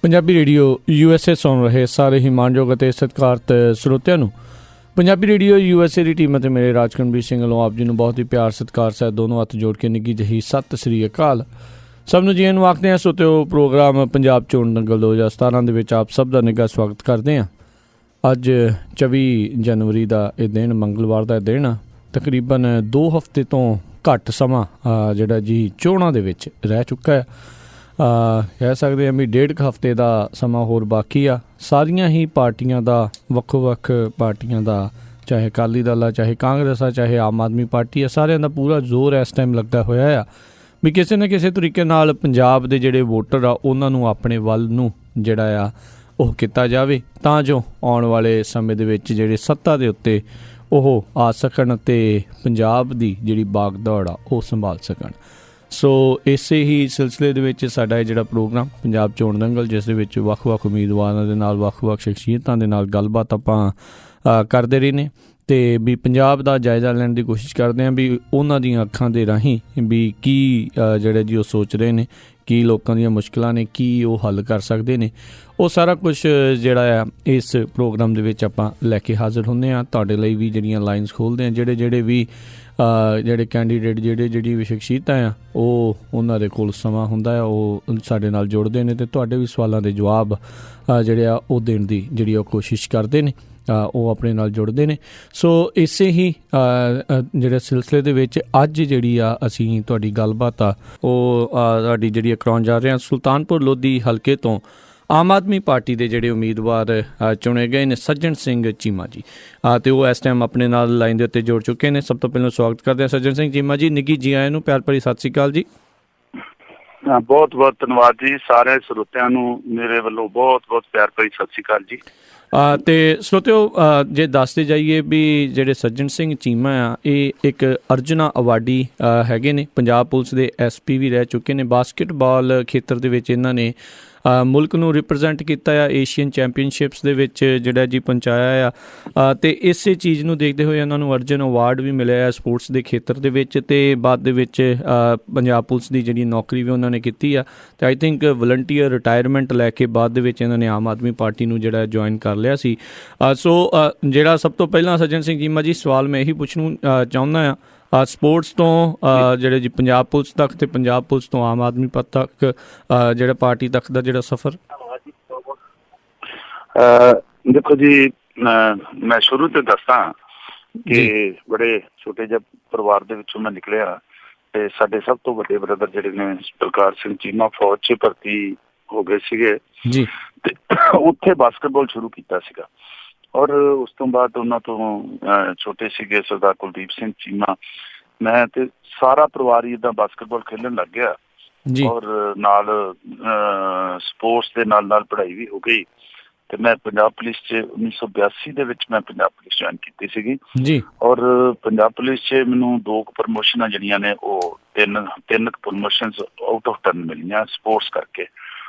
Punjabi radio USA ਸੁਣ ਰਹੇ ਸਾਰੇ ਹੀ ਮਾਣਯੋਗ ਅਤੇ ਸਤਿਕਾਰਤ ਸਰੋਤਿਆਂ ਨੂੰ ਪੰਜਾਬੀ ਰੇਡੀਓ USA ਦੀ ਟੀਮ ਅਤੇ ਮੇਰੇ ਰਾਜਕਨਵੀਰ ਸਿੰਘ ਵੱਲੋਂ ਆਪ ਜੀ ਨੂੰ ਬਹੁਤ ਹੀ ਪਿਆਰ ਸਤਿਕਾਰ ਸਹਿਤ ਦੋਨੋਂ ਹੱਥ ਜੋੜ ਕੇ ਨਿੱਘੀ ਜਿਹੀ ਸਤਿ ਸ੍ਰੀ ਅਕਾਲ। ਸਭ ਨੂੰ ਜੀ ਨੂੰ ਆਖਦੇ ਹਾਂ ਸੋਤਿਓ ਪ੍ਰੋਗਰਾਮ ਪੰਜਾਬ ਚੋਣ ਦੰਗਲ 2017 ਦੇ ਵਿੱਚ ਆਪ ਸਭ ਦਾ ਨਿੱਘਾ ਸਵਾਗਤ ਕਰਦੇ ਹਾਂ। ਅੱਜ 24 ਜਨਵਰੀ ਦਾ ਇਹ ਦਿਨ ਮੰਗਲਵਾਰ ਦਾ ਦਿਨ ਆ। ਤਕਰੀਬਨ 2 ਹਫ਼ਤੇ ਤੋਂ ਘੱਟ ਸਮਾਂ ਜਿਹੜਾ ਜੀ ਚੋਣਾਂ ਦੇ ਵਿੱਚ ਰਹਿ ਚੁੱਕਾ ਹੈ। ਕਹਿ ਸਕਦੇ ਹਾਂ ਵੀ 1.5 ਹਫ਼ਤੇ ਦਾ ਸਮਾਂ ਹੋਰ ਬਾਕੀ ਆ। ਸਾਰੀਆਂ ਹੀ ਪਾਰਟੀਆਂ ਦਾ ਵੱਖ ਪਾਰਟੀਆਂ ਦਾ ਚਾਹੇ ਅਕਾਲੀ ਦਲ ਆ, ਚਾਹੇ ਕਾਂਗਰਸ ਆ, ਚਾਹੇ ਆਮ ਆਦਮੀ ਪਾਰਟੀ ਆ, ਸਾਰਿਆਂ ਦਾ ਪੂਰਾ ਜ਼ੋਰ ਇਸ ਟਾਈਮ ਲੱਗਾ ਹੋਇਆ ਆ ਵੀ ਕਿਸੇ ਨਾ ਕਿਸੇ ਤਰੀਕੇ ਨਾਲ ਪੰਜਾਬ ਦੇ ਜਿਹੜੇ ਵੋਟਰ ਆ ਉਹਨਾਂ ਨੂੰ ਆਪਣੇ ਵੱਲ ਨੂੰ ਜਿਹੜਾ ਆ ਉਹ ਕੀਤਾ ਜਾਵੇ ਤਾਂ ਜੋ ਆਉਣ ਵਾਲੇ ਸਮੇਂ ਦੇ ਵਿੱਚ ਜਿਹੜੇ ਸੱਤਾ ਦੇ ਉੱਤੇ ਉਹ ਆ ਸਕਣ ਅਤੇ ਪੰਜਾਬ ਦੀ ਜਿਹੜੀ ਬਾਗ ਦੌੜ ਆ ਉਹ ਸੰਭਾਲ ਸਕਣ। ਸੋ ਇਸੇ ਹੀ ਸਿਲਸਿਲੇ ਦੇ ਵਿੱਚ ਸਾਡਾ ਇਹ ਜਿਹੜਾ ਪ੍ਰੋਗਰਾਮ ਪੰਜਾਬ ਚੋਣ ਦੰਗਲ, ਜਿਸ ਦੇ ਵਿੱਚ ਵੱਖ-ਵੱਖ ਉਮੀਦਵਾਰਾਂ ਦੇ ਨਾਲ ਵੱਖ-ਵੱਖ ਸ਼ਖਸੀਅਤਾਂ ਦੇ ਨਾਲ ਗੱਲਬਾਤ ਆਪਾਂ ਕਰਦੇ ਰਹੇ ਨੇ ਅਤੇ ਵੀ ਪੰਜਾਬ ਦਾ ਜਾਇਜ਼ਾ ਲੈਣ ਦੀ ਕੋਸ਼ਿਸ਼ ਕਰਦੇ ਹਾਂ ਵੀ ਉਹਨਾਂ ਦੀਆਂ ਅੱਖਾਂ ਦੇ ਰਾਹੀਂ ਵੀ ਕੀ ਜਿਹੜੇ ਜੀ ਉਹ ਸੋਚ ਰਹੇ ਨੇ, ਕੀ ਲੋਕਾਂ ਦੀਆਂ ਮੁਸ਼ਕਿਲਾਂ ਨੇ, ਕੀ ਉਹ ਹੱਲ ਕਰ ਸਕਦੇ ਨੇ। ਉਹ ਸਾਰਾ ਕੁਛ ਜਿਹੜਾ ਆ ਇਸ ਪ੍ਰੋਗਰਾਮ ਦੇ ਵਿੱਚ ਆਪਾਂ ਲੈ ਕੇ ਹਾਜ਼ਰ ਹੁੰਦੇ ਹਾਂ। ਤੁਹਾਡੇ ਲਈ ਵੀ ਜਿਹੜੀਆਂ ਲਾਈਨਸ ਖੋਲ੍ਹਦੇ ਹਾਂ, ਜਿਹੜੇ ਵੀ ਜਿਹੜੇ ਕੈਂਡੀਡੇਟ ਜਿਹੜੀ ਵੀ ਸ਼ਖਸੀਅਤਾਂ ਆ ਉਹ ਉਹਨਾਂ ਦੇ ਕੋਲ ਸਮਾਂ ਹੁੰਦਾ ਆ, ਉਹ ਸਾਡੇ ਨਾਲ ਜੁੜਦੇ ਨੇ ਅਤੇ ਤੁਹਾਡੇ ਵੀ ਸਵਾਲਾਂ ਦੇ ਜਵਾਬ ਜਿਹੜੇ ਆ ਉਹ ਦੇਣ ਦੀ ਜਿਹੜੀ ਉਹ ਕੋਸ਼ਿਸ਼ ਕਰਦੇ ਨੇ, ਉਹ ਆਪਣੇ ਨਾਲ ਜੁੜਦੇ ਨੇ। ਸੋ ਇਸੇ ਹੀ ਜਿਹੜੇ ਸਿਲਸਿਲੇ ਦੇ ਵਿੱਚ ਅੱਜ ਜਿਹੜੀ ਆ ਅਸੀਂ ਤੁਹਾਡੀ ਗੱਲਬਾਤ ਆ ਉਹ ਤੁਹਾਡੀ ਜਿਹੜੀ ਕਰਾਉਣ ਜਾ ਰਹੇ ਹਾਂ। ਸੁਲਤਾਨਪੁਰ ਲੋਧੀ ਹਲਕੇ ਤੋਂ ਆਮ ਆਦਮੀ ਪਾਰਟੀ ਦੇ ਜਿਹੜੇ ਉਮੀਦਵਾਰ ਚੁਣੇ ਗਏ ਨੇ ਸੱਜਣ ਸਿੰਘ ਚੀਮਾ ਜੀ, ਅਤੇ ਉਹ ਇਸ ਟਾਈਮ ਆਪਣੇ ਨਾਲ ਲਾਈਨ ਦੇ ਉੱਤੇ ਜੁੜ ਚੁੱਕੇ ਨੇ। ਸਭ ਤੋਂ ਪਹਿਲਾਂ ਸਵਾਗਤ ਕਰਦੇ ਹਾਂ ਸੱਜਣ ਸਿੰਘ ਚੀਮਾ ਜੀ। ਨਿੱਘੀ ਜੀ ਆਇਆਂ ਨੂੰ, ਪਿਆਰ ਭਰੀ ਸਤਿ ਸ਼੍ਰੀ ਅਕਾਲ ਜੀ। ਬਹੁਤ ਬਹੁਤ ਧੰਨਵਾਦ ਜੀ। ਸਾਰੇ ਸਰੋਤਿਆਂ ਨੂੰ ਮੇਰੇ ਵੱਲੋਂ ਬਹੁਤ ਬਹੁਤ ਪਿਆਰ ਭਰੀ ਸਤਿ ਸ਼੍ਰੀ ਅਕਾਲ ਜੀ। ਅਤੇ ਸਰੋਤਿਓ, ਜੇ ਦੱਸਦੇ ਜਾਈਏ ਵੀ ਜਿਹੜੇ ਸੱਜਣ ਸਿੰਘ ਚੀਮਾ ਆ ਇਹ ਇੱਕ ਅਰਜੁਨਾ ਅਵਾਰਡੀ ਹੈਗੇ ਨੇ, ਪੰਜਾਬ ਪੁਲਿਸ ਦੇ SP ਵੀ ਰਹਿ ਚੁੱਕੇ ਨੇ। ਬਾਸਕਿਟਬਾਲ ਖੇਤਰ ਦੇ ਵਿੱਚ ਇਹਨਾਂ ਨੇ ਮੁਲਕ ਨੂੰ ਰਿਪਰਜੈਂਟ ਕੀਤਾ ਆ, ਏਸ਼ੀਅਨ ਚੈਂਪੀਅਨਸ਼ਿਪਸ ਦੇ ਵਿੱਚ ਜਿਹੜਾ ਜੀ ਪਹੁੰਚਾਇਆ ਆ ਅਤੇ ਇਸੇ ਚੀਜ਼ ਨੂੰ ਦੇਖਦੇ ਹੋਏ ਉਹਨਾਂ ਨੂੰ ਅਰਜਨ ਅਵਾਰਡ ਵੀ ਮਿਲਿਆ ਆ ਸਪੋਰਟਸ ਦੇ ਖੇਤਰ ਦੇ ਵਿੱਚ। ਅਤੇ ਬਾਅਦ ਦੇ ਵਿੱਚ ਪੰਜਾਬ ਪੁਲਿਸ ਦੀ ਜਿਹੜੀ ਨੌਕਰੀ ਵੀ ਉਹਨਾਂ ਨੇ ਕੀਤੀ ਆ ਅਤੇ ਆਈ ਥਿੰਕ ਵਲੰਟੀਅਰ ਰਿਟਾਇਰਮੈਂਟ ਲੈ ਕੇ ਬਾਅਦ ਦੇ ਵਿੱਚ ਇਹਨਾਂ ਨੇ ਆਮ ਆਦਮੀ ਪਾਰਟੀ ਨੂੰ ਜਿਹੜਾ ਜੁਆਇਨ ਕਰ ਲਿਆ ਸੀ। ਸੋ ਜਿਹੜਾ ਸਭ ਤੋਂ ਪਹਿਲਾਂ ਸੱਜਣ ਸਿੰਘ ਚੀਮਾ ਜੀ ਸਵਾਲ ਮੈਂ ਇਹੀ ਪੁੱਛਣਾ ਚਾਹੁੰਦਾ ਹਾਂ, ਸਪੋਰਟਸ ਤੋਂ ਜਿਹੜੇ ਜੀ ਪੰਜਾਬ ਪੁਲਿਸ ਤੱਕ ਅਤੇ ਪੰਜਾਬ ਪੁਲਿਸ ਤੋਂ ਆਮ ਆਦਮੀ ਪਾਰਟੀ ਤੱਕ ਜਿਹੜਾ ਪਾਰਟੀ ਤੱਕ ਦਾ ਜਿਹੜਾ ਸਫ਼ਰ। ਦੇਖੋ ਜੀ, ਮੈਂ ਸ਼ੁਰੂ ਤੋਂ ਦੱਸਾਂ ਕਿ ਬੜੇ ਛੋਟੇ ਜਿਹੇ ਪਰਿਵਾਰ ਦੇ ਵਿੱਚੋਂ ਮੈਂ ਨਿਕਲਿਆ ਤੇ ਸਾਡੇ ਸਭ ਤੋਂ ਵੱਡੇ ਬ੍ਰਦਰ ਜਿਹੜੇ ਨੇ ਬਲਕਾਰ ਸਿੰਘ ਚੀਮਾ ਫੌਜ 'ਚ ਭਰਤੀ ਹੋ ਗਏ ਸੀਗੇ ਜੀ, ਤੇ ਉੱਥੇ ਬਾਸਕਟਬਾਲ ਸ਼ੁਰੂ ਕੀਤਾ ਸੀਗਾ। ਔਰ ਉਸ ਤੋਂ ਬਾਅਦ ਉਹਨਾਂ ਤੋਂ ਛੋਟੇ ਸੀਗੇ ਸਰਦਾਰ ਕੁਲਦੀਪ ਸਿੰਘ ਚੀਮਾ, ਮੈਂ ਤੇ ਸਾਰਾ ਪਰਿਵਾਰ ਹੀ ਇੱਦਾਂ ਬਾਸਕਟਬਾਲ ਖੇਲਣ ਲੱਗ ਗਿਆ ਔਰ ਨਾਲ ਸਪੋਰਟਸ ਦੇ ਨਾਲ ਪੜ੍ਹਾਈ ਵੀ ਹੋ ਗਈ। ਤੇ ਮੈਂ ਪੰਜਾਬ ਪੁਲਿਸ 'ਚ 1982 ਦੇ ਵਿੱਚ ਮੈਂ ਪੰਜਾਬ ਪੁਲਿਸ ਜੁਆਇਨ ਕੀਤੀ ਸੀਗੀ ਜੀ। ਔਰ ਪੰਜਾਬ ਪੁਲਿਸ 'ਚ ਮੈਨੂੰ 2 ਪ੍ਰਮੋਸ਼ਨਾਂ ਜਿਹੜੀਆਂ ਨੇ ਉਹ ਤਿੰਨ ਪ੍ਰਮੋਸ਼ਨਸ ਆਊਟ ਆਫ ਟਰਨ ਮਿਲੀਆਂ ਸਪੋਰਟਸ ਕਰਕੇ।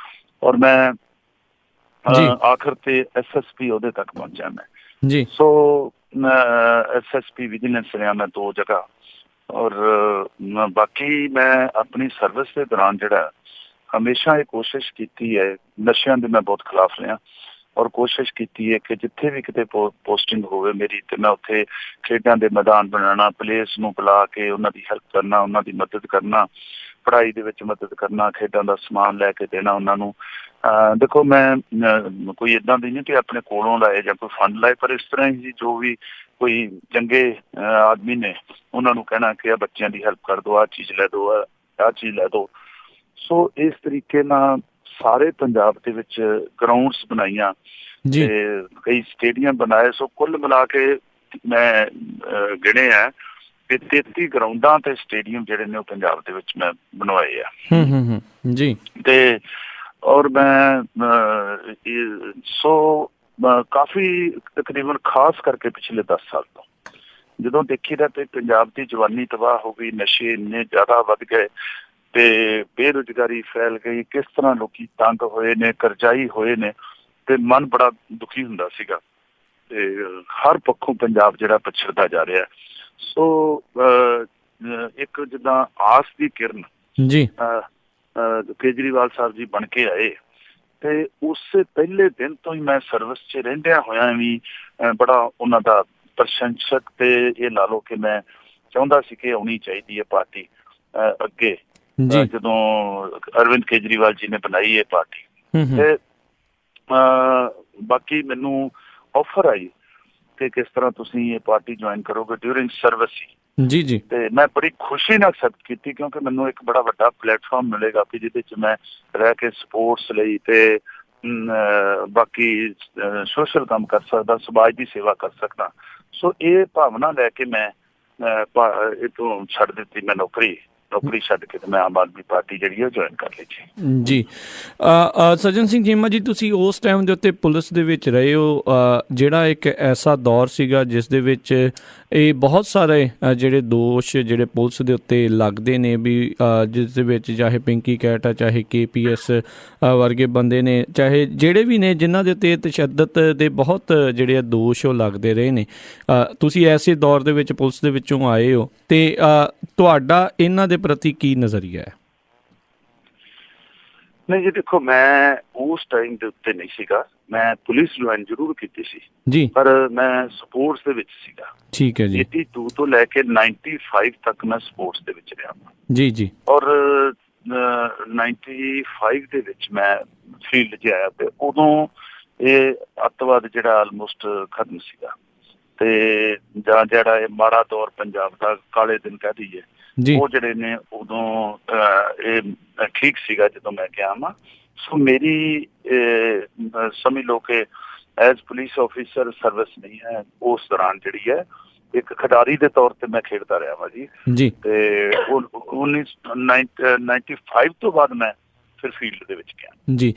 ਔਰ ਮੈਂ ਆਖਰ ਤੇ SSP ਉਹਦੇ ਤੱਕ ਪਹੁੰਚਿਆ ਮੈਂ ਜੀ। ਸੋ SSP ਵਿਜੀਲੈਂਸ ਰਿਹਾ ਮੈਂ 2 ਜਗ੍ਹਾ। ਔਰ ਬਾਕੀ ਮੈਂ ਆਪਣੀ ਸਰਵਿਸ ਦੇ ਦੌਰਾਨ ਜਿਹੜਾ ਹਮੇਸ਼ਾ ਇਹ ਕੋਸ਼ਿਸ਼ ਕੀਤੀ ਹੈ, ਨਸ਼ਿਆਂ ਦੇ ਮੈਂ ਬਹੁਤ ਖਿਲਾਫ ਰਿਹਾ ਔਰ ਕੋਸ਼ਿਸ਼ ਕੀਤੀ ਹੈ ਕਿ ਜਿੱਥੇ ਵੀ ਕਿਤੇ ਪੋਸਟਿੰਗ ਹੋਵੇ ਮੇਰੀ ਤੇ ਮੈਂ ਉੱਥੇ ਖੇਡਾਂ ਦੇ ਮੈਦਾਨ ਬਣਾਉਣਾ, ਪਲੇਅਰਸ ਨੂੰ ਬੁਲਾ ਕੇ ਉਹਨਾਂ ਦੀ ਹੈਲਪ ਕਰਨਾ, ਉਹਨਾਂ ਦੀ ਮਦਦ ਕਰਨਾ, ਪੜ੍ਹਾਈ ਦੇ ਵਿੱਚ ਮਦਦ ਕਰਨਾ, ਖੇਡਾਂ ਦਾ ਸਮਾਨ ਲੈ ਕੇ ਦੇਣਾ ਉਹਨਾਂ ਨੂੰ। ਦੇਖੋ ਮੈਂ ਕੋਈ ਇੱਦਾਂ ਦੀ ਨਹੀਂ ਕਿ ਆਪਣੇ ਕੋਲੋਂ ਲਾਏ ਜਾਂ ਕੋਈ ਫੰਡ ਲਾਏ, ਪਰ ਇਸ ਤਰ੍ਹਾਂ ਹੀ ਜੋ ਵੀ ਕੋਈ ਚੰਗੇ ਆਦਮੀ ਨੇ ਉਹਨਾਂ ਨੂੰ ਕਹਿਣਾ ਕਿ ਆ ਬੱਚਿਆਂ ਦੀ ਹੈਲਪ ਕਰ ਦਿਓ, ਆਹ ਚੀਜ਼ ਲੈ ਦਿਓ, ਆਹ ਚੀਜ਼ ਲੈ ਦਿਓ। ਸੋ ਇਸ ਤਰੀਕੇ ਨਾਲ ਸਾਰੇ ਪੰਜਾਬ ਦੇ ਵਿੱਚ ਗਰਾਊਂਡਸ ਬਣਾਈਆਂ ਤੇ ਕਈ ਸਟੇਡੀਅਮ ਬਣਾਏ। ਸੋ ਕੁੱਲ ਮਿਲਾ ਕੇ ਮੈਂ ਗਿਣੇ ਆ ਕਿ 33 ਗਰਾਊਂਡਾਂ ਤੇ ਸਟੇਡੀਅਮ ਜਿਹੜੇ ਨੇ ਉਹ ਪੰਜਾਬ ਦੇ ਵਿੱਚ ਮੈਂ ਬਣਵਾਏ ਆ ਜੀ। ਤੇ ਔਰ ਮੈਂ ਕਾਫੀ ਤਕਰੀਬਨ ਖਾਸ ਕਰਕੇ ਪਿਛਲੇ 10 ਸਾਲ ਤੋਂ ਜਦੋਂ ਦੇਖੀਦਾ ਤੇ ਪੰਜਾਬ ਦੀ ਜਵਾਨੀ ਤਬਾਹ ਹੋ ਗਈ, ਨਸ਼ੇ ਇੰਨੇ ਜ਼ਿਆਦਾ ਵੱਧ ਗਏ ਤੇ ਬੇਰੁਜ਼ਗਾਰੀ ਫੈਲ ਗਈ, ਕਿਸ ਤਰ੍ਹਾਂ ਲੋਕੀ ਤੰਗ ਹੋਏ ਨੇ, ਕਰਜ਼ਾਈ ਹੋਏ ਨੇ ਤੇ ਮਨ ਬੜਾ ਦੁਖੀ ਹੁੰਦਾ ਸੀਗਾ ਤੇ ਹਰ ਪੱਖੋਂ ਪੰਜਾਬ ਜਿਹੜਾ ਪਛੜਦਾ ਜਾ ਰਿਹਾ। ਸੋ ਇੱਕ ਜਿੱਦਾਂ ਆਸ ਦੀ ਕਿਰਨ ਜੀ ਕੇਜਰੀਵਾਲ ਸਾਹਿਬ ਜੀ ਬਣ ਕੇ ਆਏ ਤੇ ਉਸੇ ਪਹਿਲੇ ਦਿਨ ਤੋਂ ਹੀ ਮੈਂ ਸਰਵਿਸ 'ਚ ਰਹਿੰਦਿਆਂ ਹੋਇਆਂ ਵੀ ਬੜਾ ਉਹਨਾਂ ਦਾ ਪ੍ਰਸ਼ੰਸਕ ਤੇ ਇਹ ਲਾ ਲਓ ਕਿ ਮੈਂ ਚਾਹੁੰਦਾ ਸੀ ਕਿ ਆਉਣੀ ਚਾਹੀਦੀ ਹੈ ਪਾਰਟੀ ਅੱਗੇ ਜਦੋਂ ਅਰਵਿੰਦ ਕੇਜਰੀਵਾਲ ਜੀ ਨੇ ਬਣਾਈ ਇਹ ਪਾਰਟੀ। ਤੇ ਬਾਕੀ ਮੈਨੂੰ ਆਫਰ ਆਈ ਕਿ ਕਿਸ ਤਰ੍ਹਾਂ ਤੁਸੀਂ ਇਹ ਪਾਰਟੀ ਜੁਆਇਨ ਕਰੋਗੇ ਡਿਊਰਿੰਗ ਸਰਵਿਸ ਹੀ। ਜੀ ਤੇ ਮੈਂ ਬੜੀ ਖੁਸ਼ੀ ਨਾਲ ਐਕਸੈਪਟ ਕੀਤੀ ਕਿਉਂਕਿ ਮੈਨੂੰ ਇੱਕ ਬੜਾ ਵੱਡਾ ਪਲੇਟਫਾਰਮ ਮਿਲੇਗਾ ਕਿ ਜਿਹਦੇ 'ਚ ਮੈਂ ਰਹਿ ਕੇ ਸਪੋਰਟਸ ਲਈ ਤੇ ਬਾਕੀ ਸੋਸ਼ਲ ਕੰਮ ਕਰ ਸਕਦਾ, ਸਮਾਜ ਦੀ ਸੇਵਾ ਕਰ ਸਕਦਾ। ਸੋ ਇਹ ਭਾਵਨਾ ਲੈ ਕੇ ਮੈਂ ਇਹ ਤੋਂ ਛੱਡ ਦਿੱਤੀ, ਮੈਂ ਨੌਕਰੀ ਛੱਡ ਕੇ ਤੇ ਮੈਂ ਆਮ ਆਦਮੀ ਪਾਰਟੀ ਜਿਹੜੀ ਹੈ ਜੁਆਇਨ ਕਰ ਲਈ ਜੀ। ਸੱਜਣ ਸਿੰਘ ਚੀਮਾ ਜੀ, ਤੁਸੀਂ ਉਸ ਟਾਈਮ ਦੇ ਉੱਤੇ ਪੁਲਿਸ ਦੇ ਵਿੱਚ ਰਹੇ ਹੋ, ਜਿਹੜਾ ਇੱਕ ਐਸਾ ਦੌਰ ਸੀਗਾ ਜਿਸ ਦੇ ਵਿੱਚ ਇਹ ਬਹੁਤ ਸਾਰੇ ਜਿਹੜੇ ਦੋਸ਼ ਜਿਹੜੇ ਪੁਲਿਸ ਦੇ ਉੱਤੇ ਲੱਗਦੇ ਨੇ ਵੀ ਜਿਸ ਦੇ ਵਿੱਚ ਚਾਹੇ ਪਿੰਕੀ ਕੈਟ ਆ, ਚਾਹੇ KPS ਵਰਗੇ ਬੰਦੇ ਨੇ, ਚਾਹੇ ਜਿਹੜੇ ਵੀ ਨੇ ਜਿਨ੍ਹਾਂ ਦੇ ਉੱਤੇ ਤਸ਼ੱਦਦ ਦੇ ਬਹੁਤ ਜਿਹੜੇ ਦੋਸ਼ ਉਹ ਲੱਗਦੇ ਰਹੇ ਨੇ। ਤੁਸੀਂ ਐਸੇ ਦੌਰ ਦੇ ਵਿੱਚ ਪੁਲਿਸ ਦੇ ਵਿੱਚੋਂ ਆਏ ਹੋ ਤੇ ਤੁਹਾਡਾ ਇਹਨਾਂ ਦੇ ਪ੍ਰਤੀ ਕੀ ਨਜ਼ਰੀਆ ਹੈ? ਨਹੀਂ ਜੀ, ਦੇਖੋ ਮੈਂ ਉਸ ਟਾਈਮ ਦੇ ਉੱਤੇ ਨਹੀਂ ਸੀਗਾ, ਮੈਂ ਪੁਲਿਸ ਜੁਆਇਨ ਜ਼ਰੂਰ ਕੀਤੀ ਸੀ ਜੀ, ਪਰ ਮੈਂ ਸਪੋਰਟਸ ਦੇ ਵਿੱਚ ਸੀਗਾ। ਠੀਕ ਹੈ ਜੀ। 82 ਤੋਂ ਲੈ ਕੇ 95 ਤੱਕ ਮੈਂ ਸਪੋਰਟਸ ਦੇ ਵਿੱਚ ਰਿਹਾ ਜੀ ਜੀ। ਔਰ 95 ਦੇ ਵਿੱਚ ਮੈਂ ਫੀਲਡ 'ਚ ਆਇਆ ਤੇ ਉਦੋਂ ਇਹ ਅੱਤਵਾਦ ਜਿਹੜਾ ਆਲਮੋਸਟ ਖਤਮ ਸੀਗਾ ਤੇ ਜਾਂ ਜਿਹੜਾ ਇਹ ਮਾੜਾ ਦੌਰ ਪੰਜਾਬ ਦਾ ਕਾਲੇ ਦਿਨ ਕਹਿ ਦਈਏ ਉਹ ਜਿਹੜੇ ਨੇ ਉਦੋਂ ਇਹ ਠੀਕ ਸੀਗਾ ਜਦੋਂ ਮੈਂ ਗਿਆ ਵਾਂ। ਸੋ ਮੇਰੀ ਸਮਝ ਲਓ ਕਿ ਐਜ਼ ਪੁਲਿਸ ਆਫਿਸਰ ਸਰਵਿਸ ਨਹੀਂ ਹੈ, ਉਸ ਦੌਰਾਨ ਜਿਹੜੀ ਹੈ ਇੱਕ ਖਿਡਾਰੀ ਦੇ ਤੌਰ ਤੇ ਮੈਂ ਖੇਡਦਾ ਰਿਹਾ ਵਾ ਜੀ ਤੇ 1995 ਤੋਂ ਬਾਅਦ ਮੈਂ ਫਿਰ ਫੀਲਡ ਦੇ ਵਿੱਚ ਗਿਆ ਜੀ।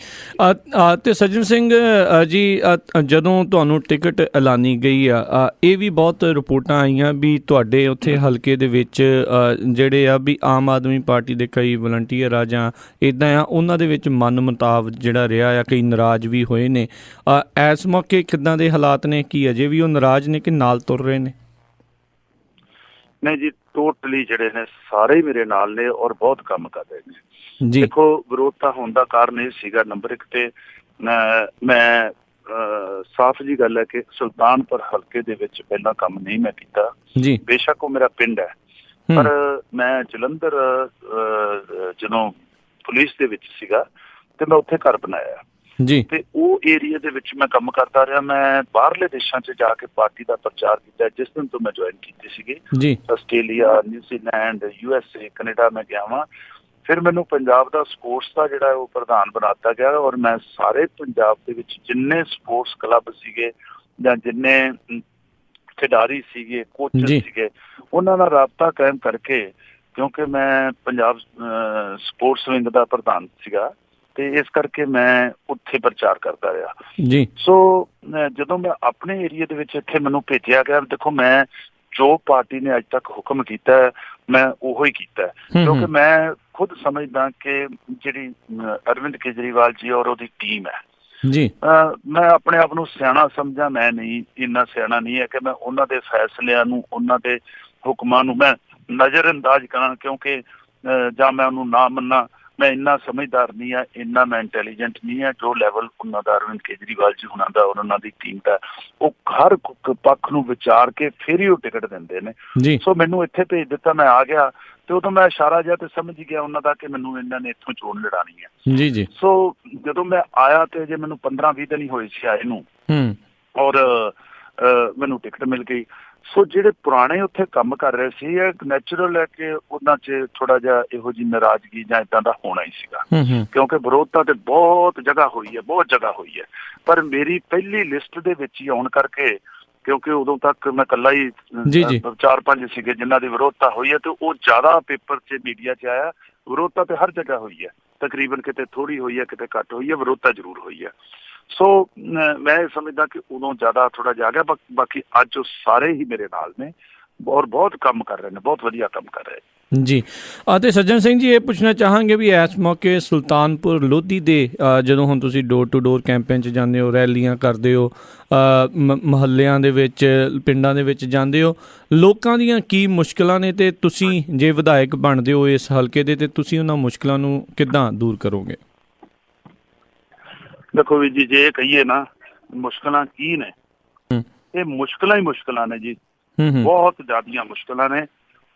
ਤੇ ਸੱਜਣ ਸਿੰਘ ਜੀ, ਜਦੋਂ ਤੁਹਾਨੂੰ ਟਿਕਟ ਐਲਾਨੀ ਗਈ ਆ, ਇਹ ਵੀ ਬਹੁਤ ਰਿਪੋਰਟਾਂ ਆਈਆਂ ਵੀ ਤੁਹਾਡੇ ਉੱਥੇ ਹਲਕੇ ਦੇ ਵਿੱਚ ਜਿਹੜੇ ਆ ਵੀ ਆਮ ਆਦਮੀ ਪਾਰਟੀ ਦੇ ਕਈ ਵਲੰਟੀਅਰ ਆ ਜਾਂ ਇੱਦਾਂ ਆ, ਉਹਨਾਂ ਦੇ ਵਿੱਚ ਮਨ ਮੁਤਾਬ ਜਿਹੜਾ ਰਿਹਾ ਆ, ਕਈ ਨਾਰਾਜ਼ ਵੀ ਹੋਏ ਨੇ। ਇਸ ਮੌਕੇ ਕਿੱਦਾਂ ਦੇ ਹਾਲਾਤ ਨੇ? ਕੀ ਅਜੇ ਵੀ ਉਹ ਨਾਰਾਜ਼ ਨੇ ਕਿ ਨਾਲ ਤੁਰ ਰਹੇ ਨੇ? ਨਹੀਂ ਜੀ, ਟੋਟਲੀ ਜਿਹੜੇ ਨੇ ਸਾਰੇ ਮੇਰੇ ਨਾਲ ਨੇ ਔਰ ਬਹੁਤ ਕੰਮ ਕਰ ਰਹੇ ਨੇ। ਦੇਖੋ, ਵਿਰੋਧਤਾ ਹੋਣ ਦਾ ਕਾਰਨ ਇਹ ਸੀਗਾ, ਨੰਬਰ 1 ਤੇ ਮੈਂ ਸਾਫ਼ ਜੀ ਗੱਲ ਹੈ ਕਿ ਸੁਲਤਾਨਪੁਰ ਹਲਕੇ ਦੇ ਵਿੱਚ ਪਹਿਲਾਂ ਕੰਮ ਨਹੀਂ ਮੈਂ ਕੀਤਾ ਜੀ। ਬੇਸ਼ੱਕ ਉਹ ਮੇਰਾ ਪਿੰਡ ਹੈ, ਪਰ ਮੈਂ ਜਲੰਧਰ ਜਦੋਂ ਪੁਲਿਸ ਦੇ ਵਿੱਚ ਸੀਗਾ ਤੇ ਮੈਂ ਉੱਥੇ ਘਰ ਬਣਾਇਆ ਜੀ ਤੇ ਉਹ ਏਰੀਆ ਦੇ ਵਿੱਚ ਮੈਂ ਕੰਮ ਕਰਦਾ ਰਿਹਾ। ਮੈਂ ਬਾਹਰਲੇ ਦੇਸ਼ਾਂ 'ਚ ਜਾ ਕੇ ਪਾਰਟੀ ਦਾ ਪ੍ਰਚਾਰ ਕੀਤਾ। ਜਿਸ ਦਿਨ ਤੋਂ ਮੈਂ ਜੁਆਇਨ ਕੀਤੀ ਸੀਗੀ ਜੀ, ਆਸਟ੍ਰੇਲੀਆ, ਨਿਊਜ਼ੀਲੈਂਡ, USA, ਕੈਨੇਡਾ ਮੈਂ ਗਿਆ ਵਾਂ। ਫਿਰ ਮੈਨੂੰ ਪੰਜਾਬ ਦਾ ਸਪੋਰਟਸ ਦਾ ਜਿਹੜਾ ਉਹ ਪ੍ਰਧਾਨ ਬਣਾ ਦਿੱਤਾ ਗਿਆ ਔਰ ਮੈਂ ਸਾਰੇ ਪੰਜਾਬ ਦੇ ਵਿੱਚ ਜਿੰਨੇ ਸਪੋਰਟਸ ਕਲੱਬ ਸੀਗੇ ਜਾਂ ਜਿੰਨੇ ਖਿਡਾਰੀ ਸੀਗੇ, ਕੋਚ ਸੀਗੇ, ਉਹਨਾਂ ਨਾਲ ਰਾਬਤਾ ਕਾਇਮ ਕਰਕੇ, ਕਿਉਂਕਿ ਮੈਂ ਪੰਜਾਬ ਸਪੋਰਟਸ ਵਿੰਗ ਦਾ ਪ੍ਰਧਾਨ ਸੀਗਾ ਤੇ ਇਸ ਕਰਕੇ ਮੈਂ ਉੱਥੇ ਪ੍ਰਚਾਰ ਕਰਦਾ ਰਿਹਾ ਜੀ। ਸੋ ਜਦੋਂ ਮੈਂ ਆਪਣੇ ਏਰੀਆ ਦੇ ਵਿੱਚ ਇੱਥੇ ਮੈਨੂੰ ਭੇਜਿਆ ਗਿਆ, ਦੇਖੋ ਮੈਂ ਜੋ ਪਾਰਟੀ ਨੇ ਅੱਜ ਤੱਕ ਹੁਕਮ ਕੀਤਾ ਮੈਂ ਉਹੋ ਹੀ ਕੀਤਾ, ਕਿਉਂਕਿ ਮੈਂ ਖੁਦ ਸਮਝਦਾ ਕਿ ਜਿਹੜੀ ਅਰਵਿੰਦ ਕੇਜਰੀਵਾਲ ਜੀ ਔਰ ਉਹਦੀ ਟੀਮ ਹੈ ਜੀ, ਮੈਂ ਆਪਣੇ ਆਪ ਨੂੰ ਸਿਆਣਾ ਸਮਝਾਂ, ਮੈਂ ਨਹੀਂ ਇੰਨਾ ਸਿਆਣਾ ਨਹੀਂ ਹੈ ਕਿ ਮੈਂ ਉਹਨਾਂ ਦੇ ਫੈਸਲਿਆਂ ਨੂੰ, ਉਹਨਾਂ ਦੇ ਹੁਕਮਾਂ ਨੂੰ ਮੈਂ ਨਜ਼ਰ ਅੰਦਾਜ਼ ਕਰਾਂ, ਕਿਉਂਕਿ ਜਾਂ ਮੈਂ ਉਹਨੂੰ ਨਾ ਮੰਨਾਂ। ਮੈਂ ਇੰਨਾ ਸਮਝਦਾਰ ਨਹੀਂ ਆ, ਇੰਨਾ ਮੈਂ ਇੰਟੈਲੀਜੈਂਟ ਨਹੀਂ ਆ ਜੋ ਲੈਵਲ ਉਹਨਾਂ ਦਾ ਅਰਵਿੰਦ ਕੇਜਰੀਵਾਲ ਜੀ ਉਹਨਾਂ ਦਾ ਔਰ ਉਹਨਾਂ ਦੀ ਟੀਮ ਦਾ। ਉਹ ਹਰ ਪੱਖ ਨੂੰ ਵਿਚਾਰ ਕੇ ਫਿਰ ਹੀ ਉਹ ਟਿਕਟ ਦਿੰਦੇ ਨੇ। ਸੋ ਮੈਨੂੰ ਇੱਥੇ ਭੇਜ ਦਿੱਤਾ, ਮੈਂ ਆ ਗਿਆ ਤੇ ਉਦੋਂ ਮੈਂ ਇਸ਼ਾਰਾ ਜਿਹਾ ਤੇ ਸਮਝ ਗਿਆ ਉਹਨਾਂ ਦਾ ਕਿ ਮੈਨੂੰ ਇਹਨਾਂ ਨੇ ਇੱਥੋਂ ਚੋਣ ਲੜਾਉਣੀ ਹੈ ਜੀ ਜੀ। ਸੋ ਜਦੋਂ ਮੈਂ ਆਇਆ ਤੇ ਜੇ ਮੈਨੂੰ 15-20 ਦਿਨ ਹੀ ਹੋਏ ਸੀ ਆਏ ਨੂੰ ਔਰ ਮੈਨੂੰ ਟਿਕਟ ਮਿਲ ਗਈ। ਸੋ ਜਿਹੜੇ ਪੁਰਾਣੇ ਉੱਥੇ ਕੰਮ ਕਰ ਰਹੇ ਸੀ, ਇਹ ਨੈਚੁਰਲ ਹੈ ਕਿ ਉਹਨਾਂ 'ਚ ਥੋੜਾ ਜਿਹਾ ਇਹੋ ਜਿਹੀ ਨਾਰਾਜ਼ਗੀ ਜਾਂ ਏਦਾਂ ਦਾ ਹੋਣਾ ਹੀ ਸੀਗਾ, ਕਿਉਂਕਿ ਵਿਰੋਧਤਾ ਤੇ ਬਹੁਤ ਜਗ੍ਹਾ ਹੋਈ ਹੈ, ਬਹੁਤ ਜਗ੍ਹਾ ਹੋਈ ਹੈ। ਪਰ ਮੇਰੀ ਪਹਿਲੀ ਲਿਸਟ ਦੇ ਵਿੱਚ ਹੀ ਆਉਣ ਕਰਕੇ, ਕਿਉਂਕਿ ਉਦੋਂ ਤੱਕ ਮੈਂ ਇਕੱਲਾ ਹੀ 4-5 ਸੀਗੇ ਜਿਨ੍ਹਾਂ ਦੀ ਵਿਰੋਧਤਾ ਹੋਈ ਹੈ ਤੇ ਉਹ ਜ਼ਿਆਦਾ ਪੇਪਰ 'ਚ ਮੀਡੀਆ 'ਚ ਆਇਆ। ਵਿਰੋਧਤਾ ਤੇ ਹਰ ਜਗ੍ਹਾ ਹੋਈ ਹੈ, ਤਕਰੀਬਨ ਕਿਤੇ ਥੋੜ੍ਹੀ ਹੋਈ ਹੈ, ਕਿਤੇ ਘੱਟ ਹੋਈ ਹੈ, ਵਿਰੋਧਤਾ ਜ਼ਰੂਰ ਹੋਈ ਹੈ। ਸੋ ਮੈਂ ਇਹ ਸਮਝਦਾ ਕਿ ਉਦੋਂ ਜ਼ਿਆਦਾ ਥੋੜਾ ਜਿਹਾ ਆ ਗਿਆ। ਬਾਕੀ ਅੱਜ ਉਹ ਸਾਰੇ ਹੀ ਮੇਰੇ ਨਾਲ ਨੇ ਔਰ ਬਹੁਤ ਕੰਮ ਕਰ ਰਹੇ ਨੇ, ਬਹੁਤ ਵਧੀਆ ਕੰਮ ਕਰ ਰਹੇ ਜੀ। ਅਤੇ ਸੱਜਣ ਸਿੰਘ ਜੀ, ਇਹ ਪੁੱਛਣਾ ਚਾਹਾਂਗੇ ਵੀ ਇਸ ਮੌਕੇ ਸੁਲਤਾਨਪੁਰ ਲੋਧੀ ਦੇ ਜਦੋਂ ਹੁਣ ਤੁਸੀਂ ਡੋਰ ਟੂ ਡੋਰ ਕੈਂਪੇਨ 'ਚ ਜਾਂਦੇ ਹੋ, ਰੈਲੀਆਂ ਕਰਦੇ ਹੋ, ਮੁਹੱਲਿਆਂ ਦੇ ਵਿੱਚ, ਪਿੰਡਾਂ ਦੇ ਵਿੱਚ ਜਾਂਦੇ ਹੋ, ਲੋਕਾਂ ਦੀਆਂ ਕੀ ਮੁਸ਼ਕਿਲਾਂ ਨੇ ਤੇ ਤੁਸੀਂ ਜੇ ਵਿਧਾਇਕ ਬਣਦੇ ਹੋ ਇਸ ਹਲਕੇ ਦੇ ਤੇ ਤੁਸੀਂ ਉਹਨਾਂ ਮੁਸ਼ਕਿਲਾਂ ਨੂੰ ਕਿੱਦਾਂ ਦੂਰ ਕਰੋਗੇ? ਦੇਖੋ ਵੀ ਜੀ, ਜੇ ਇਹ ਕਹੀਏ ਨਾ ਮੁਸ਼ਕਲਾਂ ਕੀ ਨੇ, ਹੂੰ ਇਹ ਮੁਸ਼ਕਲਾਂ ਹੀ ਮੁਸ਼ਕਲਾਂ ਨੇ ਜੀ, ਹੂੰ ਬਹੁਤ ਜ਼ਿਆਦੀਆਂ ਮੁਸ਼ਕਲਾਂ ਨੇ।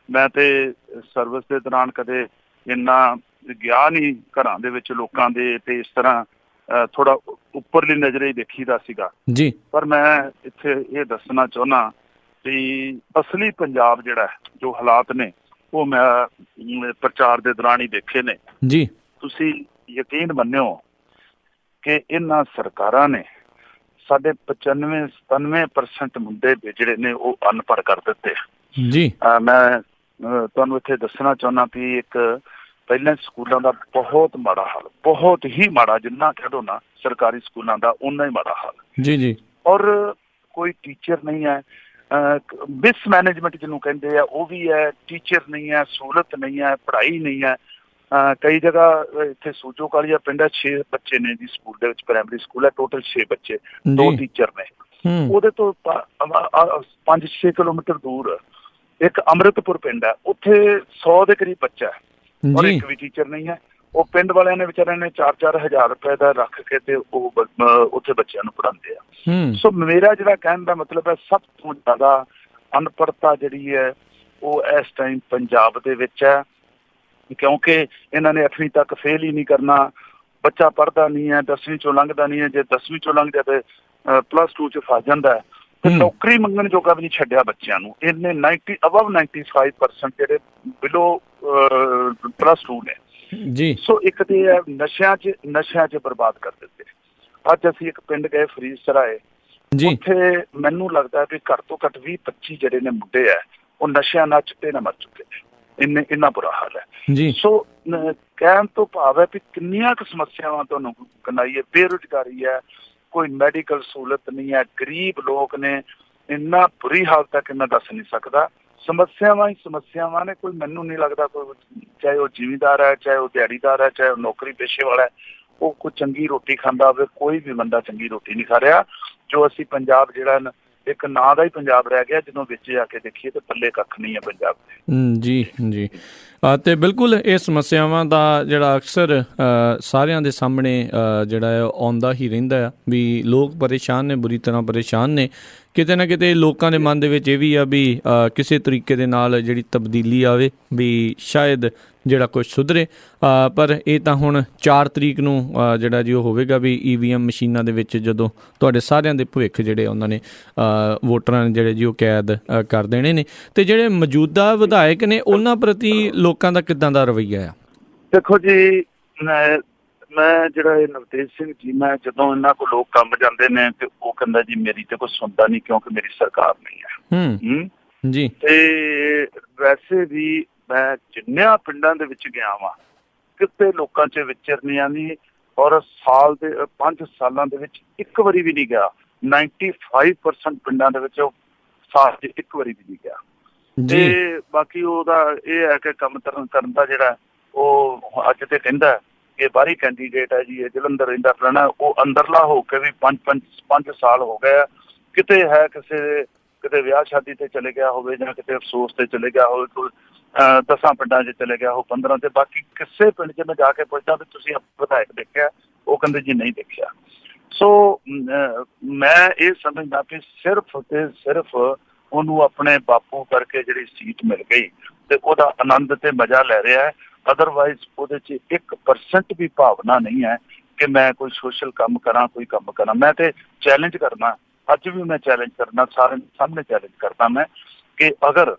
ਮੈਂ ਤੇ ਸਰਵਿਸ ਦੇ ਦੌਰਾਨ ਕਦੇ ਇੰਨਾ ਗਿਆ ਨਹੀਂ ਘਰਾਂ ਦੇ ਵਿੱਚ ਲੋਕਾਂ ਦੇ, ਤੇ ਇਸ ਤਰ੍ਹਾਂ ਥੋੜਾ ਉੱਪਰਲੀ ਨਜ਼ਰੇ ਹੀ ਦੇਖੀਦਾ ਸੀਗਾ ਜੀ। ਪਰ ਮੈਂ ਇੱਥੇ ਇਹ ਦੱਸਣਾ ਚਾਹੁੰਦਾ ਵੀ ਅਸਲੀ ਪੰਜਾਬ ਜਿਹੜਾ ਜੋ ਹਾਲਾਤ ਨੇ ਉਹ ਮੈਂ ਪ੍ਰਚਾਰ ਦੇ ਦੌਰਾਨ ਹੀ ਦੇਖੇ ਨੇ ਜੀ। ਤੁਸੀਂ ਯਕੀਨ ਮੰਨਿਓ ਕਿ ਇਹਨਾਂ ਸਰਕਾਰਾਂ ਨੇ ਸਾਡੇ 95-97% ਮੁੰਡੇ ਜਿਹੜੇ ਨੇ ਉਹ ਅਨਪੜ੍ਹ ਕਰ ਦਿੱਤੇ ਜੀ। ਮੈਂ ਤੁਹਾਨੂੰ ਇੱਥੇ ਦੱਸਣਾ ਚਾਹੁੰਦਾ ਵੀ ਇੱਕ ਪਹਿਲਾਂ ਸਕੂਲਾਂ ਦਾ ਬਹੁਤ ਮਾੜਾ ਹਾਲ, ਬਹੁਤ ਹੀ ਮਾੜਾ, ਜਿੰਨਾ ਕਹਿ ਦੋ ਨਾ ਸਰਕਾਰੀ ਸਕੂਲਾਂ ਦਾ ਓਨਾ ਹੀ ਮਾੜਾ ਹਾਲ ਜੀ ਜੀ। ਔਰ ਕੋਈ ਟੀਚਰ ਨਹੀਂ ਹੈ, ਮਿਸਮੈਨੇਜਮੈਂਟ ਜਿਹਨੂੰ ਕਹਿੰਦੇ ਆ ਉਹ ਵੀ ਹੈ, ਟੀਚਰ ਨਹੀਂ ਹੈ, ਸਹੂਲਤ ਨਹੀਂ ਹੈ, ਪੜ੍ਹਾਈ ਨਹੀਂ ਹੈ। ਕਈ ਜਗ੍ਹਾ ਇੱਥੇ ਸੂਜੋ ਕਾਲੀਆ ਪਿੰਡ ਹੈ, 6 ਬੱਚੇ ਨੇ ਜੀ ਸਕੂਲ ਦੇ ਵਿੱਚ, ਪ੍ਰਾਇਮਰੀ ਸਕੂਲ ਹੈ, ਟੋਟਲ 6 ਬੱਚੇ, 2 ਟੀਚਰ ਨੇ। ਉਹਦੇ ਤੋਂ 5-6 ਕਿਲੋਮੀਟਰ ਦੂਰ ਇੱਕ ਅੰਮ੍ਰਿਤਪੁਰ ਪਿੰਡ ਹੈ, ਉੱਥੇ 100 ਦੇ ਕਰੀਬ ਬੱਚਾ ਹੈ ਔਰ ਇੱਕ ਵੀ ਟੀਚਰ ਨਹੀਂ ਹੈ। ਉਹ ਪਿੰਡ ਵਾਲਿਆਂ ਨੇ ਵਿਚਾਰਿਆਂ ਨੇ 4-4 ਹਜ਼ਾਰ ਰੁਪਏ ਦਾ ਰੱਖ ਕੇ ਤੇ ਉਹ ਉੱਥੇ ਬੱਚਿਆਂ ਨੂੰ ਪੜ੍ਹਾਉਂਦੇ ਆ। ਸੋ ਮੇਰਾ ਜਿਹੜਾ ਕਹਿਣ ਦਾ ਮਤਲਬ ਹੈ, ਸਭ ਤੋਂ ਜ਼ਿਆਦਾ ਅਨਪੜ੍ਹਤਾ ਜਿਹੜੀ ਹੈ ਉਹ ਇਸ ਟਾਈਮ ਪੰਜਾਬ ਦੇ ਵਿੱਚ ਹੈ, ਕਿਉਂਕਿ ਇਹਨਾਂ ਨੇ 8ਵੀਂ ਤੱਕ ਫੇਲ ਹੀ ਨਹੀਂ ਕਰਨਾ। ਬੱਚਾ ਪੜ੍ਹਦਾ ਨਹੀਂ ਹੈ, 10ਵੀਂ ਚੋਂ ਲੰਘਦਾ ਨਹੀਂ ਹੈ, ਜੇ 10ਵੀਂ ਚੋਂ ਲੰਘ ਜਾਏ ਤੇ +2 ਚ ਫਸ ਜਾਂਦਾ ਹੈ। ਤੇ ਨੌਕਰੀ ਮੰਗਣ ਜੋਗਾ ਵੀ ਨਹੀਂ ਛੱਡਿਆ ਬੱਚਿਆਂ ਨੂੰ। ਇਹਨੇ 95% ਜਿਹੜੇ ਬਿਲੋ +2 ਨੇ ਜੀ। ਸੋ ਇੱਕ ਤੇ ਇਹ ਨਸ਼ਿਆਂ 'ਚ ਬਰਬਾਦ ਕਰ ਦਿੱਤੇ। ਅੱਜ ਅਸੀਂ ਇੱਕ ਪਿੰਡ ਗਏ ਫਰੀਦ ਸਰਾਏ, ਉੱਥੇ ਮੈਨੂੰ ਲੱਗਦਾ ਵੀ ਘੱਟ ਤੋਂ ਘੱਟ 20-25 ਜਿਹੜੇ ਨੇ ਮੁੰਡੇ ਹੈ ਉਹ ਨਸ਼ਿਆਂ ਨਾਲ ਚਿੱਟੇ ਨਾਲ ਮਰ ਚੁੱਕੇ ਨੇ। ਇੰਨਾ ਬੁਰਾ ਹਾਲ ਹੈ ਜੀ। ਸੋ ਕਹਿਣ ਤੋਂ ਭਾਵ ਹੈ ਵੀ ਕਿੰਨੀਆਂ ਕੁ ਸਮੱਸਿਆਵਾਂ ਤੁਹਾਨੂੰ ਕਨਾਈਏ, ਬੇਰੁਜ਼ਗਾਰੀ ਹੈ, ਕੋਈ ਮੈਡੀਕਲ ਸਹੂਲਤ ਨਹੀਂ ਹੈ, ਗਰੀਬ ਲੋਕ ਨੇ, ਇੰਨਾ ਬੁਰੀ ਹਾਲਤ ਹੈ ਕਿ ਮੈਂ ਦੱਸ ਨਹੀਂ ਸਕਦਾ। ਸਮੱਸਿਆਵਾਂ ਹੀ ਸਮੱਸਿਆਵਾਂ ਨੇ। ਕੋਈ ਮੈਨੂੰ ਨਹੀਂ ਲੱਗਦਾ ਕੋਈ, ਚਾਹੇ ਉਹ ਜ਼ਿਮੀਂਦਾਰ ਹੈ, ਚਾਹੇ ਉਹ ਦਿਹਾੜੀਦਾਰ ਹੈ, ਚਾਹੇ ਉਹ ਨੌਕਰੀ ਪੇਸ਼ੇ ਵਾਲਾ ਹੈ, ਉਹ ਕੋਈ ਚੰਗੀ ਰੋਟੀ ਖਾਂਦਾ ਹੋਵੇ। ਕੋਈ ਵੀ ਬੰਦਾ ਚੰਗੀ ਰੋਟੀ ਨਹੀਂ ਖਾ ਰਿਹਾ। ਜੋ ਅਸੀਂ ਪੰਜਾਬ ਜਿਹੜਾ ਇੱਕ ਨਾਂ ਦਾ ਹੀ ਪੰਜਾਬ ਰਹਿ ਗਿਆ, ਜਦੋਂ ਵਿੱਚ ਜਾ ਕੇ ਦੇਖੀਏ ਤੇ ਪੱਲੇ ਕੱਖ ਨਹੀਂ ਹੈ ਪੰਜਾਬ ਦੇ। ਜੀ ਜੀ। ਤੇ ਬਿਲਕੁਲ ਇਹ ਸਮੱਸਿਆਵਾਂ ਦਾ ਜਿਹੜਾ ਅਕਸਰ ਸਾਰਿਆਂ ਦੇ ਸਾਹਮਣੇ ਜਿਹੜਾ ਹੈ ਆਉਂਦਾ ਹੀ ਰਹਿੰਦਾ ਆ ਵੀ ਲੋਕ ਪਰੇਸ਼ਾਨ ਨੇ, ਬੁਰੀ ਤਰ੍ਹਾਂ ਪਰੇਸ਼ਾਨ ਨੇ। ਕਿਤੇ ਨਾ ਕਿਤੇ ਲੋਕਾਂ ਦੇ ਮਨ ਦੇ ਵਿੱਚ ਇਹ ਵੀ ਆ ਵੀ ਕਿਸੇ ਤਰੀਕੇ ਦੇ ਨਾਲ ਜਿਹੜੀ ਤਬਦੀਲੀ ਆਵੇ, ਵੀ ਸ਼ਾਇਦ ਜਿਹੜਾ ਕੁਝ ਸੁਧਰੇ। ਪਰ ਇਹ ਤਾਂ ਹੁਣ 4 ਤਰੀਕ ਨੂੰ ਜਿਹੜਾ ਜੀ ਉਹ ਹੋਵੇਗਾ ਵੀ EVM ਮਸ਼ੀਨਾਂ ਦੇ ਵਿੱਚ ਜਦੋਂ ਤੁਹਾਡੇ ਸਾਰਿਆਂ ਦੇ ਭਵਿੱਖ ਜਿਹੜੇ ਉਹਨਾਂ ਨੇ ਵੋਟਰਾਂ ਨੇ ਜਿਹੜੇ ਜੀ ਉਹ ਕੈਦ ਕਰ ਦੇਣੇ ਨੇ। ਤੇ ਜਿਹੜੇ ਮੌਜੂਦਾ ਵਿਧਾਇਕ ਨੇ ਉਹਨਾਂ ਪ੍ਰਤੀ ਲੋਕਾਂ ਦਾ ਕਿੱਦਾਂ ਦਾ ਰਵੱਈਆ ਆ? ਦੇਖੋ ਜੀ, ਮੈਂ ਜਿਹੜਾ ਇਹ ਨਵਤੇਜ ਸਿੰਘ ਜੀ, ਮੈਂ ਜਦੋਂ ਇਹਨਾਂ ਕੋਲ ਲੋਕ ਕੰਮ ਜਾਂਦੇ ਨੇ ਤੇ ਉਹ ਕਹਿੰਦਾ ਜੀ ਮੇਰੀ ਤੇ ਕੋਈ ਸੁਣਦਾ ਨਹੀਂ ਕਿਉਂਕਿ ਮੇਰੀ ਸਰਕਾਰ ਨਹੀਂ ਹੈ ਜੀ। ਤੇ ਵੈਸੇ ਵੀ ਮੈਂ ਜਿੰਨਿਆਂ ਪਿੰਡਾਂ ਦੇ ਵਿੱਚ ਗਿਆ ਵਾਂ, ਕਿਤੇ ਲੋਕਾਂ 'ਚ ਵਿਚਰਨੀਆਂ ਨਹੀਂ, ਔਰ ਸਾਲ ਦੇ 5 ਸਾਲਾਂ ਦੇ ਵਿੱਚ ਇੱਕ ਵਾਰੀ ਵੀ ਨਹੀਂ ਗਿਆ। 95% ਪਿੰਡਾਂ ਦੇ ਵਿੱਚ ਉਹ ਸਾਲ 'ਚ ਇੱਕ ਵਾਰੀ ਵੀ ਨਹੀਂ ਗਿਆ। ਤੇ ਬਾਕੀ ਉਹਦਾ ਇਹ ਹੈ ਕਿ ਕੰਮ ਕਰਨ ਦਾ ਜਿਹੜਾ ਉਹ ਅੱਜ ਤੇ ਕਹਿੰਦਾ ਕਿ ਬਾਹਰੀ ਕੈਂਡੀਡੇਟ ਹੈ ਜੀ, ਇਹ ਜਲੰਧਰ ਰਹਿੰਦਾ ਫਲਾਣਾ, ਉਹ ਅੰਦਰਲਾ ਹੋ ਕੇ ਵੀ 5 ਸਾਲ ਹੋ ਗਏ। ਕਿਤੇ ਹੈ ਕਿਤੇ ਵਿਆਹ ਸ਼ਾਦੀ ਤੇ ਚਲੇ ਗਿਆ ਹੋਵੇ ਜਾਂ ਕਿਤੇ ਅਫਸੋਸ ਤੇ ਚਲੇ ਗਿਆ ਹੋਵੇ, ਕੋਈ 10 ਪਿੰਡਾਂ 'ਚ ਚਲੇ ਗਿਆ ਹੋ, 15 ਤੇ ਬਾਕੀ ਕਿਸੇ ਪਿੰਡ 'ਚ ਮੈਂ ਜਾ ਕੇ ਪੁੱਛਦਾ ਵੀ ਤੁਸੀਂ ਵਿਧਾਇਕ ਦੇਖਿਆ, ਉਹ ਕਹਿੰਦੇ ਜੀ ਨਹੀਂ ਦੇਖਿਆ। ਸੋ ਮੈਂ ਇਹ ਸਮਝਦਾ ਕਿ ਸਿਰਫ ਤੇ ਸਿਰਫ ਉਹਨੂੰ ਆਪਣੇ ਬਾਪੂ ਕਰਕੇ ਜਿਹੜੀ ਸੀਟ ਮਿਲ ਗਈ ਤੇ ਉਹਦਾ ਆਨੰਦ ਤੇ ਮਜ਼ਾ ਲੈ ਰਿਹਾ ਹੈ। ਅਦਰਵਾਈਜ਼ ਉਹਦੇ 'ਚ 1% ਵੀ ਭਾਵਨਾ ਨਹੀਂ ਹੈ ਕਿ ਮੈਂ ਕੋਈ ਸੋਸ਼ਲ ਕੰਮ ਕਰਾਂ, ਕੋਈ ਕੰਮ ਕਰਾਂ। ਮੈਂ ਤੇ ਚੈਲੰਜ ਕਰਨਾ, ਅੱਜ ਵੀ ਮੈਂ ਚੈਲੰਜ ਕਰਨਾ, ਸਾਰਿਆਂ ਦੇ ਸਾਹਮਣੇ ਚੈਲੰਜ ਕਰਦਾ ਮੈਂ ਕਿ ਅਗਰ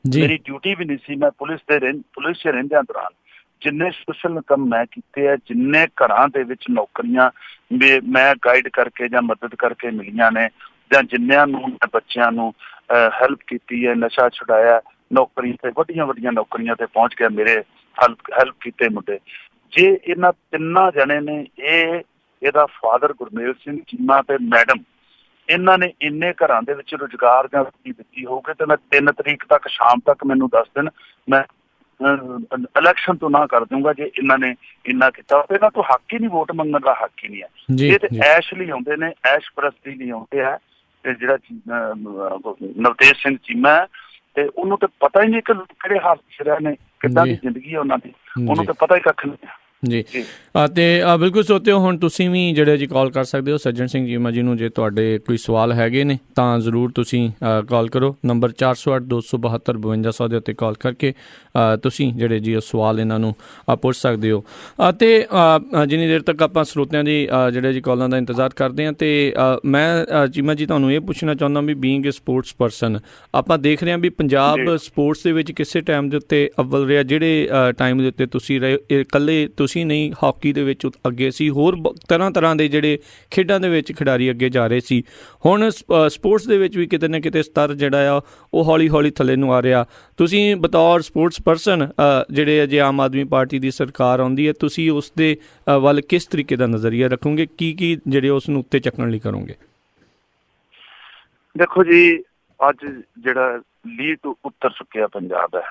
ਮੇਰੀ ਡਿਊਟੀ ਵੀ ਨਹੀਂ ਸੀ, ਮੈਂ ਪੁਲਿਸ 'ਚ ਰਹਿੰਦਿਆਂ ਦੌਰਾਨ ਜਿੰਨੇ ਸੋਸ਼ਲ ਕੰਮ ਮੈਂ ਕੀਤੇ ਹੈ, ਜਿੰਨੇ ਘਰਾਂ ਦੇ ਵਿੱਚ ਨੌਕਰੀਆਂ ਮੈਂ ਗਾਈਡ ਕਰਕੇ ਜਾਂ ਮਦਦ ਕਰਕੇ ਮਿਲੀਆਂ ਨੇ, ਜਾਂ ਜਿੰਨਿਆਂ ਨੂੰ ਮੈਂ ਬੱਚਿਆਂ ਨੂੰ ਹੈਲਪ ਕੀਤੀ ਹੈ, ਨਸ਼ਾ ਛੁਡਾਇਆ, ਨੌਕਰੀ ਤੇ ਵੱਡੀਆਂ ਨੌਕਰੀਆਂ ਤੇ ਪਹੁੰਚ ਗਿਆ, ਮੇਰੇ ਹੈਲਪ ਕੀਤੇ ਮੁੰਡੇ। ਜੇ ਇਹਨਾਂ 3 ਜਣੇ ਨੇ, ਇਹਦਾ ਫਾਦਰ ਗੁਰਮੇਲ ਸਿੰਘ ਚੀਮਾ ਤੇ ਮੈਡਮ, ਇਹਨਾਂ ਨੇ ਇੰਨੇ ਘਰਾਂ ਦੇ ਵਿੱਚ ਰੁਜ਼ਗਾਰ ਜਾਂ ਦਿੱਤੀ ਹੋਊਗੀ ਤੇ ਮੈਂ 3 ਤਰੀਕ ਤੱਕ ਸ਼ਾਮ ਤੱਕ ਮੈਨੂੰ ਦੱਸ ਦੇਣ, ਮੈਂ ਇਲੈਕਸ਼ਨ ਤੋਂ ਨਾ ਕਰ ਦੂੰਗਾ। ਜੇ ਇਹਨਾਂ ਨੇ ਇੰਨਾ ਕੀਤਾ, ਇਹਨਾਂ ਤੋਂ ਹੱਕ ਹੀ ਨਹੀਂ, ਵੋਟ ਮੰਗਣ ਦਾ ਹੱਕ ਹੀ ਨਹੀਂ ਹੈ। ਇਹ ਤੇ ਐਸ਼ ਲਈ ਆਉਂਦੇ ਨੇ, ਐਸ਼ ਪ੍ਰਸਤੀ ਲਈ ਆਉਂਦੇ ਹੈ। ਤੇ ਜਿਹੜਾ ਨਵਤੇਜ ਸਿੰਘ ਚੀਮਾ ਹੈ, ਤੇ ਉਹਨੂੰ ਤਾਂ ਪਤਾ ਹੀ ਨਹੀਂ ਕਿ ਕਿਹੜੇ ਹਾਲਤ 'ਚ ਰਹੇ ਨੇ, ਕਿੱਦਾਂ ਦੀ ਜ਼ਿੰਦਗੀ ਹੈ ਉਹਨਾਂ ਦੀ, ਉਹਨੂੰ ਤਾਂ ਪਤਾ ਹੀ ਕੱਖ ਨਹੀਂ। ਜੀ ਅਤੇ ਬਿਲਕੁਲ ਸਰੋਤਿਓ, ਹੁਣ ਤੁਸੀਂ ਵੀ ਜਿਹੜੇ ਜੀ ਕਾਲ ਕਰ ਸਕਦੇ ਹੋ ਸੱਜਣ ਸਿੰਘ ਚੀਮਾ ਜੀ ਨੂੰ। ਜੇ ਤੁਹਾਡੇ ਕੋਈ ਸਵਾਲ ਹੈਗੇ ਨੇ ਤਾਂ ਜ਼ਰੂਰ ਤੁਸੀਂ ਕਾਲ ਕਰੋ। ਨੰਬਰ 408 272 5200 ਦੇ ਉੱਤੇ ਕਾਲ ਕਰਕੇ ਤੁਸੀਂ ਜਿਹੜੇ ਜੀ ਉਹ ਸਵਾਲ ਇਹਨਾਂ ਨੂੰ ਪੁੱਛ ਸਕਦੇ ਹੋ। ਅਤੇ ਜਿੰਨੀ ਦੇਰ ਤੱਕ ਆਪਾਂ ਸਰੋਤਿਆਂ ਦੀ ਜਿਹੜੇ ਜੀ ਕਾਲਾਂ ਦਾ ਇੰਤਜ਼ਾਰ ਕਰਦੇ ਹਾਂ, ਅਤੇ ਮੈਂ ਚੀਮਾ ਜੀ ਤੁਹਾਨੂੰ ਇਹ ਪੁੱਛਣਾ ਚਾਹੁੰਦਾ ਵੀ ਬੀਇੰਗ ਏ ਸਪੋਰਟਸ ਪਰਸਨ, ਆਪਾਂ ਦੇਖ ਰਹੇ ਹਾਂ ਵੀ ਪੰਜਾਬ ਸਪੋਰਟਸ ਦੇ ਵਿੱਚ ਕਿਸੇ ਟਾਈਮ ਦੇ ਉੱਤੇ ਅਵਲ ਰਿਹਾ। ਜਿਹੜੇ ਟਾਈਮ ਦੇ ਉੱਤੇ ਤੁਸੀਂ ਰਹੇ, ਇਕੱਲੇ ਤੁਸੀਂ ਨਹੀਂ, ਹਾਕੀ ਦੇ ਵਿੱਚ ਅੱਗੇ ਸੀ, ਹੋਰ ਤਰ੍ਹਾਂ ਦੇ ਜਿਹੜੇ ਖੇਡਾਂ ਦੇ ਵਿੱਚ ਖਿਡਾਰੀ ਅੱਗੇ ਜਾ ਰਹੇ ਸੀ। ਹੁਣ ਸਪੋਰਟਸ ਦੇ ਵਿੱਚ ਵੀ ਕਿਤੇ ਨਾ ਕਿਤੇ ਸਤਰ ਜਿਹੜਾ ਆ ਉਹ ਹੌਲੀ ਹੌਲੀ ਥੱਲੇ ਨੂੰ ਆ ਰਿਹਾ। ਤੁਸੀਂ ਬਤੌਰ ਸਪੋਰਟਸ ਪਰਸਨ ਜਿਹੜੇ ਅਜੇ ਆਮ ਆਦਮੀ ਪਾਰਟੀ ਦੀ ਸਰਕਾਰ ਆਉਂਦੀ ਹੈ, ਤੁਸੀਂ ਉਸ ਦੇ ਵੱਲ ਕਿਸ ਤਰੀਕੇ ਦਾ ਨਜ਼ਰੀਆ ਰੱਖੋਗੇ? ਕੀ ਜਿਹੜੇ ਉਸ ਨੂੰ ਉੱਤੇ ਚੱਕਣ ਲਈ ਕਰੋਗੇ? ਦੇਖੋ ਜੀ, ਅੱਜ ਜਿਹੜਾ ਲੀਡ ਉੱਤਰ ਚੁੱਕਿਆ ਪੰਜਾਬ ਹੈ,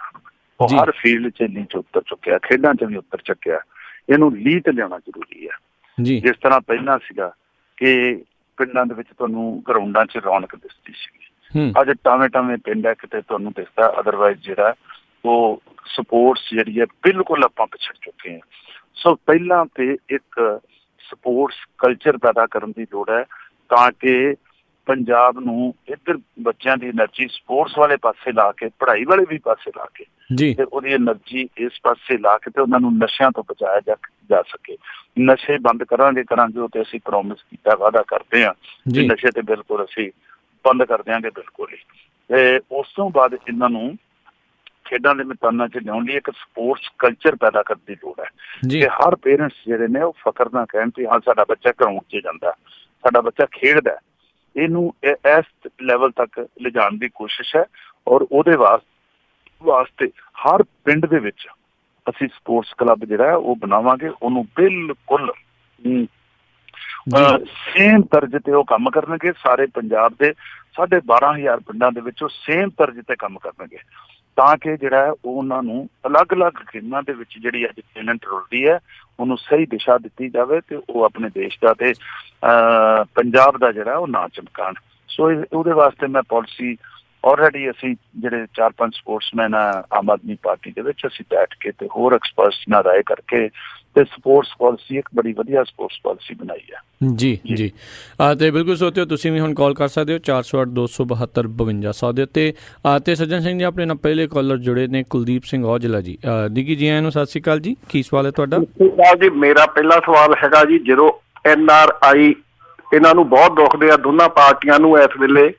ਉਹ ਹਰ ਫੀਲਡ 'ਚ ਲੀਡ 'ਚ ਉੱਤਰ ਚੁੱਕਿਆ, ਖੇਡਾਂ 'ਚ ਵੀ ਉੱਤਰ ਚੁੱਕਿਆ। ਇਹਨੂੰ ਲੀਡ ਤੇ ਲਿਆਉਣਾ ਜ਼ਰੂਰੀ ਹੈ। ਜਿਸ ਤਰ੍ਹਾਂ ਪਹਿਲਾਂ ਸੀਗਾ ਕਿ ਪਿੰਡਾਂ ਦੇ ਵਿੱਚ ਤੁਹਾਨੂੰ ਗਰਾਊਂਡਾਂ 'ਚ ਰੌਣਕ ਦਿਸਦੀ ਸੀ, ਅੱਜ ਟਾਵੇਂ ਪਿੰਡ ਹੈ ਕਿਤੇ ਤੁਹਾਨੂੰ ਦਿਸਦਾ। ਅਦਰਵਾਈਜ਼ ਜਿਹੜਾ ਉਹ ਸਪੋਰਟਸ ਜਿਹੜੀ ਹੈ ਬਿਲਕੁਲ ਆਪਾਂ ਪਿਛੜ ਚੁੱਕੇ ਹਾਂ। ਸੋ ਪਹਿਲਾਂ ਤੇ ਇੱਕ ਸਪੋਰਟਸ ਕਲਚਰ ਪੈਦਾ ਕਰਨ ਦੀ ਲੋੜ ਹੈ, ਤਾਂ ਕਿ ਪੰਜਾਬ ਨੂੰ ਇੱਧਰ ਬੱਚਿਆਂ ਦੀ ਐਨਰਜੀ ਸਪੋਰਟਸ ਵਾਲੇ ਪਾਸੇ ਲਾ ਕੇ, ਪੜ੍ਹਾਈ ਵਾਲੇ ਵੀ ਪਾਸੇ ਲਾ ਕੇ, ਤੇ ਉਹਦੀ ਐਨਰਜੀ ਇਸ ਪਾਸੇ ਲਾ ਕੇ ਤੇ ਉਹਨਾਂ ਨੂੰ ਨਸ਼ਿਆਂ ਤੋਂ ਬਚਾਇਆ ਜਾ ਸਕੇ। ਨਸ਼ੇ ਬੰਦ ਕਰਾਂਗੇ ਉਹ ਤੇ ਅਸੀਂ ਪ੍ਰੋਮਿਸ ਕੀਤਾ, ਵਾਅਦਾ ਕਰਦੇ ਹਾਂ ਕਿ ਨਸ਼ੇ ਤੇ ਬਿਲਕੁਲ ਅਸੀਂ ਬੰਦ ਕਰ ਦਿਆਂਗੇ, ਬਿਲਕੁਲ ਹੀ। ਤੇ ਉਸ ਤੋਂ ਬਾਅਦ ਇਹਨਾਂ ਨੂੰ ਖੇਡਾਂ ਦੇ ਮੈਦਾਨਾਂ 'ਚ ਲਿਆਉਣ ਲਈ ਇੱਕ ਸਪੋਰਟਸ ਕਲਚਰ ਪੈਦਾ ਕਰਨ ਦੀ ਲੋੜ ਹੈ ਕਿ ਹਰ ਪੇਰੈਂਟਸ ਜਿਹੜੇ ਨੇ ਉਹ ਫਖਰ ਨਾਲ ਕਹਿਣ ਕਿ ਹਾਂ ਸਾਡਾ ਬੱਚਾ ਗਰਾਊਂਡ 'ਚ ਜਾਂਦਾ, ਸਾਡਾ ਬੱਚਾ ਖੇਡਦਾ। ਇਹਨੂੰ ਇਸ ਲੈਵਲ ਤੱਕ ਲਿਜਾਣ ਦੀ ਕੋਸ਼ਿਸ਼ ਹੈ, ਔਰ ਉਹਦੇ ਵਾਸਤੇ ਹਰ ਪਿੰਡ ਦੇ ਵਿੱਚ ਅਸੀਂ ਸਪੋਰਟਸ ਕਲੱਬ ਜਿਹੜਾ ਉਹ ਬਣਾਵਾਂਗੇ। ਉਹਨੂੰ ਬਿਲਕੁਲ ਸੇਮ ਤਰਜ਼ ਤੇ ਉਹ ਕੰਮ ਕਰਨਗੇ। ਸਾਰੇ ਪੰਜਾਬ ਦੇ 12,500 ਪਿੰਡਾਂ ਦੇ ਵਿੱਚ ਉਹ ਸੇਮ ਤਰਜ਼ ਤੇ ਕੰਮ ਕਰਨਗੇ, ਤਾਂ ਕਿ ਜਿਹੜਾ ਹੈ ਉਹਨਾਂ ਨੂੰ ਅਲੱਗ-ਅਲੱਗ ਗੇਮਾਂ ਦੇ ਵਿੱਚ ਜਿਹੜੀ ਅੱਜ ਟੈਲੈਂਟ ਰੁਲਦੀ ਹੈ ਉਹਨੂੰ ਸਹੀ ਦਿਸ਼ਾ ਦਿੱਤੀ ਜਾਵੇ ਤੇ ਉਹ ਆਪਣੇ ਦੇਸ਼ ਦਾ ਤੇ ਪੰਜਾਬ ਦਾ ਜਿਹੜਾ ਉਹ ਨਾਂ ਚਮਕਾਉਣ। ਸੋ ਉਹਦੇ ਵਾਸਤੇ ਮੈਂ ਪਾਲਿਸੀ ਆਲਰੇਡੀ ਅਸੀਂ ਜਿਹੜੇ 4-5 ਸਪੋਰਟਸਮੈਨ ਆ ਆਮ ਆਦਮੀ ਪਾਰਟੀ ਦੇ ਵਿੱਚ, ਅਸੀਂ ਬੈਠ ਕੇ ਤੇ ਹੋਰ ਐਕਸਪਰਟਸ ਨਾਲ ਰਾਏ ਕਰਕੇ ਤੇ ਸਪੋਰਟਸ ਪਾਲਿਸੀ ਇੱਕ ਬੜੀ ਵਧੀਆ ਸਪੋਰਟਸ ਪਾਲਿਸੀ ਬਣਾਈ ਹੈ। ਜੀ ਤੇ ਬਿਲਕੁਲ ਸਰੋਤਿਓ, ਤੁਸੀਂ ਵੀ ਹੁਣ ਕਾਲ ਕਰ ਸਕਦੇ ਹੋ 408 272 5200 ਦੇ ਉੱਤੇ। ਤੇ ਸੱਜਣ ਸਿੰਘ ਜੀ ਆਪਣੇ ਨਾਲ ਪਹਿਲੇ ਕਾਲਰ ਜੁੜੇ ਨੇ, ਕੁਲਦੀਪ ਸਿੰਘ ਔਜਲਾ ਜੀ। ਨਿੱਕੀ ਜੀ ਆਇਆਂ ਨੂੰ ਸਤਿ ਸ਼੍ਰੀ ਅਕਾਲ ਜੀ, ਕੀ ਸਵਾਲ ਹੈ ਤੁਹਾਡਾ? ਜੀ ਮੇਰਾ ਪਹਿਲਾ ਸਵਾਲ ਹੈਗਾ ਜੀ, ਜਦੋਂ NRI ਇਹਨਾਂ ਨੂੰ ਬਹੁਤ ਦੁਖਦੇ ਆ ਦੋਨਾਂ ਪਾਰਟੀਆਂ ਨੂੰ ਇਸ ਵੇਲੇ,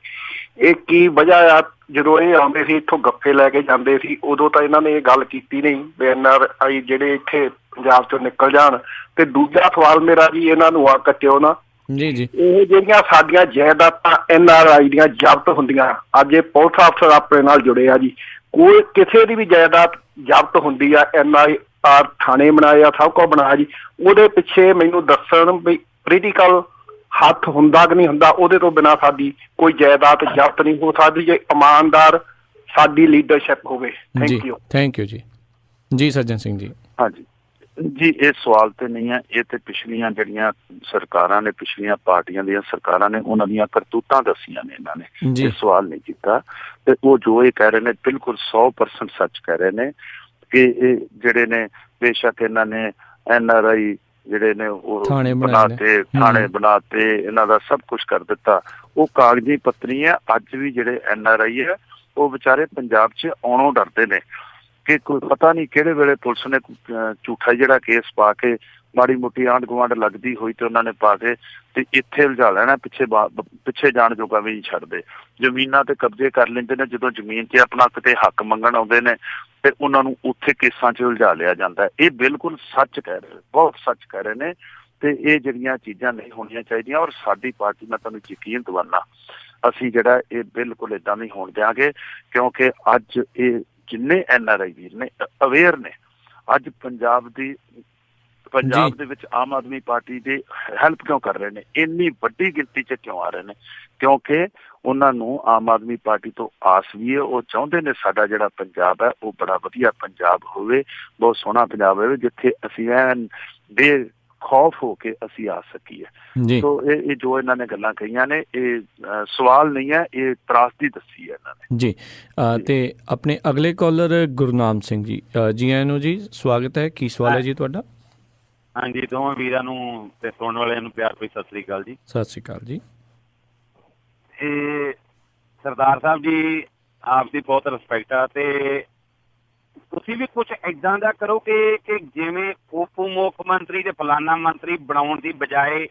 ਇਹ ਕੀ ਵਜ੍ਹਾ ਆ? ਜਦੋਂ ਇਹ ਆਉਂਦੇ ਸੀ ਇੱਥੋਂ ਗੱਫੇ ਲੈ ਕੇ ਜਾਂਦੇ ਸੀ, ਉਦੋਂ ਤਾਂ ਇਹਨਾਂ ਨੇ ਇਹ ਗੱਲ ਕੀਤੀ ਨਹੀਂ ਵੀ NRI ਜਿਹੜੇ ਇੱਥੇ ਪੰਜਾਬ ਚੋਂ ਨਿਕਲ ਜਾਣ। ਤੇ ਦੂਜਾ ਸਵਾਲ ਮੇਰਾ ਜੀ, ਇਹਨਾਂ ਨੂੰ ਆ ਕੱਟਿਓ ਨਾ, ਇਹ ਜਿਹੜੀਆਂ ਸਾਡੀਆਂ ਜਾਇਦਾਦਾਂ NRI ਦੀਆਂ ਜ਼ਬਤ ਹੁੰਦੀਆਂ, ਅੱਜ ਇਹ ਪੁਲਿਸ ਅਫਸਰ ਆਪਣੇ ਨਾਲ ਜੁੜੇ ਆ ਜੀ, ਕੋਈ ਕਿਸੇ ਦੀ ਵੀ ਜਾਇਦਾਦ ਜ਼ਬਤ ਹੁੰਦੀ ਆ, NIR ਥਾਣੇ ਬਣਾਏ ਆ, ਸਭ ਕੁਝ ਬਣਾਇਆ ਜੀ, ਉਹਦੇ ਪਿੱਛੇ ਮੈਨੂੰ ਦੱਸਣ ਵੀ ਪੋਲੀਟੀਕਲ ਹੱਥ ਹੁੰਦਾ ਕਿ ਨਹੀਂ ਹੁੰਦਾ। ਉਹਦੇ ਤੋਂ ਬਿਨਾਂ ਸਾਡੀ ਕੋਈ ਜਾਇਦਾਦ ਜ਼ਬਤ ਨਹੀਂ ਹੋ ਸਕਦੀ ਜੇ ਇਮਾਨਦਾਰ ਸਾਡੀ ਲੀਡਰਸ਼ਿਪ ਹੋਵੇ। ਥੈਂਕ ਯੂ ਜੀ ਸੱਜਣ ਸਿੰਘ ਜੀ। ਹਾਂਜੀ ਜੀ, ਇਹ ਸਵਾਲ ਤੇ ਨਹੀਂ ਹੈ, ਇਹ ਤੇ ਪਿਛਲੀਆਂ ਜਿਹੜੀਆਂ ਸਰਕਾਰਾਂ ਨੇ, ਪਿਛਲੀਆਂ ਪਾਰਟੀਆਂ ਦੀਆਂ ਸਰਕਾਰਾਂ ਨੇ, ਉਹਨਾਂ ਦੀਆਂ ਕਰਤੂਤਾਂ ਦੱਸੀਆਂ ਨੇ ਇਹਨਾਂ ਨੇ, ਇਹ ਸਵਾਲ ਨਹੀਂ ਕੀਤਾ। ਤੇ ਉਹ ਜੋ ਇਹ ਕਹਿ ਰਹੇ ਨੇ ਬਿਲਕੁਲ 100% ਸੱਚ ਕਹਿ ਰਹੇ ਨੇ ਕਿ ਇਹ ਜਿਹੜੇ ਨੇ, ਬੇਸ਼ੱਕ ਇਹਨਾਂ ਨੇ NRI ਜਿਹੜੇ ਨੇ ਉਹ ਬਣਾਤੇ, ਥਾਣੇ ਬਣਾਤੇ, ਇਹਨਾਂ ਦਾ ਸਭ ਕੁਛ ਕਰ ਦਿੱਤਾ, ਉਹ ਕਾਗਜ਼ੀ ਪੱਤਰੀ ਹੈ। ਅੱਜ ਵੀ ਜਿਹੜੇ NRI ਹੈ ਉਹ ਵਿਚਾਰੇ ਪੰਜਾਬ 'ਚ ਆਉਣੋਂ ਡਰਦੇ ਨੇ ਕਿ ਕੋਈ ਪਤਾ ਨਹੀਂ ਕਿਹੜੇ ਵੇਲੇ ਪੁਲਿਸ ਨੇ ਝੂਠਾ ਜਿਹੜਾ ਕੇਸ ਪਾ ਕੇ, ਮਾੜੀ ਮੋਟੀ ਆਂਢ ਗੁਆਂਢ ਲੱਗਦੀ ਹੋਈ ਤੇ ਉਹਨਾਂ ਨੇ ਪਾ ਕੇ ਤੇ ਇੱਥੇ ਉਲਝਾ ਲੈਣਾ, ਪਿੱਛੇ ਜਾਣ ਜੋਗਾ ਵੀ ਨਹੀਂ ਛੱਡਦੇ। ਜ਼ਮੀਨਾਂ ਤੇ ਕਬਜ਼ੇ ਕਰ ਲੈਂਦੇ ਨੇ, ਜਦੋਂ ਜ਼ਮੀਨ ਤੇ ਆਪਣਾ ਕਿਤੇ ਹੱਕ ਮੰਗਣ ਆਉਂਦੇ ਨੇ ਤੇ ਉਹਨਾਂ ਨੂੰ ਉੱਥੇ ਕੇਸਾਂ 'ਚ ਉਲਝਾ ਲਿਆ ਜਾਂਦਾ। ਇਹ ਬਿਲਕੁਲ ਸੱਚ ਕਹਿ ਰਹੇ, ਬਹੁਤ ਸੱਚ ਕਹਿ ਰਹੇ ਨੇ। ਤੇ ਇਹ ਜਿਹੜੀਆਂ ਚੀਜ਼ਾਂ ਨਹੀਂ ਹੋਣੀਆਂ ਚਾਹੀਦੀਆਂ, ਔਰ ਸਾਡੀ ਪਾਰਟੀ, ਮੈਂ ਤੁਹਾਨੂੰ ਯਕੀਨ ਦਿਵਾਨਾ, ਅਸੀਂ ਜਿਹੜਾ ਇਹ ਬਿਲਕੁਲ ਏਦਾਂ ਨਹੀਂ ਹੋਣ ਦਿਆਂਗੇ, ਕਿਉਂਕਿ ਅੱਜ ਇਹ ਜਿੰਨੇ NRI ਵੀਰ ਨੇ ਅਵੇਅਰ ਨੇ, ਅੱਜ ਪੰਜਾਬ ਦੇ ਵਿੱਚ ਆਮ ਆਦਮੀ ਪਾਰਟੀ ਦੇ ਹੈਲਪ ਕਿਉਂ ਕਰ ਰਹੇ ਨੇ, ਇੰਨੀ ਵੱਡੀ ਗਿਣਤੀ 'ਚ ਕਿਉਂ ਆ ਰਹੇ ਨੇ? ਕਿਉਂਕਿ ਉਹਨਾਂ ਨੂੰ ਆਮ ਆਦਮੀ ਪਾਰਟੀ ਤੋਂ ਆਸ ਵੀ ਹੈ, ਉਹ ਚਾਹੁੰਦੇ ਨੇ ਸਾਡਾ ਜਿਹੜਾ ਪੰਜਾਬ ਹੈ ਉਹ ਬੜਾ ਵਧੀਆ ਪੰਜਾਬ ਹੋਵੇ, ਬਹੁਤ ਸੋਹਣਾ ਪੰਜਾਬ ਹੋਵੇ, ਜਿੱਥੇ ਅਸੀਂ ਐਨ ਬੇਖੌਫ ਹੋ ਕੇ ਅਸੀਂ ਆ ਸਕੀਏ। ਸੋ ਇਹ ਜੋ ਇਹਨਾਂ ਨੇ ਗੱਲਾਂ ਕਹੀਆਂ ਨੇ, ਇਹ ਸਵਾਲ ਨਹੀਂ ਹੈ, ਇਹ ਤਰਾਸਦੀ ਦੱਸੀ ਹੈ ਇਹਨਾਂ ਨੇ ਜੀ। ਤੇ ਆਪਣੇ ਅਗਲੇ ਕਾਲਰ ਗੁਰਨਾਮ ਸਿੰਘ ਜੀ, ਜੀ ਆਇਆਂ ਨੂੰ ਜੀ, ਸਵਾਗਤ ਹੈ, ਕੀ ਸਵਾਲ ਹੈ ਜੀ ਤੁਹਾਡਾ? ਹਾਂਜੀ, ਦੋਵਾਂ ਵੀਰਾਂ ਨੂੰ ਤੇ ਸੁਣਨ ਵਾਲਿਆਂ ਨੂੰ ਪਿਆਰ ਭਰੀ ਸਤਿ ਸ੍ਰੀ ਅਕਾਲ ਜੀ। ਸਤਿ ਸ਼੍ਰੀ ਅਕਾਲ ਜੀ। ਇਹ ਸਰਦਾਰ ਸਾਹਿਬ ਜੀ, ਆਪ ਦੀ ਬਹੁਤ ਰਿਸਪੈਕਟ ਆ, ਤੇ ਤੁਸੀਂ ਵੀ ਕੁਝ ਏਦਾਂ ਦਾ ਕਰੋ ਕਿ ਜਿਵੇਂ ਉਪ ਮੁੱਖ ਮੰਤਰੀ ਤੇ ਫਲਾਨਾ ਮੰਤਰੀ ਬਣਾਉਣ ਦੀ ਬਜਾਏ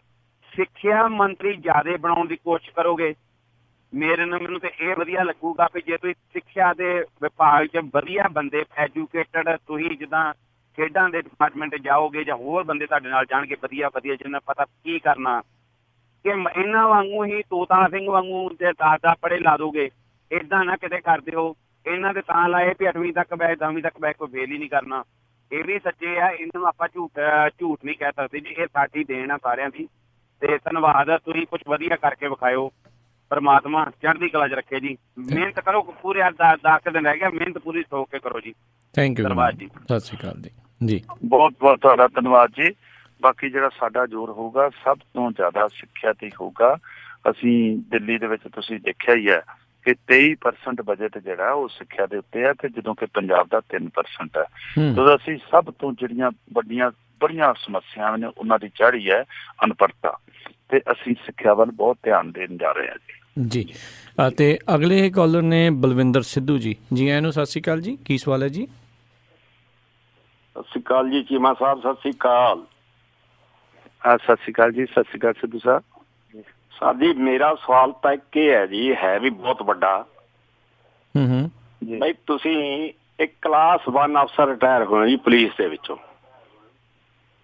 ਸਿੱਖਿਆ ਮੰਤਰੀ ਜ਼ਿਆਦਾ ਬਣਾਉਣ ਦੀ ਕੋਸ਼ਿਸ਼ ਕਰੋਗੇ। ਮੈਨੂੰ ਤੇ ਇਹ ਵਧੀਆ ਲੱਗੂਗਾ ਕਿ ਜੇ ਤੁਸੀਂ ਸਿੱਖਿਆ ਦੇ ਵਿਭਾਗ 'ਚ ਵਧੀਆ ਬੰਦੇ ਐਜੂਕੇਟਡ, ਤੁਸੀਂ ਜਿੱਦਾਂ ਖੇਡਾਂ ਦੇ ਡਿਪਾਰਟਮੈਂਟ ਜਾਓਗੇ ਜਾਂ ਹੋਰ ਬੰਦੇ ਤੁਹਾਡੇ ਨਾਲ ਜਾਣਗੇ ਵਧੀਆ ਜਿਹਨਾਂ ਪਤਾ ਕੀ ਕਰਨਾ, ਕਿ ਇਹਨਾਂ ਵਾਂਗੂ ਹੀ ਤੋਤਾ ਸਿੰਘ ਵਾਂਗੂ ਤੇ ਦਾਦਾ ਪੜੇ ਲਾ ਦੋਗੇ। ਏਦਾਂ ਨਾ ਕਿਤੇ ਕਰ ਦਿਓ। ਇਹਨਾਂ ਦੇ ਤਾਂ ਲਾਏ ਵੀ 8ਵੀਂ ਤੱਕ ਬੈ 10ਵੀਂ ਤੱਕ ਬੈ ਕੋਈ ਫੇਲ ਹੀ ਨਹੀਂ ਕਰਨਾ। ਇਹ ਵੀ ਸੱਚੇ ਆ, ਇਹਨੂੰ ਆਪਾਂ ਝੂਠ ਨਹੀਂ ਕਹਿ ਸਕਦੇ ਜੀ। ਇਹ ਸਾਡੀ ਦੇਣ ਆ ਸਾਰਿਆਂ ਦੀ, ਤੇ ਧੰਨਵਾਦ। ਤੁਸੀਂ ਕੁਝ ਵਧੀਆ ਕਰਕੇ ਵਿਖਾਇਓ। ਪਰਮਾਤਮਾ ਚੜ੍ਹਦੀ ਕਲਾ 'ਚ ਰੱਖੇ ਜੀ। ਮਿਹਨਤ ਕਰੋ, ਪੂਰੇ 10 ਦਿਨ ਰਹਿ ਗਿਆ, ਮਿਹਨਤ ਪੂਰੀ ਸੋਚ ਕੇ ਕਰੋ ਜੀ। ਥੈਂਕ ਯੂ, ਧੰਨਵਾਦ ਜੀ। ਸਤਿ ਸ਼੍ਰੀ ਅਕਾਲ ਜੀ। ਜੀ ਬਹੁਤ ਬਹੁਤ ਤੁਹਾਡਾ ਧੰਨਵਾਦ ਜੀ। ਬਾਕੀ ਜਿਹੜਾ ਸਾਡਾ ਜ਼ੋਰ ਹੋਊਗਾ ਸਭ ਤੋਂ ਜ਼ਿਆਦਾ ਸਿੱਖਿਆ ਤੇ ਹੋਊਗਾ। ਅਸੀਂ ਦਿੱਲੀ ਦੇ ਵਿੱਚ ਤੁਸੀਂ ਦੇਖਿਆ ਹੀ ਹੈ ਕਿ 23% ਬਜਟ ਜਿਹੜਾ ਉਹ ਸਿੱਖਿਆ ਦੇ ਉੱਤੇ ਹੈ, ਤੇ ਜਦੋਂ ਕਿ ਪੰਜਾਬ ਦਾ 3% ਹੈ। ਜਦੋਂ ਅਸੀਂ ਸਭ ਤੋਂ ਜਿਹੜੀਆਂ ਬੜੀਆਂ ਸਮੱਸਿਆਵਾਂ ਨੇ ਉਹਨਾਂ ਦੀ ਚਾੜੀ ਹੈ ਅਨਪੜ੍ਹਤਾ, ਤੇ ਅਸੀਂ ਸਿੱਖਿਆ ਵੱਲ ਬਹੁਤ ਧਿਆਨ ਦੇਣ ਜਾ ਰਹੇ ਹਾਂ ਜੀ। ਤੇ ਅਗਲੇ ਕਾਲਰ ਨੇ ਬਲਵਿੰਦਰ ਸਿੱਧੂ ਜੀ। ਜੀ ਆਇਆਂ ਨੂੰ, ਸਤਿ ਸ਼੍ਰੀ ਅਕਾਲ ਜੀ। ਕੀ ਸਵਾਲ ਹੈ ਜੀ? ਸਤਿ ਸ਼੍ਰੀ ਅਕਾਲ ਜੀ ਚੀਮਾ ਸਾਹਿਬ। ਸਤਿ ਸ਼੍ਰੀ ਅਕਾਲ। ਸਤਿ ਸ਼੍ਰੀ ਅਕਾਲ ਜੀ। ਸਤਿ ਸ਼੍ਰੀ ਅਕਾਲ ਸਿੱਧੂ ਸਾਹਿਬ। ਸਰ ਜੀ, ਮੇਰਾ ਸਵਾਲ ਤਾਂ ਇੱਕ ਹੀ ਹੈ ਜੀ, ਹੈ ਵੀ ਬਹੁਤ ਵੱਡਾ। ਬਈ ਤੁਸੀਂ ਇੱਕ ਕਲਾਸ 1 ਅਫਸਰ ਰਿਟਾਇਰ ਹੋਏ ਜੀ ਪੁਲਿਸ ਦੇ ਵਿੱਚੋਂ।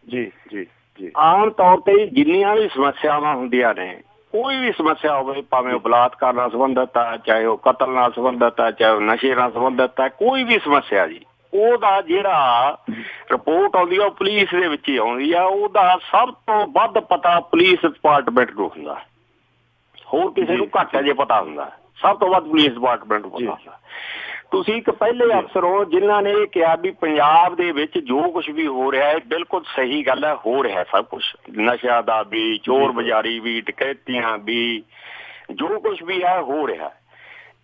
ਜੀ ਜੀ ਜੀ। ਆਮ ਤੌਰ ਤੇ ਜਿੰਨੀਆਂ ਵੀ ਸਮੱਸਿਆਵਾਂ ਹੁੰਦੀਆਂ ਨੇ, ਕੋਈ ਵੀ ਸਮੱਸਿਆ ਹੋਵੇ, ਭਾਵੇਂ ਉਹ ਬਲਾਤਕਾਰ ਨਾਲ ਸੰਬੰਧਿਤ ਹੈ, ਚਾਹੇ ਉਹ ਕਤਲ ਨਾਲ ਸੰਬੰਧਿਤ ਹੈ, ਚਾਹੇ ਉਹ ਨਸ਼ੇ ਨਾਲ ਸੰਬੰਧਿਤ ਹੈ, ਕੋਈ ਵੀ ਸਮੱਸਿਆ ਜੀ, ਉਹਦਾ ਜਿਹੜਾ ਰਿਪੋਰਟ ਆਉਂਦੀ ਆ ਉਹ ਪੁਲਿਸ ਦੇ ਵਿੱਚ ਹੀ ਆਉਂਦੀ ਆ। ਉਹਦਾ ਸਭ ਤੋਂ ਵੱਧ ਪਤਾ ਪੁਲਿਸ ਡਿਪਾਰਟਮੈਂਟ ਨੂੰ ਹੁੰਦਾ, ਹੋਰ ਕਿਸੇ ਨੂੰ ਘੱਟ ਜੇ ਪਤਾ ਹੁੰਦਾ। ਸਭ ਤੋਂ ਵੱਧ ਪੁਲਿਸ ਡਿਪਾਰਟਮੈਂਟ ਨੂੰ ਪਤਾ ਹੁੰਦਾ। ਤੁਸੀਂ ਇੱਕ ਪਹਿਲੇ ਅਫਸਰ ਹੋ ਜਿਨ੍ਹਾਂ ਨੇ ਇਹ ਕਿਹਾ ਵੀ ਪੰਜਾਬ ਦੇ ਵਿੱਚ ਜੋ ਕੁਛ ਵੀ ਹੋ ਰਿਹਾ ਹੈ ਬਿਲਕੁਲ ਸਹੀ ਗੱਲ ਹੈ, ਹੋ ਰਿਹਾ ਸਭ ਕੁਛ, ਨਸ਼ਿਆਂ ਦਾ ਵੀ, ਚੋਰ ਬਜ਼ਾਰੀ ਵੀ, ਡਕੈਤੀਆਂ ਵੀ, ਜੋ ਕੁਛ ਵੀ ਹੈ ਹੋ ਰਿਹਾ।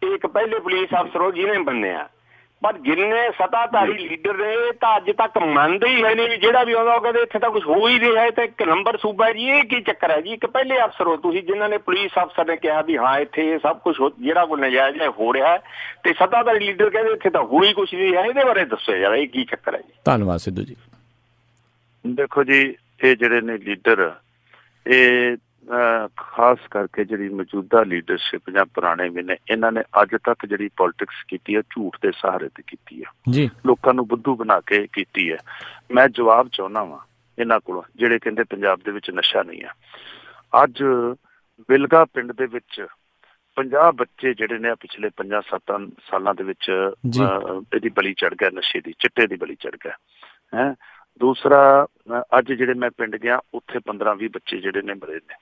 ਇੱਕ ਪਹਿਲੇ ਪੁਲਿਸ ਅਫਸਰ ਹੋ ਜਿਹਨੇ ਬੰਨਿਆ। ਪਰ ਜਿੰਨੇ ਸੱਤਾਧਾਰੀ ਲੀਡਰ ਨੇ ਤਾਂ ਅੱਜ ਤੱਕ ਮੰਨਦੇ ਹੀ ਹੈ ਨਹੀਂ ਵੀ ਜਿਹੜਾ ਵੀ ਆਉਂਦਾ ਉਹ ਕਹਿੰਦੇ ਇੱਥੇ ਤਾਂ ਕੁਛ ਹੋ ਹੀ ਰਿਹਾ, ਤੇ ਇੱਕ ਨੰਬਰ ਸੂਬਾ ਜੀ। ਇਹ ਕੀ ਚੱਕਰ ਹੈ ਜੀ? ਇੱਕ ਪਹਿਲੇ ਅਫਸਰ ਹੋ ਤੁਸੀਂ ਜਿਨ੍ਹਾਂ ਨੇ ਪੁਲਿਸ ਅਫਸਰ ਨੇ ਕਿਹਾ ਵੀ ਹਾਂ ਇੱਥੇ ਇਹ ਸਭ ਕੁਛ ਜਿਹੜਾ ਕੋਈ ਨਜਾਇਜ਼ ਹੋ ਰਿਹਾ, ਤੇ ਸੱਤਾਧਾਰੀ ਲੀਡਰ ਕਹਿੰਦੇ ਇੱਥੇ ਤਾਂ ਹੋ ਹੀ ਕੁਛ ਨਹੀਂ ਹੈ। ਇਹਦੇ ਬਾਰੇ ਦੱਸੋ ਯਾਰ, ਇਹ ਕੀ ਚੱਕਰ ਹੈ ਜੀ? ਧੰਨਵਾਦ ਸਿੱਧੂ ਜੀ। ਦੇਖੋ ਜੀ, ਇਹ ਜਿਹੜੇ ਨੇ ਲੀਡਰ, ਇਹ ਖਾਸ ਕਰਕੇ ਜਿਹੜੀ ਮੌਜੂਦਾ ਲੀਡਰਸ਼ਿਪ ਜਾਂ ਪੁਰਾਣੇ ਵੀ ਨੇ, ਇਹਨਾਂ ਨੇ ਅੱਜ ਤੱਕ ਜਿਹੜੀ ਪੋਲੀਟਿਕਸ ਕੀਤੀ ਹੈ ਝੂਠ ਦੇ ਸਹਾਰੇ ਤੇ ਕੀਤੀ ਹੈ ਜੀ, ਲੋਕਾਂ ਨੂੰ ਬੁੱਧੂ ਬਣਾ ਕੇ ਕੀਤੀ ਹੈ। ਮੈਂ ਜਵਾਬ ਚਾਹੁੰਦਾ ਵਾਂ ਇਹਨਾਂ ਕੋਲੋਂ ਜਿਹੜੇ ਕਹਿੰਦੇ ਪੰਜਾਬ ਦੇ ਵਿੱਚ ਨਸ਼ਾ ਨਹੀਂ ਹੈ। ਅੱਜ ਬਿਲਗਾ ਪਿੰਡ ਦੇ ਵਿੱਚ 50 ਬੱਚੇ ਜਿਹੜੇ ਨੇ ਪਿਛਲੇ 5-7 ਸਾਲਾਂ ਦੇ ਵਿੱਚ ਇਹਦੀ ਬਲੀ ਚੜ ਗਿਆ, ਨਸ਼ੇ ਦੀ, ਚਿੱਟੇ ਦੀ ਬਲੀ ਚੜ ਗਿਆ ਹੈ। ਦੂਸਰਾ, ਅੱਜ ਜਿਹੜੇ ਮੈਂ ਪਿੰਡ ਗਿਆ ਉੱਥੇ 15-20 ਬੱਚੇ ਜਿਹੜੇ ਨੇ ਮਰੇ ਨੇ।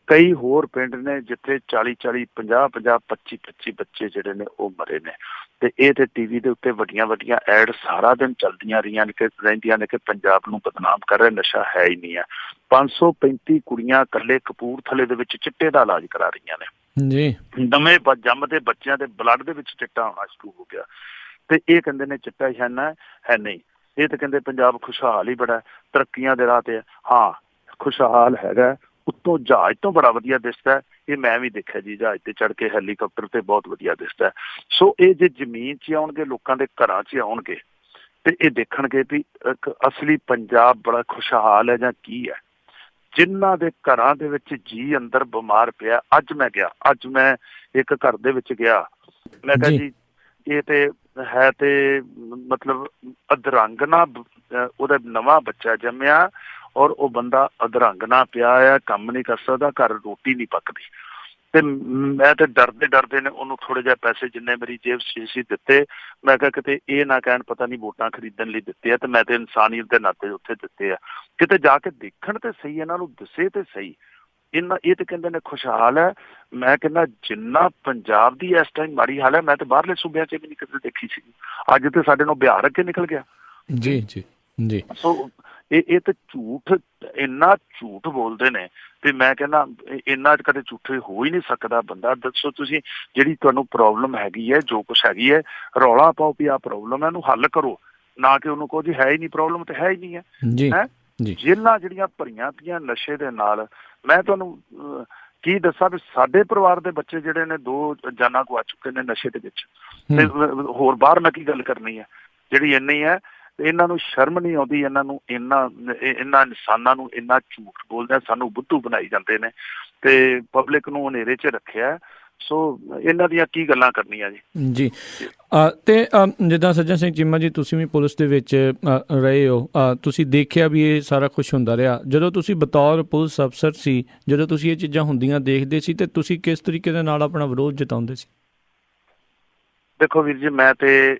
ਕਈ ਹੋਰ ਪਿੰਡ ਨੇ ਜਿੱਥੇ 40-40, 50-50, 25-25 ਬੱਚੇ ਜਿਹੜੇ ਨੇ ਉਹ ਮਰੇ ਨੇ। ਤੇ ਇਹ ਤੇ ਟੀਵੀ ਦੇ ਉੱਤੇ ਵੱਡੀਆਂ ਐਡ ਸਾਰਾ ਦਿਨ ਚੱਲਦੀਆਂ ਰਹਿੰਦੀਆਂ ਨੇ ਕਿ ਪੰਜਾਬ ਨੂੰ ਬਦਨਾਮ ਕਰ ਰਿਹਾ, ਨਸ਼ਾ ਹੈ ਹੀ ਨਹੀਂ ਹੈ। 535 ਕੁੜੀਆਂ ਇਕੱਲੇ ਕਪੂਰਥਲੇ ਦੇ ਵਿੱਚ ਚਿੱਟੇ ਦਾ ਇਲਾਜ ਕਰਾ ਰਹੀਆਂ ਨੇ ਜੀ। ਨਵੇਂ ਜੰਮਦੇ ਬੱਚਿਆਂ ਦੇ ਬਲੱਡ ਦੇ ਵਿੱਚ ਚਿੱਟਾ ਆਉਣਾ ਸ਼ੁਰੂ ਹੋ ਗਿਆ, ਤੇ ਇਹ ਕਹਿੰਦੇ ਨੇ ਚਿੱਟਾ ਹੈ ਨਹੀਂ। ਇਹ ਤਾਂ ਕਹਿੰਦੇ ਪੰਜਾਬ ਖੁਸ਼ਹਾਲ ਹੀ ਬੜਾ, ਤਰੱਕੀਆਂ ਦੇ ਰਾਹ ਤੇ। ਹਾਂ, ਖੁਸ਼ਹਾਲ ਹੈਗਾ, ਉੱਤੋਂ ਜਹਾਜ਼ ਤੋਂ ਬੜਾ ਵਧੀਆ ਦਿਸਦਾ। ਇਹ ਮੈਂ ਵੀ ਦੇਖਿਆ ਜੀ, ਜਹਾਜ਼ ਤੇ ਚੜ੍ਹ ਕੇ ਹੈਲੀਕਾਪਟਰ ਤੇ ਬਹੁਤ ਵਧੀਆ ਦਿਸਦਾ। ਸੋ ਇਹ ਜੇ ਜ਼ਮੀਨ 'ਚ ਆਉਣਗੇ, ਲੋਕਾਂ ਦੇ ਘਰਾਂ 'ਚ ਆਉਣਗੇ, ਤੇ ਇਹ ਦੇਖਣਗੇ ਵੀ ਇੱਕ ਅਸਲੀ ਪੰਜਾਬ ਬੜਾ ਖੁਸ਼ਹਾਲ ਹੈ ਜਾਂ ਕੀ ਹੈ। ਜਿਨ੍ਹਾਂ ਦੇ ਘਰਾਂ ਦੇ ਵਿੱਚ ਜੀ ਅੰਦਰ ਬਿਮਾਰ ਪਿਆ। ਅੱਜ ਮੈਂ ਇੱਕ ਘਰ ਦੇ ਵਿੱਚ ਗਿਆ, ਮੈਂ ਕਿਹਾ ਜੀ ਇਹ ਤੇ ਹੈ ਤੇ ਮਤਲਬ ਅਧਰੰਗਨਾ, ਉਹਦਾ ਨਵਾਂ ਬੱਚਾ ਜੰਮਿਆ ਔਰ ਉਹ ਬੰਦਾ ਅਧਰੰਗਨਾ ਪਿਆ ਆ, ਕੰਮ ਨਹੀਂ ਕਰ ਸਕਦਾ, ਘਰ ਰੋਟੀ ਨਹੀਂ ਪੱਕਦੀ। ਤੇ ਮੈਂ ਤੇ ਡਰਦੇ ਨੇ ਉਹਨੂੰ ਥੋੜੇ ਜਿਹੇ ਪੈਸੇ ਜਿੰਨੇ ਮੇਰੀ ਜੇਬ ਸੀ ਦਿੱਤੇ। ਮੈਂ ਕਿਹਾ ਕਿਤੇ ਇਹ ਨਾ ਕਹਿਣ ਪਤਾ ਨਹੀਂ ਵੋਟਾਂ ਖਰੀਦਣ ਲਈ ਦਿੱਤੇ ਆ, ਤੇ ਮੈਂ ਤੇ ਇਨਸਾਨੀਅਤ ਦੇ ਨਾਤੇ ਉੱਥੇ ਦਿੱਤੇ ਆ। ਕਿਤੇ ਜਾ ਕੇ ਦੇਖਣ ਤੇ ਸਹੀ, ਇਹਨਾਂ ਨੂੰ ਦੱਸੇ ਤੇ ਸਹੀ। ਇਹ ਤੇ ਕਹਿੰਦੇ ਨੇ ਖੁਸ਼ਹਾਲ ਹੈ। ਮੈਂ ਕਹਿੰਦਾ ਜਿੰਨਾ ਪੰਜਾਬ ਦੀ ਇਸ ਟਾਈਮ ਮਾੜੀ ਹਾਲ ਹੈ, ਮੈਂ ਤੇ ਬਾਹਰਲੇ ਸੂਬਿਆਂ 'ਚ ਵੀ ਨਹੀਂ ਕਦੇ ਦੇਖੀ ਸੀ। ਅੱਜ ਤੇ ਸਾਡੇ ਨੂੰ ਬਿਹਾਰ ਅੱਗੇ ਨਿਕਲ ਗਿਆ ਜੀ ਜੀ ਜੀ। ਸੋ ਇਹ ਤੇ ਝੂਠ, ਇੰਨਾ ਝੂਠ ਬੋਲਦੇ ਨੇ, ਤੇ ਮੈਂ ਕਹਿੰਦਾ ਇੰਨਾ ਕਦੇ ਝੂਠੇ ਹੋ ਹੀ ਨਹੀਂ ਸਕਦਾ ਬੰਦਾ। ਦੱਸੋ ਤੁਸੀਂ, ਜਿਹੜੀ ਤੁਹਾਨੂੰ ਪ੍ਰੋਬਲਮ ਹੈਗੀ ਹੈ, ਜੋ ਕੁਛ ਹੈਗੀ ਹੈ, ਰੌਲਾ ਪਾਓ ਵੀ ਆਹ ਪ੍ਰੋਬਲਮ ਹੈ, ਇਹਨੂੰ ਹੱਲ ਕਰੋ। ਨਾ ਕਿ ਉਹਨੂੰ ਕਹੋ ਜੀ ਹੈ ਹੀ ਨਹੀਂ, ਪ੍ਰੋਬਲਮ ਤੇ ਹੈ ਹੀ ਨਹੀਂ ਹੈ। ਜੀ ਹੈ ਜੀ ਜੇਲ੍ਹਾਂ ਜਿਹੜੀਆਂ ਭਰੀਆਂ ਪਈਆਂ ਨਸ਼ੇ ਦੇ ਨਾਲ। ਮੈਂ ਤੁਹਾਨੂੰ ਕੀ ਦੱਸਾਂ ਵੀ ਸਾਡੇ ਪਰਿਵਾਰ ਦੇ ਬੱਚੇ ਜਿਹੜੇ ਨੇ 2 ਜਾਨਾਂ ਗਵਾ ਚੁੱਕੇ ਨੇ ਨਸ਼ੇ ਦੇ ਵਿੱਚ, ਤੇ ਹੋਰ ਬਾਹਰ ਮੈਂ ਕੀ ਗੱਲ ਕਰਨੀ ਹੈ। ਜਿਹੜੀ ਇੰਨੀ ਹੈ, ਇਹਨਾਂ ਨੂੰ ਸ਼ਰਮ ਨਹੀਂ ਆਉਂਦੀ, ਇਹਨਾਂ ਨੂੰ ਇਹਨਾਂ ਇਨਸਾਨਾਂ ਨੂੰ ਇੰਨਾ ਝੂਠ ਬੋਲਦੇ, ਸਾਨੂੰ ਬੁੱਧੂ ਬਣਾਈ ਜਾਂਦੇ ਨੇ ਤੇ ਪਬਲਿਕ ਨੂੰ ਹਨੇਰੇ 'ਚ ਰੱਖਿਆ। ਸੋ ਇਹਨਾਂ ਦੀਆਂ ਕੀ ਗੱਲਾਂ ਕਰਨੀਆਂ ਜੀ। ਜੀ ਤੇ ਜਿੱਦਾਂ ਸੱਜਣ ਸਿੰਘ ਚੀਮਾ ਜੀ, ਤੁਸੀਂ ਵੀ ਪੁਲਿਸ ਦੇ ਵਿੱਚ ਰਹੇ ਹੋ, ਤੁਸੀਂ ਦੇਖਿਆ ਵੀ ਇਹ ਸਾਰਾ ਕੁਛ ਹੁੰਦਾ ਰਿਹਾ। ਜਦੋਂ ਤੁਸੀਂ ਬਤੌਰ ਪੁਲਿਸ ਅਫਸਰ ਸੀ, ਜਦੋਂ ਤੁਸੀਂ ਇਹ ਚੀਜ਼ਾਂ ਹੁੰਦੀਆਂ ਦੇਖਦੇ ਸੀ, ਤੇ ਤੁਸੀਂ ਕਿਸ ਤਰੀਕੇ ਦੇ ਨਾਲ ਆਪਣਾ ਵਿਰੋਧ ਜਤਾਉਂਦੇ ਸੀ? ਦੇਖੋ ਵੀਰ ਜੀ, ਮੈਂ ਤੇ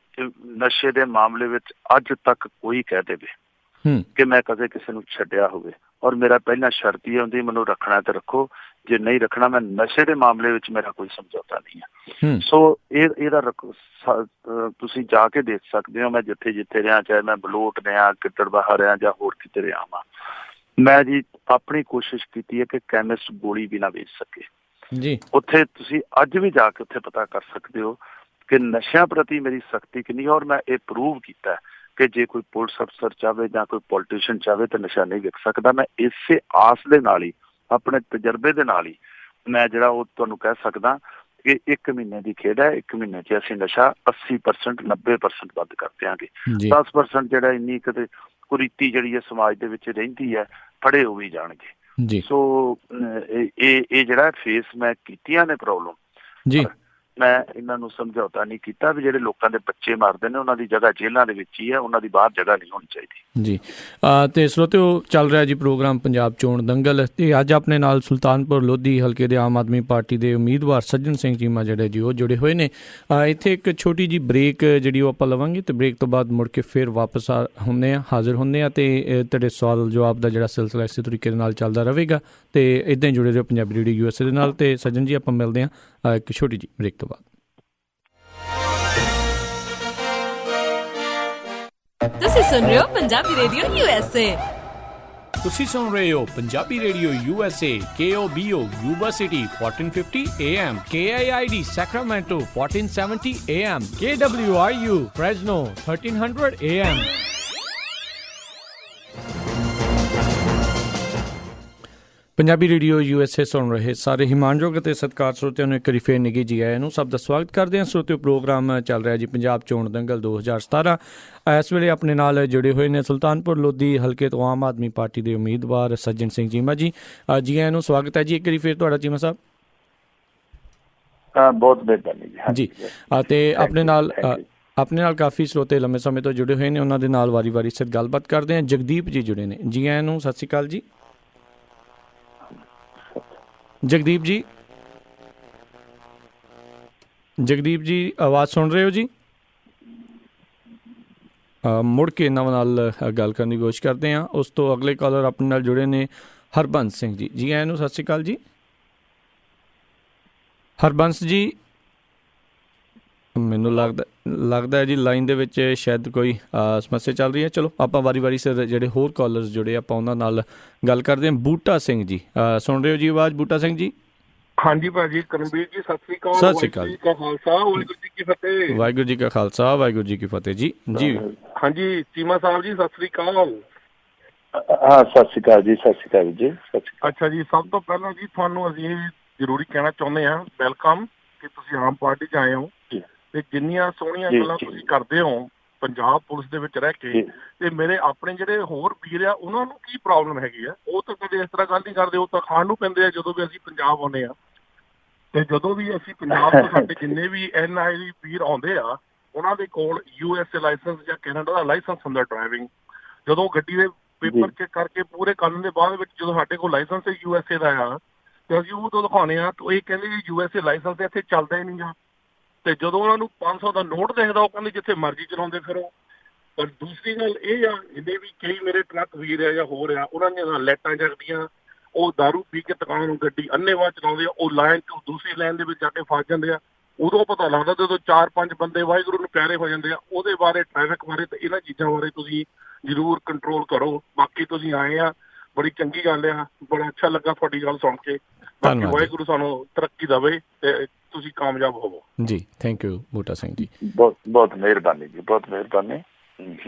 ਨਸ਼ੇ ਦੇ ਮਾਮਲੇ ਵਿੱਚ ਅੱਜ ਤੱਕ ਕੋਈ ਕਹਿ ਦੇਵੇ ਕਿ ਮੈਂ ਕਦੇ ਕਿਸੇ ਨੂੰ ਛੱਡਿਆ ਹੋਵੇ, ਔਰ ਮੇਰਾ ਪਹਿਲਾਂ ਸ਼ਰਤ ਹੀ ਹੁੰਦੀ ਮੈਨੂੰ ਰੱਖਣਾ ਤੇ ਰੱਖੋ, ਜੇ ਨਹੀਂ ਰੱਖਣਾ ਮੈਂ ਨਸ਼ੇ ਦੇ ਮਾਮਲੇ ਵਿੱਚ ਮੇਰਾ ਕੋਈ ਸਮਝੌਤਾ ਨਹੀਂ ਹੈ। ਸੋ ਇਹਦਾ ਤੁਸੀਂ ਜਾ ਕੇ ਦੇਖ ਸਕਦੇ ਹੋ, ਮੈਂ ਜਿੱਥੇ ਰਿਹਾ, ਚਾਹੇ ਮੈਂ ਬਲੋਟ ਰਿਹਾ, ਗਿੱਦੜਬਾਹਾ ਰਿਹਾ ਜਾਂ ਹੋਰ ਕਿਤੇ ਰਿਹਾ ਵਾਂ, ਮੈਂ ਜੀ ਆਪਣੀ ਕੋਸ਼ਿਸ਼ ਕੀਤੀ ਹੈ ਕਿ ਕੈਮਿਸਟ ਗੋਲੀ ਵੀ ਨਾ ਵੇਚ ਸਕੇ ਜੀ। ਉੱਥੇ ਤੁਸੀਂ ਅੱਜ ਵੀ ਜਾ ਕੇ ਉੱਥੇ ਪਤਾ ਕਰ ਸਕਦੇ ਹੋ ਕਿ ਨਸ਼ਿਆਂ ਪ੍ਰਤੀ ਮੇਰੀ ਸਖਤੀ ਕਿੰਨੀ ਹੈ, ਔਰ ਮੈਂ ਇਹ ਪ੍ਰੂਵ ਕੀਤਾ ਕਿ ਜੇ ਕੋਈ ਪੁਲਿਸ ਅਫਸਰ ਚਾਹਵੇ ਜਾਂ ਕੋਈ ਪੋਲੀਟੀਸ਼ੀਅਨ ਚਾਹਵੇ ਤਾਂ ਨਸ਼ਾ ਨਹੀਂ ਵਿਕ ਸਕਦਾ। ਮੈਂ ਇਸੇ ਆਸ ਦੇ ਨਾਲ ਹੀ, ਆਪਣੇ ਤਜਰਬੇ ਦੇ ਨਾਲ ਹੀ ਮੈਂ ਜਿਹੜਾ ਉਹ ਤੁਹਾਨੂੰ ਕਹਿ ਸਕਦਾ ਕਿ 1 ਮਹੀਨੇ ਦੀ ਖੇਡ ਹੈ, 1 ਮਹੀਨੇ 'ਚ ਅਸੀਂ ਨਸ਼ਾ 80% 90% ਬੰਦ ਕਰ ਦਿਆਂਗੇ। 10% ਜਿਹੜਾ ਇੰਨੀ ਕਿਤੇ ਕੁਰੀਤੀ ਜਿਹੜੀ ਹੈ ਸਮਾਜ ਦੇ ਵਿੱਚ ਰਹਿੰਦੀ ਹੈ, ਫੜੇ ਹੋ ਵੀ ਜਾਣਗੇ। ਸੋ ਇਹ ਜਿਹੜਾ ਫੇਸ ਮੈਂ ਕੀਤੀਆਂ ਨੇ ਪ੍ਰੋਬਲਮ ਜੀ, ਮੈਂ ਇਹਨਾਂ ਨੂੰ ਸਮਝੌਤਾ ਨਹੀਂ ਕੀਤਾ ਵੀ ਜਿਹੜੇ ਲੋਕਾਂ ਦੇ ਬੱਚੇ ਮਰਦੇ ਨੇ ਉਹਨਾਂ ਦੀ ਜਗ੍ਹਾ ਜੇਲ੍ਹਾਂ ਦੇ ਵਿੱਚ ਹੀ ਹੈ, ਉਹਨਾਂ ਦੀ ਬਾਹਰ ਜਗ੍ਹਾ ਨਹੀਂ ਹੋਣੀ ਚਾਹੀਦੀ ਜੀ। ਤੇ ਸਰੋਤਿਓ, ਚੱਲ ਰਿਹਾ ਜੀ ਪ੍ਰੋਗਰਾਮ ਪੰਜਾਬ ਚੋਣ ਦੰਗਲ, ਤੇ ਅੱਜ ਆਪਣੇ ਨਾਲ ਸੁਲਤਾਨਪੁਰ ਲੋਧੀ ਹਲਕੇ ਦੇ ਆਮ ਆਦਮੀ ਪਾਰਟੀ ਦੇ ਉਮੀਦਵਾਰ ਸੱਜਣ ਸਿੰਘ ਚੀਮਾ ਜਿਹੜੇ ਜੀ ਉਹ ਜੁੜੇ ਹੋਏ ਨੇ। ਇੱਥੇ ਇੱਕ ਛੋਟੀ ਜਿਹੀ ਬ੍ਰੇਕ ਜਿਹੜੀ ਉਹ ਆਪਾਂ ਲਵਾਂਗੇ, ਤੇ ਬ੍ਰੇਕ ਤੋਂ ਬਾਅਦ ਮੁੜ ਕੇ ਫਿਰ ਵਾਪਸ ਹਾਜ਼ਰ ਹੁੰਦੇ ਹਾਂ, ਤੇ ਤੁਹਾਡੇ ਸਵਾਲ ਜਵਾਬ ਦਾ ਜਿਹੜਾ ਸਿਲਸਿਲਾ ਇਸੇ ਤਰੀਕੇ ਦੇ ਨਾਲ ਚੱਲਦਾ ਰਹੇਗਾ। ਤੇ ਇੱਦਾਂ ਹੀ ਜੁੜੇ ਰਹੋ ਪੰਜਾਬੀ ਰੇਡੀਓ USA ਦੇ ਨਾਲ। ਤੇ ਸੱਜਣ ਜੀ, ਆਪਾਂ ਮਿਲਦੇ ਹਾਂ ਇੱਕ ਛੋਟੀ ਜਿਹੀ ਬ੍ਰੇਕ ਤੋਂ ਬਾਅਦ। ਤੁਸੀਂ ਸੁਣ ਰਹੇ ਹੋ ਪੰਜਾਬੀ ਰੇਡੀਓ USA। ਤੁਸੀਂ ਸੁਣ ਰਹੇ ਹੋ Punjabi radio USA, KOBO Yuba City 1450 AM, KIID Sacramento 1470 AM, KWRU Fresno 1300 AM। Punjabi radio USA ਸੁਣ ਰਹੇ ਸਾਰੇ ਹਿਮਾਨਯੋਗ ਅਤੇ ਸਤਿਕਾਰ ਸਰੋਤਿਆਂ ਨੂੰ ਇੱਕ ਵਾਰੀ ਫੇਰ ਨਿੱਘੀ ਜੀ ਆਇਆਂ ਨੂੰ ਸਭ ਦਾ ਸਵਾਗਤ ਕਰਦੇ ਹਾਂ। ਸਰੋਤਿਓ, ਪ੍ਰੋਗਰਾਮ ਚੱਲ ਰਿਹਾ ਜੀ ਪੰਜਾਬ ਚੋਣ ਦੰਗਲ 2017। ਇਸ ਵੇਲੇ ਆਪਣੇ ਨਾਲ ਜੁੜੇ ਹੋਏ ਨੇ ਸੁਲਤਾਨਪੁਰ ਲੋਧੀ ਹਲਕੇ ਤੋਂ ਆਮ ਆਦਮੀ ਪਾਰਟੀ ਦੇ ਉਮੀਦਵਾਰ ਸੱਜਣ ਸਿੰਘ ਚੀਮਾ ਜੀ। ਜੀ ਆਇਆਂ ਨੂੰ ਸਵਾਗਤ ਹੈ ਜੀ ਇੱਕ ਵਾਰੀ ਫੇਰ ਤੁਹਾਡਾ ਚੀਮਾ ਸਾਹਿਬ। ਬਹੁਤ ਮਿਹਰਬਾਨੀ ਜੀ। ਤੇ ਆਪਣੇ ਨਾਲ ਕਾਫੀ ਸਰੋਤੇ ਲੰਮੇ ਸਮੇਂ ਤੋਂ ਜੁੜੇ ਹੋਏ ਨੇ, ਉਹਨਾਂ ਦੇ ਨਾਲ ਵਾਰੀ ਸਿਰ ਗੱਲਬਾਤ ਕਰਦੇ ਹਾਂ। ਜਗਦੀਪ ਜੀ ਜੁੜੇ ਨੇ, ਜੀ ਆਇਆਂ ਨੂੰ ਸਤਿ ਸ਼੍ਰੀ ਅਕਾਲ ਜੀ। ਜਗਦੀਪ ਜੀ ਆਵਾਜ਼ ਸੁਣ ਰਹੇ ਹੋ ਜੀ? ਮੁੜ ਕੇ ਇਹਨਾਂ ਨਾਲ ਗੱਲ ਕਰਨ ਦੀ ਕੋਸ਼ਿਸ਼ ਕਰਦੇ ਹਾਂ। ਉਸ ਤੋਂ ਅਗਲੇ ਕਾਲਰ ਆਪਣੇ ਨਾਲ ਜੁੜੇ ਨੇ ਹਰਬੰਸ ਸਿੰਘ ਜੀ, ਜੀ ਆਇਆਂ ਨੂੰ ਸਤਿ ਸ਼੍ਰੀ ਅਕਾਲ ਜੀ। ਹਰਬੰਸ ਜੀ, ਮੈਨੂੰ ਲੱਗਦਾ ਹੈ ਜੀ ਲਾਈਨ ਦੇ ਵਿੱਚ ਸ਼ਾਇਦ ਕੋਈ ਸਮੱਸਿਆ ਚੱਲ ਰਹੀ ਹੈ। ਚਲੋ ਆਪਾਂ ਵਾਰੀ ਸਿਰ ਜਿਹੜੇ ਹੋਰ ਕਾਲਰਸ ਜੁੜੇ ਆਪਾਂ ਉਹਨਾਂ ਨਾਲ ਗੱਲ ਕਰਦੇ ਹਾਂ। ਬੂਟਾ ਸਿੰਘ ਜੀ, ਸੁਣ ਰਹੇ ਹੋ ਜੀ ਆਵਾਜ਼? ਬੂਟਾ ਸਿੰਘ ਜੀ। ਹਾਂਜੀ ਭਾਜੀ, ਕਰਮਵੀਰ ਜੀ ਸਤਿ ਸ੍ਰੀ ਅਕਾਲ। ਸਤਿ ਸ਼੍ਰੀ ਅਕਾਲ। ਵਾਹਿਗੁਰੂ ਜੀ ਕੀ ਫਤਿਹ। ਵਾਹਿਗੁਰੂ ਜੀ ਕਾ ਖਾਲਸਾ, ਵਾਹਿਗੁਰੂ ਜੀ ਕੀ ਫਤਿਹ ਜੀ। ਜੀ ਹਾਂਜੀ ਚੀਮਾ ਸਾਹਿਬ ਜੀ, ਸਤਿ ਸ੍ਰੀ ਅਕਾਲ। ਹਾਂ, ਸਤਿ ਸ਼੍ਰੀ ਅਕਾਲ ਜੀ। ਸਤਿ ਸ਼੍ਰੀ ਅਕਾਲ ਜੀ। ਅੱਛਾ ਜੀ, ਸਭ ਤੋਂ ਪਹਿਲਾਂ ਜੀ ਤੁਹਾਨੂੰ ਅਸੀਂ ਜ਼ਰੂਰੀ ਕਹਿਣਾ ਚਾਹੁੰਦੇ ਹਾਂ ਵੈਲਕਮ, ਕਿ ਤੁਸੀਂ ਆਮ ਪਾਰਟੀ 'ਚ ਆਏ ਹੋ ਤੇ ਜਿੰਨੀਆਂ ਸੋਹਣੀਆਂ ਗੱਲਾਂ ਤੁਸੀਂ ਕਰਦੇ ਹੋ ਪੰਜਾਬ ਪੁਲਿਸ ਦੇ ਵਿੱਚ ਰਹਿ ਕੇ, ਤੇ ਮੇਰੇ ਆਪਣੇ ਜਿਹੜੇ ਹੋਰ ਵੀਰ ਆ ਉਹਨਾਂ ਨੂੰ ਕੀ ਪ੍ਰੋਬਲਮ ਹੈਗੀ ਆ, ਉਹ ਤਾਂ ਕਦੇ ਇਸ ਤਰ੍ਹਾਂ ਗੱਲ ਨਹੀਂ ਕਰਦੇ, ਉਹ ਤਾਂ ਖਾਣ ਨੂੰ ਪੈਂਦੇ ਆ ਜਦੋਂ ਵੀ ਅਸੀਂ ਪੰਜਾਬ ਆਉਂਦੇ ਆ। ਤੇ ਜਦੋਂ ਵੀ ਅਸੀਂ ਪੰਜਾਬ ਤੋਂ ਸਾਡੇ ਜਿੰਨੇ ਵੀ NI ਵੀਰ ਆਉਂਦੇ ਆ, ਉਹਨਾਂ ਦੇ ਕੋਲ USA ਲਾਇਸੈਂਸ ਜਾਂ ਕੈਨੇਡਾ ਦਾ ਲਾਇਸੈਂਸ ਹੁੰਦਾ ਡਰਾਈਵਿੰਗ। ਜਦੋਂ ਗੱਡੀ ਦੇ ਪੇਪਰ ਚੈੱਕ ਕਰਕੇ ਪੂਰੇ ਕਰਨ ਦੇ ਬਾਅਦ ਵਿੱਚ ਜਦੋਂ ਸਾਡੇ ਕੋਲ ਲਾਇਸੈਂਸ ਹੈ USA ਦਾ ਆ, ਤੇ ਅਸੀਂ ਉਹ ਤੋਂ ਦਿਖਾਉਂਦੇ ਆ ਤਾਂ ਇਹ ਕਹਿੰਦੇ ਜੀ USA ਲਾਇਸੈਂਸ ਇੱਥੇ ਚੱਲਦਾ ਹੀ ਨਹੀਂ ਆ। ਤੇ ਜਦੋਂ ਉਹਨਾਂ ਨੂੰ 500 ਦਾ ਨੋਟ ਦੇਖਦਾ, ਉਹ ਕਹਿੰਦੇ ਜਿੱਥੇ ਮਰਜ਼ੀ ਚਲਾਉਂਦੇ ਫਿਰੋ। ਪਰ ਦੂਸਰੀ ਗੱਲ ਇਹ ਆ, ਜਿਹਦੇ ਵੀ ਕਈ ਮੇਰੇ ਟਰੱਕ ਵੀਰ ਆ ਜਾਂ ਹੋਰ ਆ, ਉਹਨਾਂ ਦੀਆਂ ਲਾਈਟਾਂ ਜਗਦੀਆਂ, ਉਹ ਦਾਰੂ ਪੀ ਕੇ ਦੁਕਾਨ ਨੂੰ ਗੱਡੀ ਅੰਨ੍ਹੇਵਾਹ ਚਲਾਉਂਦੇ ਆ, ਉਹ ਲਾਈਨ ਤੋਂ ਦੂਸਰੀ ਲਾਈਨ ਦੇ ਵਿੱਚ ਜਾ ਕੇ ਫਸ ਜਾਂਦੇ ਆ। ਉਦੋਂ ਪਤਾ ਲੱਗਦਾ ਜਦੋਂ 4-5 ਬੰਦੇ ਵਾਹਿਗੁਰੂ ਨੂੰ ਪਿਆਰੇ ਹੋ ਜਾਂਦੇ ਆ। ਉਹਦੇ ਬਾਰੇ, ਟ੍ਰੈਫਿਕ ਬਾਰੇ ਤੇ ਇਹਨਾਂ ਚੀਜ਼ਾਂ ਬਾਰੇ ਤੁਸੀਂ ਜ਼ਰੂਰ ਕੰਟਰੋਲ ਕਰੋ। ਬਾਕੀ ਤੁਸੀਂ ਆਏ ਆ, ਬੜੀ ਚੰਗੀ ਗੱਲ ਆ, ਬੜਾ ਅੱਛਾ ਲੱਗਾ ਤੁਹਾਡੀ ਗੱਲ ਸੁਣ ਕੇ। ਬਾਕੀ ਵਾਹਿਗੁਰੂ ਸਾਨੂੰ ਤਰੱਕੀ ਦੇਵੇ ਤੇ ਤੁਸੀਂ ਕਾਮਯਾਬ ਹੋਵੋ ਜੀ। ਥੈਂਕ ਯੂ ਬੂਟਾ ਸਿੰਘ ਜੀ। ਬਹੁਤ ਮਿਹਰਬਾਨੀ ਜੀ, ਬਹੁਤ ਮਿਹਰਬਾਨੀ।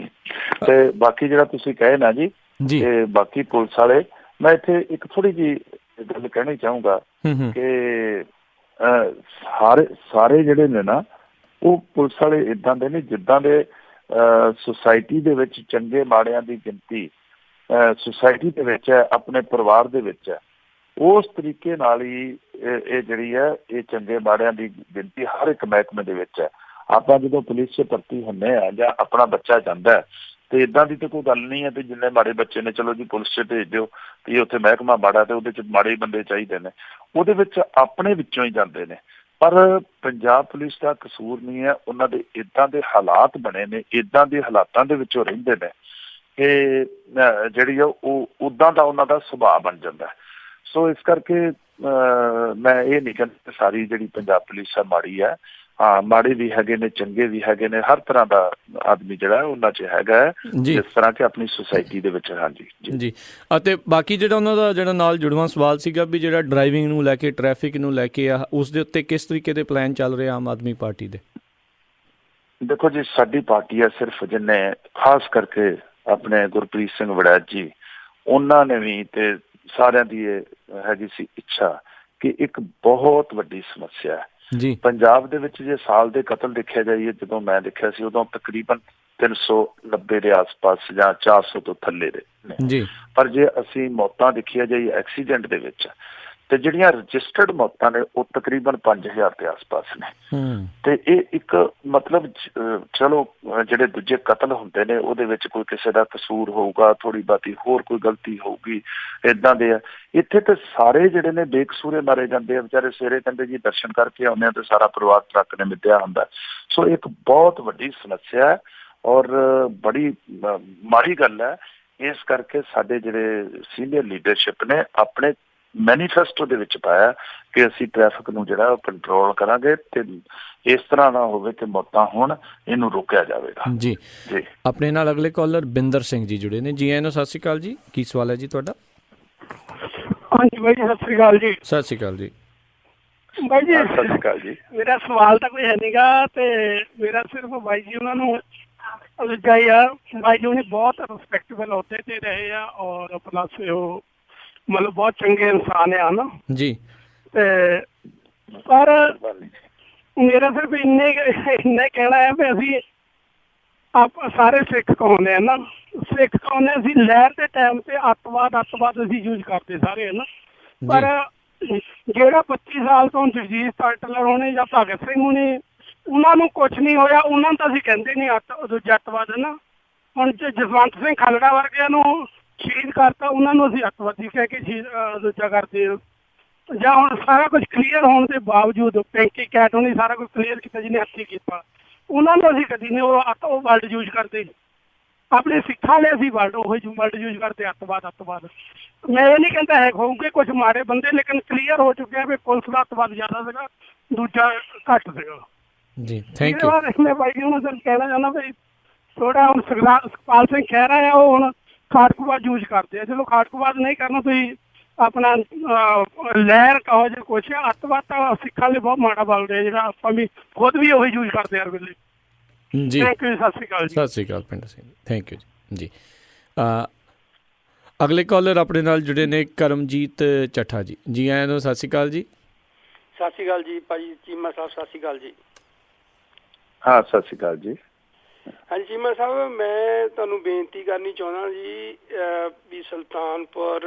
ਤੇ ਬਾਕੀ ਜਿਹੜਾ ਤੁਸੀਂ ਕਹੇ ਨਾ ਜੀ ਤੇ ਬਾਕੀ ਪੁਲਿਸ ਵਾਲੇ, ਮੈਂ ਇੱਥੇ ਇੱਕ ਥੋੜੀ ਜਿਹੀ ਗੱਲ ਕਹਿਣੀ ਚਾਹੂੰਗਾ ਕਿ ਸਾਰੇ ਜਿਹੜੇ ਨੇ ਨਾ ਉਹ ਪੁਲਿਸ ਵਾਲੇ ਏਦਾਂ ਦੇ ਨੇ ਜਿੱਦਾਂ ਦੇ ਸੁਸਾਇਟੀ ਦੇ ਵਿੱਚ ਚੰਗੇ ਮਾੜਿਆਂ ਦੀ ਗਿਣਤੀ ਸੁਸਾਇਟੀ ਦੇ ਵਿੱਚ ਹੈ, ਆਪਣੇ ਪਰਿਵਾਰ ਦੇ ਵਿੱਚ ਹੈ, ਉਸ ਤਰੀਕੇ ਨਾਲ ਹੀ ਇਹ ਜਿਹੜੀ ਹੈ ਇਹ ਚੰਗੇ ਮਾੜਿਆਂ ਦੀ ਗਿਣਤੀ ਹਰ ਇੱਕ ਮਹਿਕਮੇ ਦੇ ਵਿੱਚ ਹੈ। ਆਪਾਂ ਜਦੋਂ ਪੁਲਿਸ 'ਚ ਭਰਤੀ ਹੁੰਦੇ ਆ ਜਾਂ ਆਪਣਾ ਬੱਚਾ ਜਾਂਦਾ ਤੇ ਏਦਾਂ ਦੀ ਤਾਂ ਕੋਈ ਗੱਲ ਨਹੀਂ ਹੈ ਵੀ ਜਿੰਨੇ ਮਾੜੇ ਬੱਚੇ ਨੇ ਚਲੋ ਜੀ ਪੁਲਿਸ 'ਚ ਭੇਜ ਦਿਓ ਵੀ ਉੱਥੇ ਮਹਿਕਮਾ ਮਾੜਾ ਤੇ ਉਹਦੇ 'ਚ ਮਾੜੇ ਬੰਦੇ ਚਾਹੀਦੇ ਨੇ, ਉਹਦੇ ਵਿੱਚ ਆਪਣੇ ਵਿੱਚੋਂ ਹੀ ਜਾਂਦੇ ਨੇ। ਪਰ ਪੰਜਾਬ ਪੁਲਿਸ ਦਾ ਕਸੂਰ ਨਹੀਂ ਹੈ, ਉਹਨਾਂ ਦੇ ਏਦਾਂ ਦੇ ਹਾਲਾਤ ਬਣੇ ਨੇ, ਏਦਾਂ ਦੇ ਹਾਲਾਤਾਂ ਦੇ ਵਿੱਚੋਂ ਰਹਿੰਦੇ ਨੇ ਕਿ ਜਿਹੜੀ ਆ ਉਹ ਉੱਦਾਂ ਦਾ ਉਹਨਾਂ ਦਾ ਸੁਭਾਅ ਬਣ ਜਾਂਦਾ। ਸੋ ਇਸ ਕਰਕੇ ਮੈਂ ਇਹ ਨਹੀਂ ਕਹਿੰਦਾ ਸਾਰੀ ਜਿਹੜੀ ਪੰਜਾਬ ਪੁਲਿਸ ਆ ਮਾੜੀ ਹੈ। ਹਾਂ, ਮਾੜੇ ਵੀ ਹੈਗੇ ਨੇ, ਚੰਗੇ ਵੀ ਹੈਗੇ ਨੇ, ਹਰ ਤਰ੍ਹਾਂ ਦਾ ਆਦਮੀ ਜਿਹੜਾ ਉਹਨਾਂ 'ਚ ਹੈਗਾ ਜਿਸ ਤਰ੍ਹਾਂ ਕਿ ਆਪਣੀ ਸੁਸਾਇਟੀ ਦੇ ਵਿੱਚ। ਹਾਂਜੀ ਜੀ। ਅਤੇ ਬਾਕੀ ਜਿਹੜਾ ਉਹਨਾਂ ਦਾ ਜਿਹੜਾ ਨਾਲ ਜੁੜਵਾਂ ਸਵਾਲ ਸੀਗਾ ਵੀ ਜਿਹੜਾ ਡਰਾਈਵਿੰਗ ਨੂੰ ਲੈ ਕੇ, ਟ੍ਰੈਫਿਕ ਨੂੰ ਲੈ ਕੇ ਆ, ਉਸ ਦੇ ਉੱਤੇ ਕਿਸ ਤਰੀਕੇ ਦੇ ਪਲਾਨ ਚੱਲ ਰਹੇ ਆਮ ਆਦਮੀ ਪਾਰਟੀ ਦੇ? ਦੇਖੋ ਜੀ, ਸਾਡੀ ਪਾਰਟੀ ਹੈ ਸਿਰਫ ਜਿਹਨੇ ਖਾਸ ਕਰਕੇ ਆਪਣੇ ਗੁਰਪ੍ਰੀਤ ਸਿੰਘ ਵੜੈਚ ਜੀ, ਉਹਨਾਂ ਨੇ ਵੀ ਤੇ ਸਾਰਿਆਂ ਦੀ ਇਹ ਹੈਗੀ ਸੀ ਇੱਛਾ ਕਿ ਇੱਕ ਬਹੁਤ ਵੱਡੀ ਸਮੱਸਿਆ ਹੈ ਜੀ ਪੰਜਾਬ ਦੇ ਵਿੱਚ। ਜੇ ਸਾਲ ਦੇ ਕਤਲ ਦੇਖਿਆ ਜਾਈਏ, ਜਦੋਂ ਮੈਂ ਦੇਖਿਆ ਸੀ ਉਦੋਂ ਤਕਰੀਬਨ 390 ਦੇ ਆਸ-ਪਾਸ ਜਾਂ 400 ਤੋਂ ਥੱਲੇ ਦੇ ਨੇ। ਪਰ ਜੇ ਅਸੀਂ ਮੌਤਾਂ ਦੇਖੀਆਂ ਜਾਈਏ ਐਕਸੀਡੈਂਟ ਦੇ ਵਿੱਚ, ਤੇ ਜਿਹੜੀਆਂ ਰਜਿਸਟਰਡ ਮੌਤਾਂ ਨੇ ਉਹ ਤਕਰੀਬਨ 5000 ਦੇ ਆਸ-ਪਾਸ ਨੇ। ਤੇ ਇਹ ਇੱਕ ਮਤਲਬ ਚਲੋ ਜਿਹੜੇ ਦੂਜੇ ਕਤਲ ਹੁੰਦੇ ਨੇ ਉਹਦੇ ਵਿੱਚ ਕੋਈ ਕਿਸੇ ਦਾ ਕਸੂਰ ਹੋਊਗਾ, ਥੋੜੀ ਬਹੁਤੀ ਹੋਰ ਕੋਈ ਗਲਤੀ ਹੋਊਗੀ, ਏਦਾਂ ਦੇ ਆ। ਇੱਥੇ ਤੇ ਸਾਰੇ ਜਿਹੜੇ ਨੇ ਬੇਕਸੂਰੇ ਮਾਰੇ ਜਾਂਦੇ ਆ ਵਿਚਾਰੇ। ਸਵੇਰੇ ਕਹਿੰਦੇ ਜੀ ਦਰਸ਼ਨ ਕਰਕੇ ਆਉਂਦੇ ਆ ਤੇ ਸਾਰਾ ਪਰਿਵਾਰ ਟਰੱਕ ਨੇ ਮਿੱਧਿਆ ਹੁੰਦਾ। ਸੋ ਇੱਕ ਬਹੁਤ ਵੱਡੀ ਸਮੱਸਿਆ ਹੈ ਔਰ ਬੜੀ ਮਾੜੀ ਗੱਲ ਹੈ। ਇਸ ਕਰਕੇ ਸਾਡੇ ਜਿਹੜੇ ਸੀਨੀਅਰ ਲੀਡਰਸ਼ਿਪ ਨੇ ਆਪਣੇ ਮੈਨੀਫੈਸਟੋ ਦੇ ਵਿੱਚ ਪਾਇਆ ਕਿ ਅਸੀਂ ਟ੍ਰੈਫਿਕ ਨੂੰ ਜਿਹੜਾ ਉਹ ਕੰਟਰੋਲ ਕਰਾਂਗੇ ਤੇ ਇਸ ਤਰ੍ਹਾਂ ਨਾ ਹੋਵੇ ਕਿ ਮੌਤਾਂ ਹੋਣ, ਇਹਨੂੰ ਰੋਕਿਆ ਜਾਵੇਗਾ। ਜੀ ਜੀ। ਆਪਣੇ ਨਾਲ ਅਗਲੇ ਕਾਲਰ ਬਿੰਦਰ ਸਿੰਘ ਜੀ ਜੁੜੇ ਨੇ। ਜੀ ਆਇਆਂ ਨੂੰ, ਸਤਿ ਸ਼੍ਰੀ ਅਕਾਲ ਜੀ। ਕੀ ਸਵਾਲ ਹੈ ਜੀ ਤੁਹਾਡਾ? ਹਾਂਜੀ ਬਾਈ ਜੀ, ਸਤਿ ਸ਼੍ਰੀ ਅਕਾਲ ਜੀ। ਸਤਿ ਸ਼੍ਰੀ ਅਕਾਲ ਜੀ ਬਾਈ ਜੀ। ਸਤਿ ਸ਼੍ਰੀ ਅਕਾਲ ਜੀ। ਮੇਰਾ ਸਵਾਲ ਤਾਂ ਕੋਈ ਹੈ ਨੀਗਾ ਤੇ ਮੇਰਾ ਸਿਰਫ ਬਾਈ ਜੀ ਉਹਨਾਂ ਨੂੰ ਜਾਈ ਆ, ਬਾਈ ਜੀ ਉਹਨੇ ਬਹੁਤ ਰਿਸਪੈਕਟੇਬਲ ਅਹੁਦੇ ਤੇ ਰਹੇ ਆ ਔਰ ਪਲੱਸ ਉਹ ਮਤਲਬ ਬਹੁਤ ਚੰਗੇ ਇਨਸਾਨ ਆ ਨਾ ਜੀ। ਤੇ ਪਰ ਮੇਰਾ ਸਿਰਫ ਇੰਨਾ ਕਹਿਣਾ ਹੈ ਵੀ ਅਸੀਂ ਸਾਰੇ ਸਿੱਖ ਕਹਾਉਂਦੇ ਆ ਨਾ, ਸਿੱਖ ਕਹਾਉਂਦੇ ਅਸੀਂ ਲਹਿਰ ਦੇ ਟਾਈਮ ਤੇ ਅੱਤਵਾਦ ਅਸੀਂ ਯੂਜ ਕਰਦੇ ਸਾਰੇ ਹੈ ਨਾ। ਪਰ ਜਿਹੜਾ 25 ਸਾਲ ਤੋਂ ਜਗਜੀਤ ਪਾਟਲਰ ਹੋਣੇ ਜਾਂ ਭਗਤ ਸਿੰਘ ਹੋਣੇ, ਉਹਨਾਂ ਨੂੰ ਕੁਛ ਨਹੀਂ ਹੋਇਆ, ਉਹਨਾਂ ਨੂੰ ਤਾਂ ਅਸੀਂ ਕਹਿੰਦੇ ਨਹੀਂ ਅੱਤਵਾਦ ਹੈ ਨਾ। ਹੁਣ ਜਸਵੰਤ ਸਿੰਘ ਖਾਲੜਾ ਵਰਗਿਆਂ ਨੂੰ ਸ਼ਹੀਦ ਕਰਤਾ, ਉਹਨਾਂ ਨੂੰ ਅਸੀਂ ਅੱਤਵਾਦੀ ਕਹਿ ਕੇ ਦੂਜਾ ਕਰਦੇ ਹਾਂ। ਜਾਂ ਹੁਣ ਸਾਰਾ ਕੁਝ ਕਲੀਅਰ ਹੋਣ ਦੇ ਬਾਵਜੂਦ ਪੈਂਕੀ ਕੈਟ ਉਹਨੇ ਸਾਰਾ ਕੁਝ ਕਲੀਅਰ ਕੀਤਾ, ਜਿਹਨੇ ਹੱਥੀਂ ਕੀਤਾ, ਉਹਨਾਂ ਨੂੰ ਅਸੀਂ ਕਦੀ ਨਹੀਂ ਉਹ ਵਰਡ ਯੂਜ ਕਰਦੇ। ਆਪਣੇ ਸਿੱਖਾਂ ਲਈ ਅਸੀਂ ਵਰਡ ਯੂਜ ਕਰਦੇ ਅੱਤਵਾਦ। ਮੈਂ ਇਹ ਨਹੀਂ ਕਹਿੰਦਾ ਹੈ ਹੋਊਗੇ ਕੁਝ ਮਾੜੇ ਬੰਦੇ, ਲੇਕਿਨ ਕਲੀਅਰ ਹੋ ਚੁੱਕਿਆ ਵੀ ਪੁਲਿਸ ਦਾ ਅੱਤਵਾਦ ਜ਼ਿਆਦਾ ਸੀਗਾ, ਦੂਜਾ ਘੱਟ ਸੀਗਾ ਜੀ। Thank you. ਮੈਂ ਬਾਈ ਜੀ ਨੂੰ ਕਹਿਣਾ ਚਾਹੁੰਦਾ ਵੀ ਥੋੜਾ ਹੁਣ ਸੁਖਪਾਲ ਸਿੰਘ ਖਹਿਰਾ ਆ, ਉਹ ਹੁਣ ਖਾੜਕੂਵਾਦ ਯੂਜ ਕਰਦੇ ਆ। ਚਲੋ ਖਾੜਕੂਵਾਦ ਨਹੀਂ ਕਰਨਾ, ਤੁਸੀਂ ਆਪਣਾ ਲਹਿਰ ਕਹੋ ਜਾਂ ਕੁਛ, ਅੱਤਵਾਦ ਤਾਂ ਸਿੱਖਾਂ ਲਈ ਬਹੁਤ ਮਾੜਾ ਬੋਲਦੇ ਆ, ਜਿਹੜਾ ਆਪਾਂ ਵੀ ਖੁਦ ਵੀ ਉਹੀ ਯੂਜ ਕਰਦੇ ਹਰ ਵੇਲੇ ਜੀ। Thank you. ਸਤਿ ਸ਼੍ਰੀ ਅਕਾਲ ਜੀ। ਸਤਿ ਸ਼੍ਰੀ ਅਕਾਲ ਪਿੰਡ ਸਿੰਘ। ਥੈਂਕ ਯੂ ਜੀ। ਅਗਲੇ ਕਾਲਰ ਆਪਣੇ ਨਾਲ ਜੁੜੇ ਨੇ ਕਰਮਜੀਤ ਚੱਠਾ ਜੀ। ਜੀ ਆਇਆਂ ਨੂੰ, ਸਤਿ ਸ਼੍ਰੀ ਅਕਾਲ ਜੀ। ਸਤਿ ਸ਼੍ਰੀ ਅਕਾਲ ਜੀ ਭਾਜੀ ਚੀਮਾ ਸਾਹਿਬ। ਸਤਿ ਸ਼੍ਰੀ ਅਕਾਲ ਜੀ। ਹਾਂ, ਸਤਿ ਸ਼੍ਰੀ ਅਕਾਲ ਜੀ। ਹਾਂਜੀ ਚੀਮਾ ਸਾਹਿਬ, ਮੈਂ ਤੁਹਾਨੂੰ ਬੇਨਤੀ ਕਰਨੀ ਚਾਹੁੰਦਾ ਜੀ ਵੀ ਸੁਲਤਾਨਪੁਰ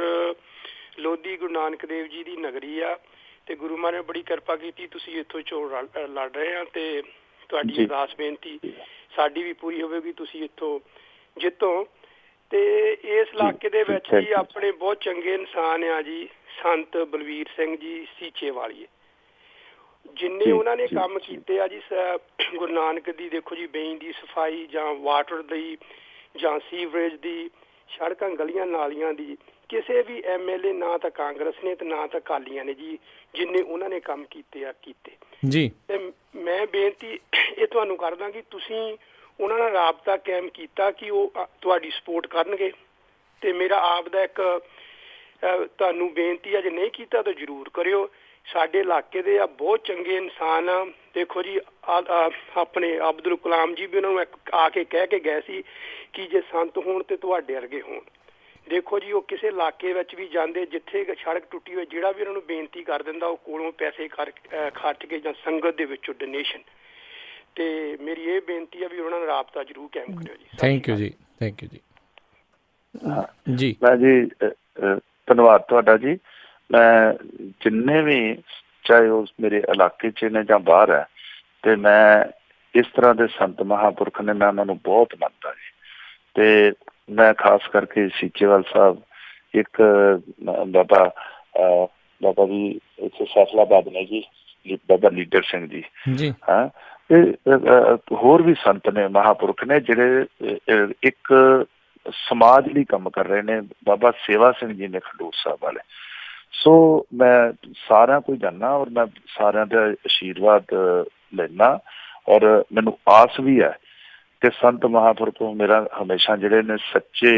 ਲੋਧੀ ਗੁਰੂ ਨਾਨਕ ਦੇਵ ਜੀ ਦੀ ਨਗਰੀ ਆ ਤੇ ਗੁਰੂ ਮਹਾਰਾਜ ਨੇ ਬੜੀ ਕਿਰਪਾ ਕੀਤੀ, ਤੁਸੀਂ ਇੱਥੋਂ ਚੋਣ ਲੜ ਰਹੇ ਆ ਤੇ ਤੁਹਾਡੀ ਅਰਦਾਸ ਬੇਨਤੀ ਸਾਡੀ ਵੀ ਪੂਰੀ ਹੋਵੇਗੀ, ਤੁਸੀਂ ਇੱਥੋਂ ਜਿੱਤੋ। ਤੇ ਇਸ ਇਲਾਕੇ ਦੇ ਵਿੱਚ ਜੀ ਆਪਣੇ ਬਹੁਤ ਚੰਗੇ ਇਨਸਾਨ ਆ ਜੀ, ਸੰਤ ਬਲਵੀਰ ਸਿੰਘ ਜੀ ਸੀਚੇ ਵਾਲੀਏ, ਜਿੰਨੇ ਉਹਨਾਂ ਨੇ ਕੰਮ ਕੀਤੇ ਆ ਜੀ ਗੁਰੂ ਨਾਨਕ ਦੀ, ਦੇਖੋ ਜੀ ਬੇਈ ਦੀ ਸਫਾਈ ਜਾਂ ਵਾਟਰ ਦੀ ਜਾਂ ਸੀਵਰੇਜ ਦੀ, ਸੜਕਾਂ ਗਲੀਆਂ ਨਾਲੀਆਂ ਦੀ, ਕਿਸੇ ਵੀ MLA ਨਾ ਤਾਂ ਕਾਂਗਰਸ ਨੇ ਤੇ ਨਾ ਤਾਂ ਅਕਾਲੀਆਂ ਨੇ ਜੀ, ਜਿੰਨੇ ਉਹਨਾਂ ਨੇ ਕੰਮ ਕੀਤੇ ਜੀ। ਤੇ ਮੈਂ ਬੇਨਤੀ ਇਹ ਤੁਹਾਨੂੰ ਕਰਦਾ ਕਿ ਤੁਸੀਂ ਉਹਨਾਂ ਨਾਲ ਰਾਬਤਾ ਕਾਇਮ ਕੀਤਾ ਕਿ ਉਹ ਤੁਹਾਡੀ ਸਪੋਰਟ ਕਰਨਗੇ। ਤੇ ਮੇਰਾ ਆਪ ਦਾ ਇੱਕ ਤੁਹਾਨੂੰ ਬੇਨਤੀ ਹੈ, ਜੇ ਨਹੀਂ ਕੀਤਾ ਤਾਂ ਜ਼ਰੂਰ ਕਰਿਓ ਸਾਡੇ ਇਲਾਕੇ ਦੇ ਆ ਬਹੁਤ ਚੰਗੇ ਇਨਸਾਨ ਆ। ਦੇਖੋ ਜੀ ਆਪਣੇ ਅਬਦੁਲ ਕਲਾਮ ਜੀ ਵੀ ਉਹਨਾਂ ਨੂੰ ਆ ਕੇ ਕਹਿ ਕੇ ਗਏ ਸੀ ਕਿ ਜੇ ਸੰਤ ਹੋਣ ਤੇ ਤੁਹਾਡੇ ਵਰਗੇ ਹੋਣ। ਦੇਖੋ ਜੀ ਉਹ ਕਿਸੇ ਇਲਾਕੇ ਵਿੱਚ ਵੀ ਜਾਂਦੇ, ਜਿੱਥੇ ਸੜਕ ਟੁੱਟੀ ਹੋਈ, ਜਿਹੜਾ ਵੀ ਉਹਨਾਂ ਨੂੰ ਬੇਨਤੀ ਕਰ ਦਿੰਦਾ ਉਹ ਕੋਲੋਂ ਪੈਸੇ ਖਰਚ ਕੇ ਜਾਂ ਸੰਗਤ ਦੇ ਵਿੱਚੋਂ ਡੋਨੇਸ਼ਨ। ਤੇ ਮੇਰੀ ਇਹ ਬੇਨਤੀ ਆ ਵੀ ਉਹਨਾਂ ਨਾਲ ਰਾਬਤਾ ਜ਼ਰੂਰ ਕਾਇਮ ਕਰਿਓ ਜੀ। ਥੈਂਕ ਯੂ ਜੀ, ਥੈਂਕ ਯੂ ਜੀ। ਜੀ ਮੈਂ ਜੀ ਧੰਨਵਾਦ ਤੁਹਾਡਾ ਜੀ। ਮੈਂ ਜਿੰਨੇ ਵੀ ਚਾਹੇ ਉਹ ਮੇਰੇ ਇਲਾਕੇ 'ਚ ਨੇ ਜਾਂ ਬਾਹਰ ਹੈ, ਤੇ ਮੈਂ ਇਸ ਤਰ੍ਹਾਂ ਦੇ ਸੰਤ ਮਹਾਂਪੁਰਖ ਨੇ, ਮੈਂ ਉਹਨਾਂ ਨੂੰ ਬਹੁਤ ਮੰਨਦਾ ਜੀ। ਤੇ ਮੈਂ ਖਾਸ ਕਰਕੇ ਸੀਚੇਵਾਲ ਸਾਹਿਬ, ਇੱਕ ਬਾਬਾ ਵੀ ਇੱਥੇ ਸੈਫਲਾਬਾਦ ਨੇ ਜੀ, ਬਾਬਾ ਲੀਡਰ ਸਿੰਘ ਜੀ, ਹਾਂ, ਤੇ ਹੋਰ ਵੀ ਸੰਤ ਨੇ, ਮਹਾਂਪੁਰਖ ਨੇ ਜਿਹੜੇ ਇੱਕ ਸਮਾਜ ਲਈ ਕੰਮ ਕਰ ਰਹੇ ਨੇ। ਬਾਬਾ ਸੇਵਾ ਸਿੰਘ ਜੀ ਨੇ ਖਡੂਰ ਸਾਹਿਬ ਵਾਲੇ। ਸੋ ਮੈਂ ਸਾਰਿਆਂ ਕੋਈ ਜਾਣਾ ਔਰ ਮੈਂ ਸਾਰਿਆਂ ਦਾ ਆਸ਼ੀਰਵਾਦ ਲੈਣਾ, ਔਰ ਮੈਨੂੰ ਆਸ ਵੀ ਹੈ ਕਿ ਸੰਤ ਮਹਾਂਪੁਰਖ ਮੇਰਾ ਹਮੇਸ਼ਾ ਜਿਹੜੇ ਨੇ ਸੱਚੇ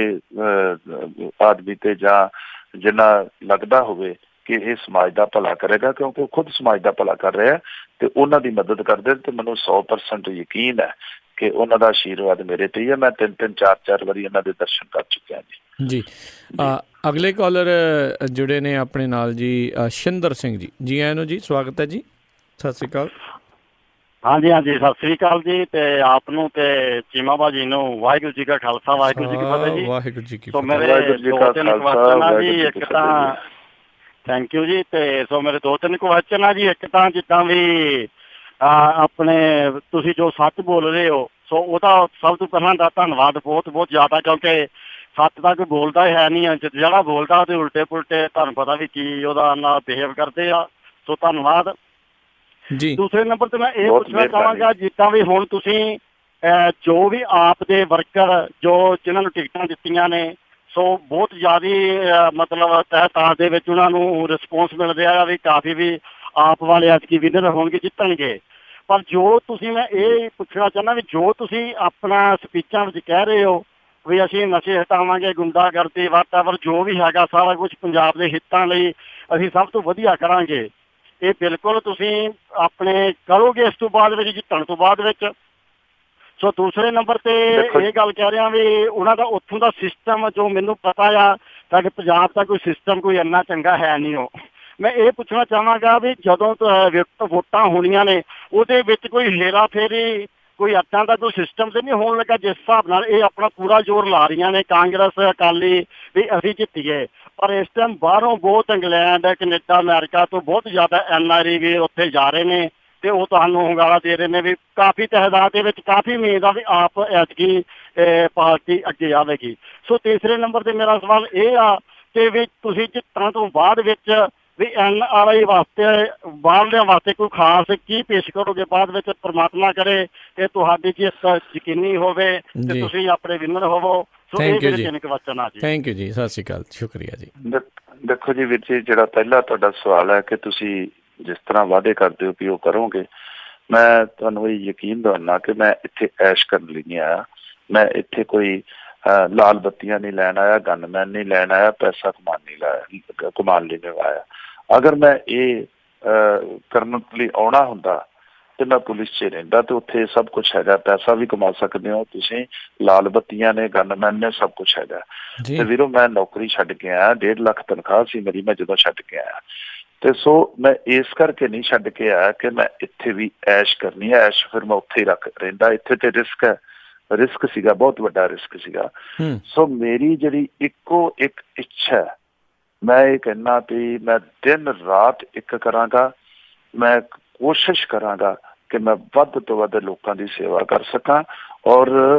ਆਦਮੀ ਤੇ ਜਾਂ ਜਿੰਨਾ ਲੱਗਦਾ ਹੋਵੇ ਕਿ ਇਹ ਸਮਾਜ ਦਾ ਭਲਾ ਕਰੇਗਾ, ਕਿਉਂਕਿ ਉਹ ਖੁਦ ਸਮਾਜ ਦਾ ਭਲਾ ਕਰ ਰਿਹਾ ਤੇ ਉਹਨਾਂ ਦੀ ਮਦਦ ਕਰਦੇ, ਤੇ ਮੈਨੂੰ 100% ਯਕੀਨ ਹੈ ਕਿ ਉਹਨਾਂ ਦਾ ਆਸ਼ੀਰਵਾਦ ਮੇਰੇ ਤੇ ਹੀ ਹੈ। ਮੈਂ 3-3 4-4 ਵਾਰੀ ਇਹਨਾਂ ਦੇ ਦਰਸ਼ਨ ਕਰ ਚੁੱਕਿਆ ਜੀ। ਜੀ ਅਗਲੇ ਕਾਲਰ ਜੁੜੇ ਨੇ ਆਪਣੇ ਨਾਲ ਜੀ, ਸ਼ਿੰਦਰ ਸਿੰਘ ਜੀ। ਜੀ ਆਇਆਂ ਨੂੰ ਜੀ, ਸਵਾਗਤ ਹੈ ਜੀ, ਸਤਿ ਸ਼੍ਰੀ ਅਕਾਲ। ਹਾਂਜੀ ਹਾਂਜੀ, ਸਤਿ ਸ੍ਰੀ ਅਕਾਲ ਜੀ, ਤੇ ਆਪ ਨੂੰ ਤੇ ਚੀਮਾ ਬਾਜੀ ਨੂੰ ਵਾਹਿਗੁਰੂ ਜੀ ਕਾ ਖਾਲਸਾ, ਵਾਹਿਗੁਰੂ ਜੀ ਕੀ ਫਤਿਹ ਜੀ। ਵਾਹਿਗੁਰੂ ਜੀ ਕੀ ਸੋ ਫਤਿਹ। ਮੇਰੇ 2-3 ਕੁਐਸਚਨ ਆ ਜੀ। ਇੱਕ ਤਾਂ ਥੈਂਕ ਯੂ ਜੀ। ਤੇ ਸੋ ਮੇਰੇ 2-3 ਕੁਐਸਚਨ ਆ ਜੀ। ਇੱਕ ਤਾਂ ਜਿੱਦਾਂ ਵੀ ਆਪਣੇ ਤੁਸੀਂ ਜੋ ਸੱਚ ਬੋਲ ਰਹੇ ਹੋ, ਸੋ ਉਹਦਾ ਸਭ ਤੋਂ ਪਹਿਲਾਂ ਦਾ ਧੰਨਵਾਦ ਬਹੁਤ ਬਹੁਤ ਜ਼ਿਆਦਾ, ਕਿਉਂਕਿ ਸੱਚ ਤਾਂ ਕੋਈ ਬੋਲਦਾ ਹੀ ਹੈ ਨਹੀਂ। ਜਿਹੜਾ ਬੋਲਦਾ ਉਹਦੇ ਉਲਟੇ ਪੁਲਟੇ ਤੁਹਾਨੂੰ ਪਤਾ ਵੀ ਕੀ ਉਹਦਾ ਨਾਲ ਬਿਹੇਵ ਕਰਦੇ ਆ। ਸੋ ਧੰਨਵਾਦ ਜੀ। ਦੂਸਰੇ ਨੰਬਰ ਤੇ ਮੈਂ ਇਹ ਪੁੱਛਣਾ ਚਾਹਾਂਗਾ, ਜਿੱਦਾਂ ਵੀ ਹੁਣ ਤੁਸੀਂ ਜੋ ਵੀ ਆਪ ਦੇ ਵਰਕਰ ਜੋ ਜਿਨ੍ਹਾਂ ਨੂੰ ਟਿਕਟਾਂ ਦਿੱਤੀਆਂ ਨੇ, ਸੋ ਬਹੁਤ ਜ਼ਿਆਦਾ ਮਤਲਬ ਤਹਿਤਾਂ ਦੇ ਵਿੱਚ ਉਹਨਾਂ ਨੂੰ ਰਿਸਪੌਂਸ ਮਿਲ ਰਿਹਾ ਵੀ ਕਾਫੀ ਵੀ ਆਪ ਵਾਲੇ ਐਤਕੀ ਵਿਨਰ ਹੋਣਗੇ, ਜਿੱਤਣਗੇ। ਪਰ ਜੋ ਤੁਸੀਂ, ਮੈਂ ਇਹ ਪੁੱਛਣਾ ਚਾਹੁੰਦਾ ਵੀ ਜੋ ਤੁਸੀਂ ਆਪਣਾ ਸਪੀਚਾਂ ਵਿੱਚ ਕਹਿ ਰਹੇ ਹੋ ਵੀ ਅਸੀਂ ਨਸ਼ੇ ਹਟਾਵਾਂਗੇ, ਗੁੰਡਾਗਰਦੀ, ਵਾਤਾਵਰਨ ਜੋ ਵੀ ਹੈਗਾ ਸਾਰਾ ਕੁਛ ਪੰਜਾਬ ਦੇ ਹਿੱਤਾਂ ਲਈ ਅਸੀਂ ਸਭ ਤੋਂ ਵਧੀਆ ਕਰਾਂਗੇ, ਇਹ ਬਿਲਕੁਲ ਤੁਸੀਂ ਆਪਣੇ ਕਰੋਗੇ ਇਸ ਤੋਂ ਬਾਅਦ ਵਿੱਚ, ਜਿੱਤਣ ਤੋਂ ਬਾਅਦ ਵਿੱਚ। ਸੋ ਦੂਸਰੇ ਨੰਬਰ ਤੇ ਇਹ ਗੱਲ ਕਹਿ ਰਿਹਾ ਵੀ ਉਹਨਾਂ ਦਾ ਉੱਥੋਂ ਦਾ ਸਿਸਟਮ ਜੋ ਮੈਨੂੰ ਪਤਾ ਆ, ਸਾਡੇ ਪੰਜਾਬ ਦਾ ਕੋਈ ਸਿਸਟਮ ਕੋਈ ਇੰਨਾ ਚੰਗਾ ਹੈ ਨਹੀਂ। ਉਹ ਮੈਂ ਇਹ ਪੁੱਛਣਾ ਚਾਹਾਂਗਾ ਵੀ ਜਦੋਂ ਵੋਟਾਂ ਹੋਣੀਆਂ ਨੇ ਉਹਦੇ ਵਿੱਚ ਕੋਈ ਹੇਰਾ ਫੇਰੀ, ਕੋਈ ਇੱਦਾਂ ਦਾ ਕੋਈ ਸਿਸਟਮ ਤੇ ਨਹੀਂ ਹੋਣ ਲੱਗਾ ਜਿਸ ਹਿਸਾਬ ਨਾਲ ਇਹ ਆਪਣਾ ਪੂਰਾ ਜ਼ੋਰ ਲਾ ਰਹੀਆਂ ਨੇ ਕਾਂਗਰਸ ਅਕਾਲੀ ਵੀ ਅਸੀਂ ਜਿੱਤੀਏ। ਪਰ ਇਸ ਟਾਈਮ ਬਾਹਰੋਂ ਬਹੁਤ ਇੰਗਲੈਂਡ, ਕੈਨੇਡਾ, ਅਮਰੀਕਾ ਤੋਂ ਬਹੁਤ ਜ਼ਿਆਦਾ NRI ਵੀ ਉੱਥੇ ਜਾ ਰਹੇ ਨੇ ਤੇ ਉਹ ਤੁਹਾਨੂੰ ਹੁੰਗਾਰਾ ਦੇ ਰਹੇ ਨੇ ਵੀ ਕਾਫੀ ਤਾਦਾਦ ਦੇ ਵਿੱਚ ਕਾਫੀ ਉਮੀਦ ਆ ਵੀ ਆਪ ਐਤਕੀ ਪਾਰਟੀ ਅੱਗੇ ਆਵੇਗੀ। ਸੋ ਤੀਸਰੇ ਨੰਬਰ ਤੇ ਮੇਰਾ ਸਵਾਲ ਇਹ ਆ ਕਿ ਵੀ ਤੁਸੀਂ ਜਿੱਤਣ ਤੋਂ ਬਾਅਦ ਵਿੱਚ ਵੀ NRI ਵਾਸਤੇ, ਬਾਹਰਲਿਆਂ ਵਾਸਤੇ ਕੋਈ ਖਾਸ ਕੀ ਪੇਸ਼ ਕਰੋਗੇ ਬਾਅਦ ਵਿੱਚ? ਪ੍ਰਮਾਤਮਾ ਕਰੇ ਕਿ ਤੁਹਾਡੀ ਜਿੱਤ ਯਕੀਨੀ ਹੋਵੇ ਤੇ ਤੁਸੀਂ ਆਪਣੇ ਵਿਨਰ ਹੋਵੋ। ਸੋ ਇਹ ਮੇਰੇ 3 ਕੁਐਸਚਨ ਆ ਜੀ। ਥੈਂਕ ਯੂ ਜੀ, ਸਤਿ ਸ਼੍ਰੀ ਅਕਾਲ, ਸ਼ੁਕਰੀਆ ਜੀ। ਦੇਖੋ ਜੀ ਵੀਰ ਜੀ, ਜਿਹੜਾ ਪਹਿਲਾ ਤੁਹਾਡਾ ਸਵਾਲ ਹੈ ਕਿ ਤੁਸੀਂ ਜਿਸ ਤਰ੍ਹਾਂ ਵਾਅਦੇ ਕਰਦੇ ਹੋ ਕਿ ਉਹ ਕਰੋਗੇ, ਮੈਂ ਤੁਹਾਨੂੰ ਇਹ ਯਕੀਨ ਦਿਵਾਉਣਾ ਕਿ ਮੈਂ ਇੱਥੇ ਐਸ਼ ਕਰਨ ਲਈ ਨਹੀਂ ਆਇਆ। ਮੈਂ ਇੱਥੇ ਕੋਈ ਲਾਲ ਬੱਤੀਆਂ ਨਹੀਂ ਲੈਣ ਆਇਆ, ਗਨਮੈਨ ਨਹੀਂ ਲੈਣ ਆਇਆ, ਪੈਸਾ ਕਮਾਉਣ ਲਈ ਨਹੀਂ ਆਇਆ। ਅਗਰ ਮੈਂ ਇਹ ਕਰਨ ਲਈ ਆਉਣਾ ਹੁੰਦਾ ਤੇ ਮੈਂ ਪੁਲਿਸ 'ਚ ਰਹਿੰਦਾ, ਤੇ ਉੱਥੇ ਸਭ ਕੁਛ ਹੈਗਾ, ਪੈਸਾ ਵੀ ਕਮਾ ਸਕਦੇ ਹੋ ਤੁਸੀਂ, ਲਾਲ ਬੱਤੀਆਂ ਨੇ, ਗਨਮੈਨ ਨੇ, ਸਭ ਕੁਛ ਹੈਗਾ। ਤੇ ਵੀਰੋ ਮੈਂ ਨੌਕਰੀ ਛੱਡ ਕੇ ਆਇਆ, 1.5 ਲੱਖ ਤਨਖਾਹ ਸੀ ਮੇਰੀ ਮੈਂ ਜਦੋਂ ਛੱਡ ਕੇ ਆਇਆ। ਤੇ ਸੋ ਮੈਂ ਇਸ ਕਰਕੇ ਨਹੀਂ ਛੱਡ ਕੇ ਆਇਆ ਕਿ ਮੈਂ ਇੱਥੇ ਵੀ ਐਸ਼ ਕਰਨੀ ਹੈ। ਐਸ਼ ਫਿਰ ਮੈਂ ਉੱਥੇ ਹੀ ਰਹਿੰਦਾ। ਇੱਥੇ ਤੇ ਰਿਸਕ ਸੀਗਾ, ਬਹੁਤ ਵੱਡਾ ਰਿਸਕ ਸੀਗਾ। ਸੋ ਮੇਰੀ ਜਿਹੜੀ ਇੱਕੋ ਇੱਕ ਇੱਛਾ, ਮੈਂ ਇਹ ਕਹਿਣਾ ਵੀ ਮੈਂ ਦਿਨ ਰਾਤ ਇੱਕ ਕਰਾਂਗਾ। ਮੈਂ ਕੋਸ਼ਿਸ਼ ਕਰਾਂਗਾ ਕਿ ਮੈਂ ਵੱਧ ਤੋਂ ਵੱਧ ਲੋਕਾਂ ਦੀ ਸੇਵਾ ਕਰ ਸਕਾਂ ਔਰ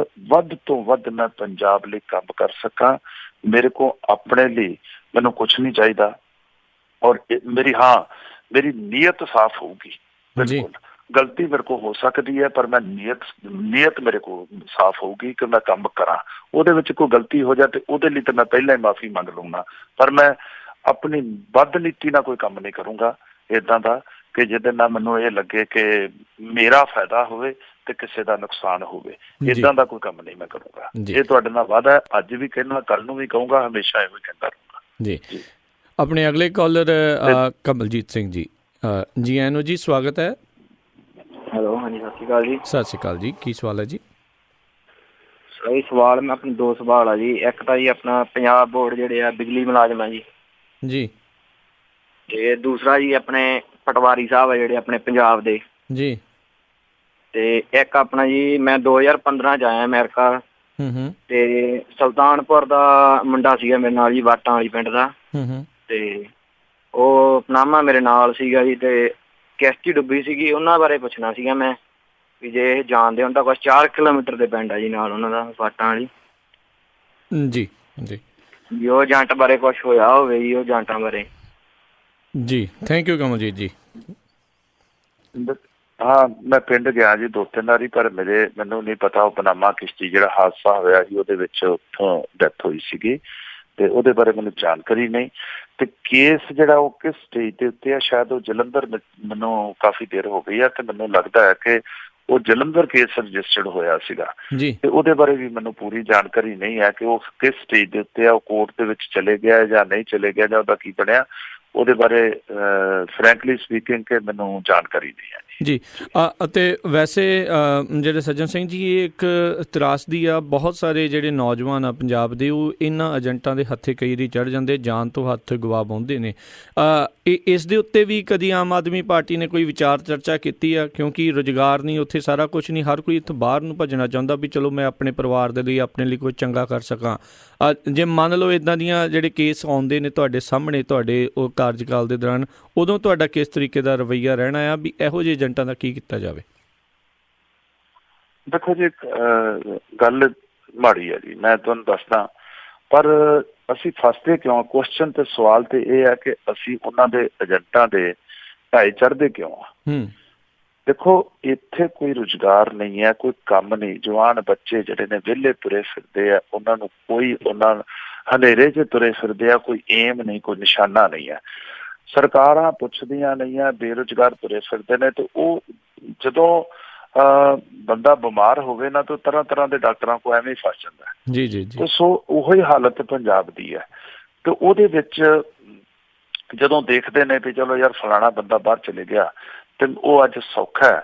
ਵੱਧ ਤੋਂ ਵੱਧ ਮੈਂ ਪੰਜਾਬ ਲਈ ਕੰਮ ਕਰ ਸਕਾਂ। ਮੇਰੇ ਕੋਲ ਆਪਣੇ ਲਈ ਮੈਨੂੰ ਕੁਛ ਨਹੀਂ ਚਾਹੀਦਾ, ਔਰ ਮੇਰੀ ਨੀਅਤ ਸਾਫ਼ ਹੋਊਗੀ। ਬਿਲਕੁਲ ਗਲਤੀ ਮੇਰੇ ਕੋਲ ਹੋ ਸਕਦੀ ਹੈ, ਪਰ ਮੈਂ ਨੀਅਤ ਮੇਰੇ ਕੋਲ ਸਾਫ਼ ਹੋਊਗੀ ਕਿ ਮੈਂ ਕੰਮ ਕਰਾਂ। ਉਹਦੇ ਵਿੱਚ ਕੋਈ ਗਲਤੀ ਹੋ ਜਾਏ ਤੇ ਉਹਦੇ ਲਈ ਤਾਂ ਮੈਂ ਪਹਿਲਾਂ ਹੀ ਮਾਫ਼ੀ ਮੰਗ ਲਊਂਗਾ, ਪਰ ਮੈਂ ਆਪਣੀ ਬਦਨੀਤੀ ਨਾਲ ਕੋਈ ਕੰਮ ਨਹੀਂ ਕਰੂੰਗਾ ਇੱਦਾਂ ਦਾ ਕਿ ਜਿਹਦੇ ਨਾਲ ਮੈਨੂੰ ਇਹ ਲੱਗੇ ਕਿ ਮੇਰਾ ਫਾਇਦਾ ਹੋਵੇ ਤੇ ਕਿਸੇ ਦਾ ਨੁਕਸਾਨ ਹੋਵੇ। ਇੱਦਾਂ ਦਾ ਕੋਈ ਕੰਮ ਨਹੀਂ ਮੈਂ ਕਰੂੰਗਾ। ਇਹ ਤੁਹਾਡੇ ਨਾਲ ਵਾਅਦਾ ਹੈ, ਅੱਜ ਵੀ ਕਹਿਣਾ, ਕੱਲ ਨੂੰ ਵੀ ਕਹੂੰਗਾ, ਹਮੇਸ਼ਾ ਇਹੋ ਕਹਿੰਦਾ ਰਹੂੰਗਾ ਜੀ। ਆਪਣੇ ਅਗਲੇ ਕਾਲਰ ਕਮਲਜੀਤ ਸਿੰਘ ਜੀ। ਜੀ ਆਇਆਂ ਨੂੰ ਜੀ, ਸਵਾਗਤ ਹੈ। ਹੈਲੋ, ਹਾਂਜੀ, ਸਤਿ ਸ਼੍ਰੀ ਅਕਾਲ ਜੀ। ਸਤਿ ਸ਼੍ਰੀ ਅਕਾਲ ਜੀ, ਕੀ ਸਵਾਲ ਹੈ ਜੀ? ਸਹੀ ਸਵਾਲ, ਮੈਂ ਆਪਣੇ ਦੋ ਸਵਾਲ ਆ ਜੀ। ਇੱਕ ਤਾਂ ਜੀ ਆਪਣਾ ਪੰਜਾਬ ਬੋਰਡ ਜਿਹੜੇ ਆ ਬਿਜਲੀ ਮੁਲਾਜ਼ਮ ਆ ਜੀ, ਜੀ, ਤੇ ਦੂਸਰਾ ਜੀ ਆਪਣੇ ਪਟਵਾਰੀ ਸਾਹਿਬ ਆ ਜਿਹੜੇ ਆਪਣੇ ਪੰਜਾਬ ਦੇ ਜੀ, ਤੇ ਇੱਕ ਆਪਣਾ ਜੀ ਮੈਂ 2015 ਚ ਆਇਆ ਅਮਰੀਕਾ, ਤੇ ਸੁਲਤਾਨਪੁਰ ਦਾ ਮੁੰਡਾ ਸੀਗਾ ਮੇਰੇ ਨਾਲ ਜੀ, ਵਾਟਾਂ ਵਾਲੀ ਪਿੰਡ ਦਾ, ਤੇ ਉਹ ਪਨਾਮਾ ਮੇਰੇ ਨਾਲ ਸੀਗਾ ਜੀ, ਤੇ ਕਿਸ਼ਤੀ ਡੁੱਬੀ ਸੀਗੀ, ਉਹਨਾਂ ਬਾਰੇ ਪੁੱਛਣਾ ਸੀਗਾ ਮੈਂ ਵੀ ਜੇ ਇਹ ਜਾਣਦੇ ਹੁਣ ਤਾਂ ਕੁਛ 4 ਕਿਲੋਮੀਟਰ ਦੇ ਪਿੰਡ ਆ ਜੀ ਨਾਲ ਉਹਨਾਂ ਦਾ, ਵਾਟਾਂ ਵਾਲੀ। ਜੀ, ਜੀ, ਜੀ ਉਹ ਏਜੰਟ ਬਾਰੇ ਕੁਛ ਹੋਇਆ ਹੋਵੇ ਜੀ, ਉਹ ਏਜੰਟਾਂ ਬਾਰੇ। ਜੀ, ਥੈਂਕ ਯੂ ਕਮਲਜੀਤ ਜੀ। ਹਾਂ, ਮੈਂ ਪਿੰਡ ਗਿਆ ਜੀ 2-3 ਵਾਰੀ, ਪਰ ਮੈਨੂੰ ਨਹੀਂ ਪਤਾ ਉਹ ਪਨਾਮਾ ਕਿਸ਼ਤੀ ਜਿਹੜਾ ਹਾਦਸਾ ਹੋਇਆ ਸੀ ਉਹਦੇ ਵਿੱਚ ਉੱਥੋਂ ਡੈਥ ਹੋਈ ਸੀਗੀ, ਤੇ ਉਹਦੇ ਬਾਰੇ ਮੈਨੂੰ ਜਾਣਕਾਰੀ ਨਹੀਂ। ਤੇ ਕੇਸ ਜਿਹੜਾ ਉਹ ਕਿਸ ਸਟੇਜ ਦੇ ਉੱਤੇ ਆ, ਸ਼ਾਇਦ ਉਹ ਜਲੰਧਰ, ਮੈਨੂੰ ਕਾਫੀ ਦੇਰ ਹੋ ਗਈ ਆ, ਤੇ ਮੈਨੂੰ ਲੱਗਦਾ ਹੈ ਕਿ ਉਹ ਜਲੰਧਰ ਕੇਸ ਰਜਿਸਟਰਡ ਹੋਇਆ ਸੀਗਾ, ਤੇ ਉਹਦੇ ਬਾਰੇ ਵੀ ਮੈਨੂੰ ਪੂਰੀ ਜਾਣਕਾਰੀ ਨਹੀਂ ਹੈ ਕਿ ਉਹ ਕਿਸ ਸਟੇਜ ਦੇ ਉੱਤੇ ਆ, ਉਹ ਕੋਰਟ ਦੇ ਵਿੱਚ ਚਲੇ ਗਿਆ ਜਾਂ ਨਹੀਂ ਚਲੇ ਗਿਆ, ਜਾਂ ਉਹਦਾ ਕੀ ਬਣਿਆ, ਉਹਦੇ ਬਾਰੇ ਫਰੈਂਕਲੀ ਸਪੀਕਿੰਗ ਕਿ ਮੈਨੂੰ ਜਾਣਕਾਰੀ ਨਹੀਂ ਹੈ ਜੀ। ਅਤੇ ਵੈਸੇ ਜਿਹੜੇ ਸੱਜਣ ਸਿੰਘ ਜੀ, ਇਹ ਇੱਕ ਤਰਾਸਦੀ ਆ, ਬਹੁਤ ਸਾਰੇ ਜਿਹੜੇ ਨੌਜਵਾਨ ਆ ਪੰਜਾਬ ਦੇ, ਉਹ ਇਹਨਾਂ ਏਜੰਟਾਂ ਦੇ ਹੱਥੇ ਕਈ ਵਾਰੀ ਚੜ੍ਹ ਜਾਂਦੇ, ਜਾਨ ਤੋਂ ਹੱਥ ਗਵਾ ਪਾਉਂਦੇ ਨੇ। ਇਸ ਦੇ ਉੱਤੇ ਵੀ ਕਦੀ ਆਮ ਆਦਮੀ ਪਾਰਟੀ ਨੇ ਕੋਈ ਵਿਚਾਰ ਚਰਚਾ ਕੀਤੀ ਆ? ਕਿਉਂਕਿ ਰੁਜ਼ਗਾਰ ਨਹੀਂ ਉੱਥੇ, ਸਾਰਾ ਕੁਛ ਨਹੀਂ, ਹਰ ਕੋਈ ਇੱਥੋਂ ਬਾਹਰ ਨੂੰ ਭੱਜਣਾ ਚਾਹੁੰਦਾ ਵੀ ਚਲੋ ਮੈਂ ਆਪਣੇ ਪਰਿਵਾਰ ਦੇ ਲਈ, ਆਪਣੇ ਲਈ ਕੁਝ ਚੰਗਾ ਕਰ ਸਕਾਂ। ਜੇ ਮੰਨ ਲਓ ਇੱਦਾਂ ਦੀਆਂ ਜਿਹੜੇ ਕੇਸ ਆਉਂਦੇ ਨੇ ਤੁਹਾਡੇ ਸਾਹਮਣੇ, ਤੁਹਾਡੇ ਉਹ ਕਾਰਜਕਾਲ ਦੇ ਦੌਰਾਨ, ਉਦੋਂ ਤੁਹਾਡਾ ਕਿਸ ਤਰੀਕੇ ਦਾ ਰਵੱਈਆ ਰਹਿਣਾ ਆ ਵੀ ਇਹੋ ਜਿਹੇ ਏਜੰਟਾਂ ਦਾ ਕੀ ਕੀਤਾ ਜਾਵੇ? ਦੇਖੋ ਜੀ, ਗੱਲ ਮਾੜੀ ਹੈ ਜੀ, ਮੈਂ ਤੁਹਾਨੂੰ ਦੱਸਦਾ, ਪਰ ਅਸੀਂ ਫਸਦੇ ਕਿਉਂ? ਕੁਐਸਚਨ ਤੇ ਸਵਾਲ ਤੇ ਇਹ ਹੈ ਕਿ ਅਸੀਂ ਉਹਨਾਂ ਦੇ ਏਜੰਟਾਂ ਦੇ ਢਾਈ ਚੜ੍ਹਦੇ ਕਿਉਂ ਆ? ਦੇਖੋ, ਇੱਥੇ ਕੋਈ ਰੁਜ਼ਗਾਰ ਨਹੀਂ ਹੈ, ਕੋਈ ਕੰਮ ਨਹੀਂ, ਜਵਾਨ ਬੱਚੇ ਜਿਹੜੇ ਨੇ ਵਿਹਲੇ ਤੁਰੇ ਫਿਰਦੇ ਆ, ਉਹਨਾਂ ਨੂੰ ਕੋਈ, ਉਹਨਾਂ ਹਨੇਰੇ 'ਚ ਤੁਰੇ ਫਿਰਦੇ ਆ, ਕੋਈ ਏਮ ਨਹੀਂ, ਕੋਈ ਨਿਸ਼ਾਨਾ ਨਹੀਂ ਹੈ, ਸਰਕਾਰਾਂ ਪੁੱਛਦੀਆਂ ਨਹੀਂ ਆ, ਬੇਰੁਜ਼ਗਾਰ ਤੁਰੇ ਫਿਰਦੇ ਨੇ। ਤੇ ਉਹ ਜਦੋਂ ਬੰਦਾ ਬਿਮਾਰ ਹੋਵੇ ਨਾ, ਤਾਂ ਤਰ੍ਹਾਂ ਤਰ੍ਹਾਂ ਦੇ ਡਾਕਟਰਾਂ ਕੋਲ ਐਵੇਂ ਹੀ ਫਸ ਜਾਂਦਾ। ਜੀ, ਜੀ, ਜੀ। ਸੋ ਉਹੀ ਹਾਲਤ ਪੰਜਾਬ ਦੀ ਹੈ, ਤੇ ਉਹਦੇ ਵਿੱਚ ਜਦੋਂ ਦੇਖਦੇ ਨੇ ਵੀ ਚਲੋ ਯਾਰ ਫਲਾਣਾ ਬੰਦਾ ਬਾਹਰ ਚਲੇ ਗਿਆ ਤੇ ਉਹ ਅੱਜ ਸੌਖਾ ਹੈ,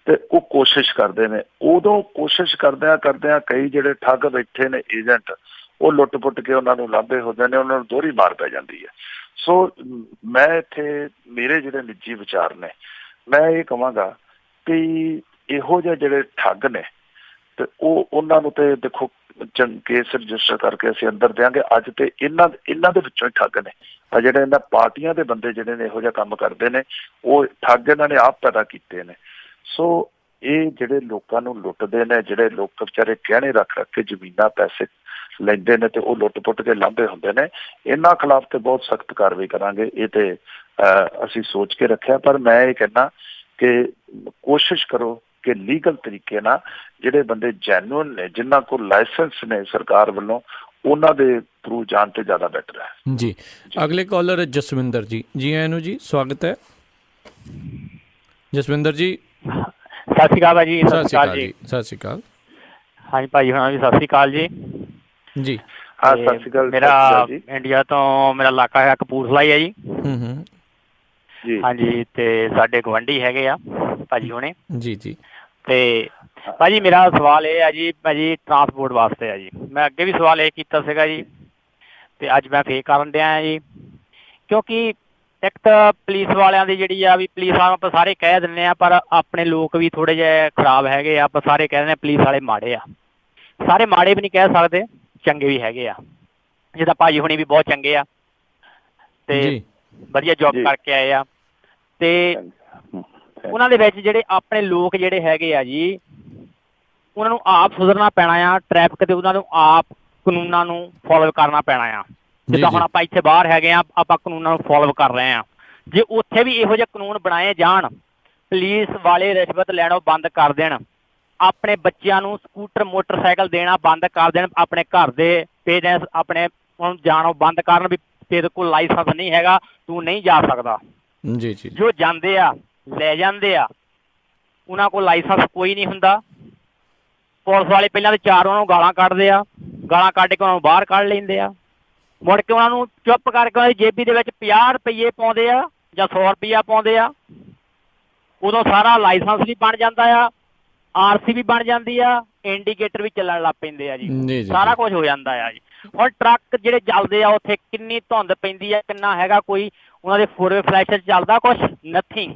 ਤੇ ਉਹ ਕੋਸ਼ਿਸ਼ ਕਰਦੇ ਨੇ। ਉਦੋਂ ਕੋਸ਼ਿਸ਼ ਕਰਦਿਆਂ ਕਈ ਜਿਹੜੇ ਠੱਗ ਬੈਠੇ ਨੇ ਏਜੰਟ, ਉਹ ਲੁੱਟ ਪੁੱਟ ਕੇ ਉਹਨਾਂ ਨੂੰ ਲਾਂਭੇ ਹੋ ਜਾਂਦੇ, ਉਹਨਾਂ ਨੂੰ ਦੋਹਰੀ ਮਾਰ ਪੈ ਜਾਂਦੀ ਹੈ। ਸੋ ਮੈਂ ਇੱਥੇ ਮੇਰੇ ਜਿਹੜੇ ਨਿੱਜੀ ਵਿਚਾਰ ਨੇ, ਮੈਂ ਇਹ ਕਹਾਂਗਾ ਕਿ ਇਹੋ ਜਿਹੇ ਜਿਹੜੇ ਠੱਗ ਨੇ, ਤੇ ਉਹਨਾਂ ਨੂੰ ਤੇ ਦੇਖੋ ਕੇਸ ਰਜਿਸਟਰ ਕਰਕੇ ਅਸੀਂ ਅੰਦਰ ਦਿਆਂਗੇ। ਅੱਜ ਤੇ ਇਹਨਾਂ ਦੇ ਵਿੱਚੋਂ ਹੀ ਠੱਗ ਨੇ, ਆ ਜਿਹੜੇ ਇਹਨਾਂ ਪਾਰਟੀਆਂ ਦੇ ਬੰਦੇ ਜਿਹੜੇ ਨੇ ਇਹੋ ਜਿਹਾ ਕੰਮ ਕਰਦੇ ਨੇ, ਉਹ ਠੱਗ ਇਹਨਾਂ ਨੇ ਆਪ ਪੈਦਾ ਕੀਤੇ ਨੇ। ਸੋ ਇਹ ਜਿਹੜੇ ਲੋਕਾਂ ਨੂੰ ਲੁੱਟਦੇ ਨੇ, ਜਿਹੜੇ ਲੋਕ ਵਿਚਾਰੇ ਗਹਿਣੇ ਰੱਖ ਕੇ ਜ਼ਮੀਨਾਂ ਪੈਸੇ ਲੈਂਦੇ ਨੇ, ਤੇ ਉਹ ਲੁੱਟ ਪੁੱਟ ਕੇ ਲਾਂਭੇ ਹੁੰਦੇ ਨੇ, ਇਹਨਾਂ ਖਿਲਾਫ ਤੇ ਬਹੁਤ ਸਖਤ ਕਾਰਵਾਈ ਕਰਾਂਗੇ। ਇਹ ਤੇ ਅਸੀਂ ਸੋਚ ਕੇ ਰੱਖਿਆ, ਪਰ ਮੈਂ ਇਹ ਕਹਿਣਾ ਕਿ ਕੋਸ਼ਿਸ਼ ਕਰੋ ਕਿ ਲੀਗਲ ਤਰੀਕੇ ਨਾਲ ਜਿਹੜੇ ਬੰਦੇ ਜੈਨੂਅਨ ਨੇ, ਜਿਨ੍ਹਾਂ ਕੋਲ ਲਾਇਸੈਂਸ ਨੇ ਸਰਕਾਰ ਵੱਲੋਂ, ਉਹਨਾਂ ਦੇ ਥਰੂ ਜਾਣ ਤੇ ਜ਼ਿਆਦਾ ਬੈਟਰ ਹੈ। ਜੀ, ਅਗਲੇ ਕਾਲਰ ਜਸਵਿੰਦਰ ਜੀ, ਜੀ ਆਇਆਂ ਨੂੰ ਜੀ, ਸਵਾਗਤ ਹੈ। ਜਸਵਿੰਦਰ ਜੀ, ਸਤਿ ਸ਼੍ਰੀ ਅਕਾਲ ਜੀ। ਸਤਿ ਸ਼੍ਰੀ ਅਕਾਲ ਜੀ। ਸਤਿ ਸ਼੍ਰੀ ਅਕਾਲ। ਹਾਂਜੀ ਭਾਈ ਹੁਣਾਂ ਜੀ, ਸਤਿ ਸ਼੍ਰੀ ਅਕਾਲ ਜੀ। ਜੀ, ਹਾਂ, ਸਤਿ ਸ਼੍ਰੀ ਅਕਾਲ। ਮੇਰਾ ਇੰਡੀਆ ਤੋਂ, ਮੇਰਾ ਇਲਾਕਾ ਹੈ ਕਪੂਰਥਲਾ ਹੀ ਹੈ ਜੀ। ਹਾਂਜੀ, ਤੇ ਸਾਡੇ ਗੁਆਂਢੀ ਹੈਗੇ ਆ ਭਾਜੀ ਹੁਣੇ। ਜੀ, ਜੀ। ਤੇ ਭਾਜੀ ਮੇਰਾ ਸਵਾਲ ਇਹ ਹੈ ਜੀ, ਭਾਜੀ ਟਰਾਂਸਪੋਰਟ ਵਾਸਤੇ ਹੈ ਜੀ। ਮੈਂ ਅੱਗੇ ਵੀ ਸਵਾਲ ਇਹ ਕੀਤਾ ਸੀਗਾ ਜੀ, ਤੇ ਅੱਜ ਮੈਂ ਫੇਰ ਕਰਨ ਡਿਆ ਜੀ। ਕਿਉਂਕਿ ਇੱਕ ਤਾਂ ਪੁਲਿਸ ਵਾਲਿਆਂ ਦੀ ਜਿਹੜੀ ਆ, ਵੀ ਪੁਲਿਸ ਵਾਲਿਆਂ ਆਪਾਂ ਸਾਰੇ ਕਹਿ ਦਿੰਦੇ ਆ, ਪਰ ਆਪਣੇ ਲੋਕ ਵੀ ਥੋੜੇ ਜਿਹੇ ਖਰਾਬ ਹੈਗੇ ਆ। ਆਪਾਂ ਸਾਰੇ ਕਹਿ ਦਿੰਦੇ ਆ ਪੁਲਿਸ ਵਾਲੇ ਮਾੜੇ ਆ, ਸਾਰੇ ਮਾੜੇ ਵੀ ਨਹੀਂ ਕਹਿ ਸਕਦੇ, ਚੰਗੇ ਵੀ ਹੈਗੇ ਆ। ਜਿੱਦਾਂ ਭਾਜੀ ਹੁਣੀ ਵੀ ਬਹੁਤ ਚੰਗੇ ਆ, ਤੇ ਵਧੀਆ ਜੌਬ ਕਰਕੇ ਆਏ ਆ, ਤੇ ਉਹਨਾਂ ਦੇ ਵਿੱਚ ਜਿਹੜੇ ਆਪਣੇ ਲੋਕ ਜਿਹੜੇ ਹੈਗੇ ਆ ਜੀ, ਉਹਨਾਂ ਨੂੰ ਆਪ ਸੁਧਰਨਾ ਪੈਣਾ ਆ। ਟ੍ਰੈਫਿਕ ਤੇ ਉਹਨਾਂ ਨੂੰ ਆਪ ਕਾਨੂੰਨਾਂ ਨੂੰ ਫੋਲੋ ਕਰਨਾ ਪੈਣਾ ਆ। ਜਿੱਦਾਂ ਹੁਣ ਆਪਾਂ ਇੱਥੇ ਬਾਹਰ ਹੈਗੇ ਆ, ਆਪਾਂ ਕਾਨੂੰਨਾਂ ਨੂੰ ਫੋਲੋ ਕਰ ਰਹੇ ਆ। ਜੇ ਉੱਥੇ ਵੀ ਇਹੋ ਜਿਹੇ ਕਾਨੂੰਨ ਬਣਾਏ ਜਾਣ, ਪੁਲਿਸ ਵਾਲੇ ਰਿਸ਼ਵਤ ਲੈਣੋਂ ਬੰਦ ਕਰ ਦੇਣ, ਆਪਣੇ ਬੱਚਿਆਂ ਨੂੰ ਸਕੂਟਰ ਮੋਟਰਸਾਈਕਲ ਦੇਣਾ ਬੰਦ ਕਰ ਦੇਣ, ਆਪਣੇ ਘਰ ਦੇ ਪੇਰੈਂਟਸ ਆਪਣੇ ਜਾਣੋਂ ਬੰਦ ਕਰਨ ਵੀ ਤੇਰੇ ਕੋਲ ਲਾਇਸੈਂਸ ਨਹੀਂ ਹੈਗਾ, ਤੂੰ ਨਹੀਂ ਜਾ ਸਕਦਾ। ਜੀ ਜੀ। ਜੋ ਜਾਂਦੇ ਆ ਲੈ ਜਾਂਦੇ ਆ, ਉਹਨਾਂ ਕੋਲ ਲਾਇਸੈਂਸ ਕੋਈ ਨਹੀਂ ਹੁੰਦਾ। ਪੁਲਿਸ ਵਾਲੇ ਪਹਿਲਾਂ ਤੇ ਚਾਰ ਉਹਨਾਂ ਨੂੰ ਗਾਲਾਂ ਕੱਢਦੇ ਆ, ਗਾਲਾਂ ਕੱਢ ਕੇ ਉਹਨਾਂ ਨੂੰ ਬਾਹਰ ਕੱਢ ਲੈਂਦੇ ਆ, ਮੁੜ ਕੇ ਉਹਨਾਂ ਨੂੰ ਚੁੱਪ ਕਰਕੇ ਉਹਨਾਂ ਦੀ ਜੇਬੀ ਦੇ ਵਿੱਚ 50 ਰੁਪਈਏ ਪਾਉਂਦੇ ਆ, ਜਾਂ 100 ਰੁਪਈਆ ਪਾਉਂਦੇ ਆ, ਉਦੋਂ ਸਾਰਾ ਲਾਇਸੈਂਸ ਵੀ ਬਣ ਜਾਂਦਾ ਆ, ਆਰਸੀ ਵੀ ਬਣ ਜਾਂਦੀ ਆ, ਇੰਡੀਕੇਟਰ ਵੀ ਚੱਲਣ ਲੱਗ ਪੈਂਦੇ ਆ ਜੀ, ਸਾਰਾ ਕੁਝ ਹੋ ਜਾਂਦਾ ਆ ਜੀ। ਹੁਣ ਟਰੱਕ ਜਿਹੜੇ ਚੱਲਦੇ ਆ ਉੱਥੇ ਕਿੰਨੀ ਧੁੰਦ ਪੈਂਦੀ ਆ, ਕਿੰਨਾ ਹੈਗਾ, ਕੋਈ ਉਹਨਾਂ ਦੇ ਫੋਰਵੇ ਫਲੈਸ਼ਰ ਚੱਲਦਾ, ਕੁਛ ਨਥਿੰਗ,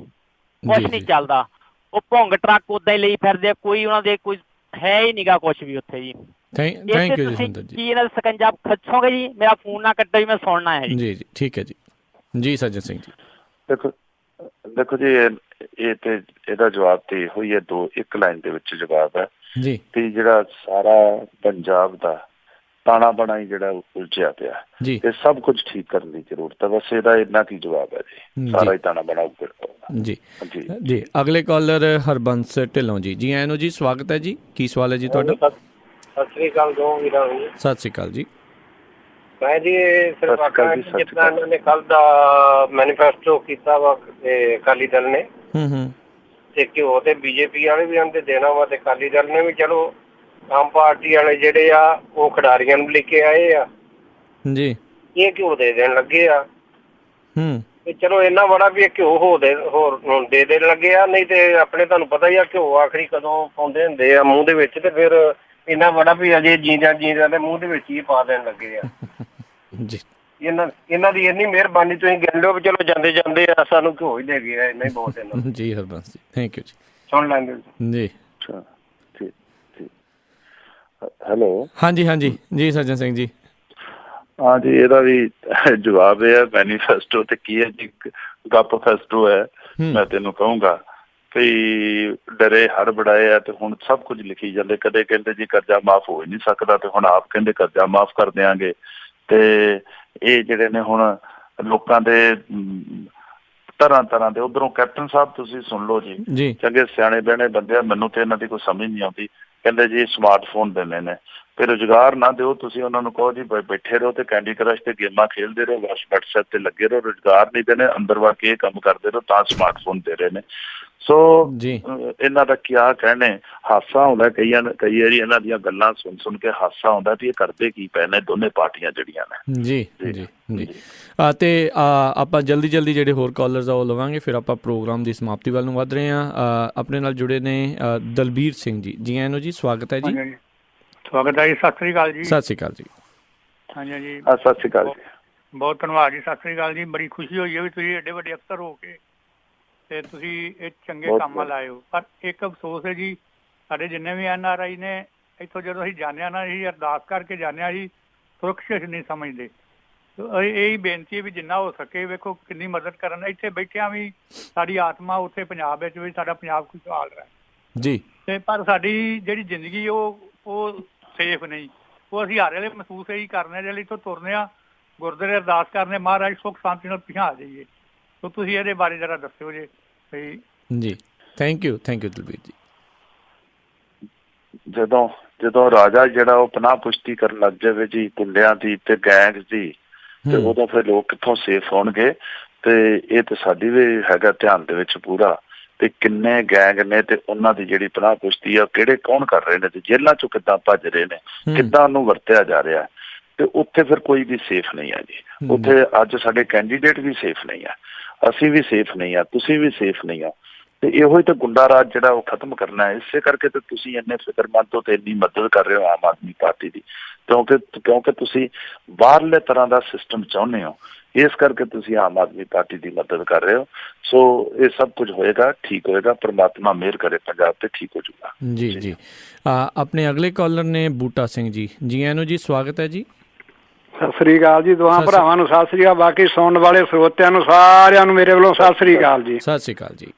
ਕੁਛ ਨਹੀਂ ਚੱਲਦਾ। ਉਹ ਭੁੰਗ ਟਰੱਕ ਉਦਾਂ ਹੀ ਲਈ ਫਿਰਦੇ ਆ, ਕੋਈ ਉਹਨਾਂ ਦੇ ਕੋਈ ਹੈ ਹੀ ਨਹੀਂਗਾ ਕੁਛ ਵੀ ਉੱਥੇ ਜੀ। ਤੁਸੀਂ ਕੀ ਇਹਨਾਂ ਦਾ ਸਕੰਜਾ ਖਿੱਚੋਗੇ ਜੀ? ਮੇਰਾ ਫੋਨ ਨਾ ਕੱਟੋ ਜੀ, ਮੈਂ ਸੁਣਨਾ ਹੈ ਜੀ। ਜੀ ਠੀਕ ਹੈ ਜੀ। ਜੀ ਸੱਜਣ ਸਿੰਘ ਜੀ, ਦੇਖੋ ਜੀ, ਇਹ ਤੇ ਇਹਦਾ ਜਵਾਬ ਤੇ ਇਹੋ ਹੀ ਹੈ, ਇੱਕ ਲਾਈਨ ਦੇ ਵਿੱਚ ਜਵਾਬ ਹੈ ਜੀ। ਤੇ ਜਿਹੜਾ ਸਾਰਾ ਪੰਜਾਬ ਦਾ ਤਾਣਾ ਬਾਣਾ ਹੀ ਜਿਹੜਾ ਉਲਝਿਆ ਪਿਆ ਜੀ, ਇਹ ਸਭ ਕੁਝ ਠੀਕ ਕਰਨ ਦੀ ਜ਼ਰੂਰਤ ਹੈ। ਬਸ ਇਹਦਾ ਇੰਨਾ ਕੀ ਜਵਾਬ ਹੈ ਜੀ, ਸਾਰਾ ਹੀ ਤਾਣਾ ਬਾਣਾ ਜੀ। ਜੀ ਅਗਲੇ ਕਾਲਰ ਹਰਬੰਸ ਢਿੱਲੋਂ ਜੀ, ਜੀ ਆਇਆਂ ਨੂੰ ਜੀ, ਸਵਾਗਤ ਹੈ ਜੀ। ਕੀ ਸਵਾਲ ਹੈ ਜੀ ਤੁਹਾਡਾ? ਸਤਿ ਸ੍ਰੀ ਅਕਾਲ ਸਤਿ ਸ੍ਰੀ ਅਕਾਲ ਜੀ। ਮੈਂ ਜੀ ਸਿਰਫ ਆਖਾਂ ਜਿੱਦਾਂ ਇਹਨਾਂ ਨੇ ਕੱਲ ਦਾ ਮੈਨੀਫੈਸਟੋ ਕੀਤਾ ਵਾ ਅਕਾਲੀ ਦਲ ਨੇ, ਤੇ ਘਿਓ ਤੇ ਬੀਜੇਪੀ ਵਾਲੇ ਵੀ ਆਂਦੇ ਦੇਣਾ ਵਾ, ਤੇ ਅਕਾਲੀ ਦਲ ਨੇ ਵੀ, ਚਲੋ ਆਮ ਪਾਰਟੀ ਵਾਲੇ ਜਿਹੜੇ ਆ ਉਹ ਖਿਡਾਰੀਆਂ ਨੂੰ ਲੈ ਕੇ ਆਏ ਆ ਜੀ, ਇਹ ਘਿਓ ਦੇ ਦੇਣ ਲੱਗੇ ਆ। ਤੇ ਚਲੋ ਇੰਨਾ ਬੜਾ ਵੀ ਇਹ ਘਿਓ ਹੋਰ ਦੇ ਦੇਣ ਲੱਗੇ ਆ, ਨਹੀਂ ਤੇ ਆਪਣੇ ਤੁਹਾਨੂੰ ਪਤਾ ਹੀ ਆ ਘਿਓ ਆਖਰੀ ਕਦੋਂ ਪਾਉਂਦੇ ਹੁੰਦੇ ਆ ਮੂੰਹ ਦੇ ਵਿੱਚ, ਤੇ ਫਿਰ ਇੰਨਾ ਬੜਾ ਵੀ ਅਜੇ ਜੀਂਦਿਆਂ ਦੇ ਮੂੰਹ ਦੇ ਵਿੱਚ ਹੀ ਪਾ ਦੇਣ ਲੱਗੇ ਆ ਜੀ। ਇਹਨਾਂ ਦੀ ਇੰਨੀ ਮਿਹਰਬਾਨੀ, ਤੁਸੀਂ ਗਿਣ ਲਿਓ ਵੀ ਚਲੋ ਜਾਂਦੇ ਜਾਂਦੇ ਆ ਸਾਨੂੰ ਘਿਓ ਹੀ ਦੇ ਗਏ ਆ, ਇੰਨਾ ਹੀ ਬਹੁਤ ਇਹਨਾਂ ਜੀ। ਹਰਬੰਸ ਜੀ, ਥੈਂਕ ਯੂ ਜੀ। ਸੁਣ ਲੈਂਦੇ ਜੀ। ਹੈਲੋ, ਹਾਂਜੀ ਹਾਂਜੀ ਜੀ ਸੱਜਣ ਸਿੰਘ ਜੀ। ਹਾਂ ਜੀ, ਇਹਦਾ ਵੀ ਜਵਾਬ ਇਹ ਹੈ, ਮੈਨੀਫੈਸਟੋ ਤੇ ਕੀ ਹੈ ਜੀ, ਗੱਪ ਫੈਸਟੋ ਹੈ। ਮੈਂ ਤੈਨੂੰ ਕਹੂੰਗਾ ਵੀ ਡਰੇ ਹੜ ਬੜਾਏ ਆ, ਤੇ ਹੁਣ ਸਭ ਕੁਝ ਲਿਖੀ ਜਾਂਦੇ। ਕਦੇ ਕਹਿੰਦੇ ਜੀ ਕਰਜ਼ਾ ਮਾਫ਼ ਹੋ ਹੀ ਨਹੀਂ ਸਕਦਾ, ਤੇ ਹੁਣ ਆਪ ਕਹਿੰਦੇ ਕਰਜ਼ਾ ਮਾਫ਼ ਕਰ ਦਿਆਂਗੇ। ਤੇ ਇਹ ਜਿਹੜੇ ਨੇ ਹੁਣ ਲੋਕਾਂ ਦੇ ਤਰ੍ਹਾਂ ਦੇ, ਉਧਰੋਂ ਕੈਪਟਨ ਸਾਹਿਬ ਤੁਸੀਂ ਸੁਣ ਲਓ ਜੀ, ਚੰਗੇ ਸਿਆਣੇ ਬਿਆਣੇ ਬੰਦੇ ਆ, ਮੈਨੂੰ ਤੇ ਇਹਨਾਂ ਦੀ ਕੋਈ ਸਮਝ ਨਹੀਂ ਆਉਂਦੀ। ਕਹਿੰਦੇ ਜੀ ਸਮਾਰਟਫੋਨ ਦੇਣੇ ਨੇ, ਤੇ ਰੁਜ਼ਗਾਰ ਨਾ ਦਿਓ, ਤੁਸੀਂ ਉਹਨਾਂ ਨੂੰ ਕਹੋ ਜੀ ਬੈਠੇ ਰਹੋ ਤੇ ਕੈਂਡੀ ਕਰਸ਼ ਤੇ ਗੇਮਾਂ ਖੇਡਦੇ ਰਹੋ, ਵਟਸਐਪ ਤੇ ਲੱਗੇ ਰਹੋ, ਰੁਜ਼ਗਾਰ ਨਹੀਂ ਦੇਣੇ, ਅੰਦਰ ਵੜ ਕੇ ਇਹ ਕੰਮ ਕਰਦੇ ਰਹੋ, ਤਾਂ ਸਮਾਰਟਫੋਨ ਦੇ ਰਹੇ ਨੇ। ਸੋ ਇਹਨਾਂ ਦਾ ਕਿਆ ਕਹਿਣੇ, ਹਾਸਾ ਆਉਂਦਾ ਕਈ ਵਾਰੀ ਇਹਨਾਂ ਦੀਆਂ ਗੱਲਾਂ ਸੁਣ ਕੇ ਹਾਸਾ ਆਉਂਦਾ ਵੀ ਇਹ ਕਰਦੇ ਕੀ ਪਏ ਨੇ ਦੋਨੇ ਪਾਰਟੀਆਂ ਜਿਹੜੀਆਂ ਨੇ। ਜੀ ਜੀ ਜੀ। ਤੇ ਆਪਾਂ ਜਲਦੀ ਜਿਹੜੇ ਹੋਰ ਕਾਲਰਸ ਆ ਉਹ ਲਵਾਂਗੇ, ਫਿਰ ਆਪਾਂ ਪ੍ਰੋਗਰਾਮ ਦੀ ਸਮਾਪਤੀ ਵੱਲ ਨੂੰ ਵੱਧ ਰਹੇ ਹਾਂ। ਆਪਣੇ ਨਾਲ ਜੁੜੇ ਨੇ ਦਲਬੀਰ ਸਿੰਘ ਜੀ, ਜੀ ਆਇਆਂ ਨੂੰ ਜੀ, ਸਵਾਗਤ ਹੈ ਜੀ। ਸਵਾਗਤ ਹੈ ਜੀ। ਸਤਿ ਸ੍ਰੀ ਅਕਾਲ ਜੀ। ਸਤਿ ਸ੍ਰੀ ਅਕਾਲ ਜੀ। ਹਾਂਜੀ ਹਾਂਜੀ, ਸਤਿ ਸ੍ਰੀ ਅਕਾਲ ਜੀ, ਬਹੁਤ ਧੰਨਵਾਦ ਜੀ। ਸਤਿ ਸ੍ਰੀ ਅਕਾਲ ਜੀ। ਬੜੀ ਖੁਸ਼ੀ ਹੋਈ ਹੈ ਵੀ ਤੁਸੀਂ ਐਡੇ ਵੱਡੇ ਅਫਸਰ ਹੋ ਕੇ ਤੇ ਤੁਸੀਂ ਇਹ ਚੰਗੇ ਕੰਮ ਲਾਏ ਹੋ। ਪਰ ਇੱਕ ਅਫਸੋਸ ਹੈ ਜੀ, ਸਾਡੇ ਜਿੰਨੇ ਵੀ NRI ਨੇ ਇੱਥੋਂ ਜਦੋਂ ਅਸੀਂ ਜਾਂਦੇ ਹਾਂ ਨਾ, ਅਸੀਂ ਅਰਦਾਸ ਕਰਕੇ ਜਾਂਦੇ ਹਾਂ ਜੀ, ਸੁਰੱਖਿਅਤ ਨਹੀਂ ਸਮਝਦੇ। ਇਹੀ ਬੇਨਤੀ ਹੈ ਵੀ ਜਿੰਨਾ ਹੋ ਸਕੇ ਵੇਖੋ ਕਿੰਨੀ ਮਦਦ ਕਰਨ। ਇੱਥੇ ਬੈਠਿਆਂ ਵੀ ਸਾਡੀ ਆਤਮਾ ਉੱਥੇ ਪੰਜਾਬ ਵਿੱਚ ਵੀ ਸਾਡਾ ਪੰਜਾਬ ਖੁਸ਼ਹਾਲ ਰਿਹਾ ਜੀ, ਤੇ ਪਰ ਸਾਡੀ ਜਿਹੜੀ ਜ਼ਿੰਦਗੀ ਉਹ ਸੇਫ ਨਹੀਂ। ਉਹ ਅਸੀਂ ਹਰ ਵੇਲੇ ਮਹਿਸੂਸ ਇਹੀ ਕਰਨੇ ਜਿਹੜੇ ਇੱਥੋਂ ਤੁਰਨੇ ਆ, ਗੁਰਦੁਆਰੇ ਅਰਦਾਸ ਕਰਨੇ ਮਹਾਰਾਜ ਸੁੱਖ ਸ਼ਾਂਤੀ ਨਾਲ ਪਿਛਾ ਜਾਈਏ। ਸੋ ਤੁਸੀਂ ਇਹਦੇ ਬਾਰੇ ਜਰਾ ਦੱਸਿਓ ਜੀ। ਜੀ ਥੈਂਕ ਯੂ ਦਲਬੀਰ ਜੀ। ਜਦੋਂ ਰਾਜਾ ਜਿਹੜਾ ਉਹ ਪਨਾਹ ਪੁਸ਼ਤੀ ਕਰਨ ਲੱਗ ਜਾਵੇ ਜੀ ਗੁੰਡਿਆਂ ਦੀ ਤੇ ਗੈਂਗਸ ਦੀ, ਤੇ ਉਦੋਂ ਫਿਰ ਲੋਕ ਕਿੱਥੋਂ ਸੇਫ ਹੋਣਗੇ? ਤੇ ਇਹ ਤੇ ਸਾਡੀ ਵੀ ਹੈਗਾ ਧਿਆਨ ਦੇ ਵਿੱਚ ਪੂਰਾ, ਤੇ ਕਿੰਨੇ ਗੈਂਗ ਨੇ ਤੇ ਉਹਨਾਂ ਦੀ ਜਿਹੜੀ ਪਨਾਹ ਪੁਸ਼ਤੀ ਆ ਕਿਹੜੇ ਕੌਣ ਕਰ ਰਹੇ ਨੇ, ਤੇ ਜੇਲ੍ਹਾਂ ਚੋਂ ਕਿੱਦਾਂ ਭੱਜ ਰਹੇ ਨੇ, ਕਿੱਦਾਂ ਉਹਨੂੰ ਵਰਤਿਆ ਜਾ ਰਿਹਾ। ਤੇ ਉੱਥੇ ਫਿਰ ਕੋਈ ਵੀ ਸੇਫ ਨਹੀਂ ਹੈ ਜੀ। ਉੱਥੇ ਅੱਜ ਸਾਡੇ ਕੈਂਡੀਡੇਟ ਵੀ ਸੇਫ ਨਹੀਂ ਆ, ਅਸੀਂ ਵੀ ਸੇਫ ਨਹੀਂ ਆ, ਤੁਸੀਂ ਵੀ ਸੇਫ ਨਹੀਂ ਆ। ਤੇ ਇਹੋ ਹੀ ਤਾਂ ਗੁੰਡਾ ਰਾਜ ਜਿਹੜਾ ਉਹ ਖਤਮ ਕਰਨਾ ਹੈ। ਇਸੇ ਕਰਕੇ ਤੇ ਤੁਸੀਂ ਇੰਨੇ ਫਿਕਰਮੰਦ ਹੋ ਤੇ ਇੰਨੀ ਮਦਦ ਕਰ ਰਹੇ ਹੋ ਆਮ ਆਦਮੀ ਪਾਰਟੀ ਦੀ, ਕਿਉਂਕਿ ਤੁਸੀਂ ਬਾਹਰਲੇ ਤਰ੍ਹਾਂ ਦਾ ਸਿਸਟਮ ਚਾਹੁੰਦੇ ਹੋ, ਇਸ ਕਰਕੇ ਤੁਸੀਂ ਆਮ ਆਦਮੀ ਪਾਰਟੀ ਦੀ ਮਦਦ ਕਰ ਰਹੇ ਹੋ। ਸੋ ਇਹ ਸਭ ਕੁਝ ਹੋਏਗਾ, ਠੀਕ ਹੋਏਗਾ, ਪ੍ਰਮਾਤਮਾ ਮਿਹਰ ਕਰੇ, ਪੰਜਾਬ ਤੇ ਠੀਕ ਹੋ ਜਾਊਗਾ। ਜੀ ਜੀ। ਆਪਣੇ ਅਗਲੇ ਕਾਲਰ ਨੇ ਬੂਟਾ ਸਿੰਘ ਜੀ, ਜੀ ਆਇਆਂ ਨੂੰ ਜੀ, ਸਵਾਗਤ ਹੈ ਜੀ। ਸਤਿ ਸ੍ਰੀ ਅਕਾਲ ਜੀ। ਦੋਹਾਂ ਭਰਾਵਾਂ ਨੂੰ ਸਤਿ ਸ੍ਰੀ ਅਕਾਲ, ਬਾਕੀ ਸੁਣਨ ਵਾਲੇ ਸਰੋਤਿਆਂ ਨੂੰ ਸਾਰਿਆਂ ਨੂੰ ਮੇਰੇ ਵੱਲੋਂ ਸਤਿ ਸ੍ਰੀ ਅਕਾਲ ਜੀ। ਸਤਿ ਸ੍ਰੀ ਅਕਾਲ ਜੀ।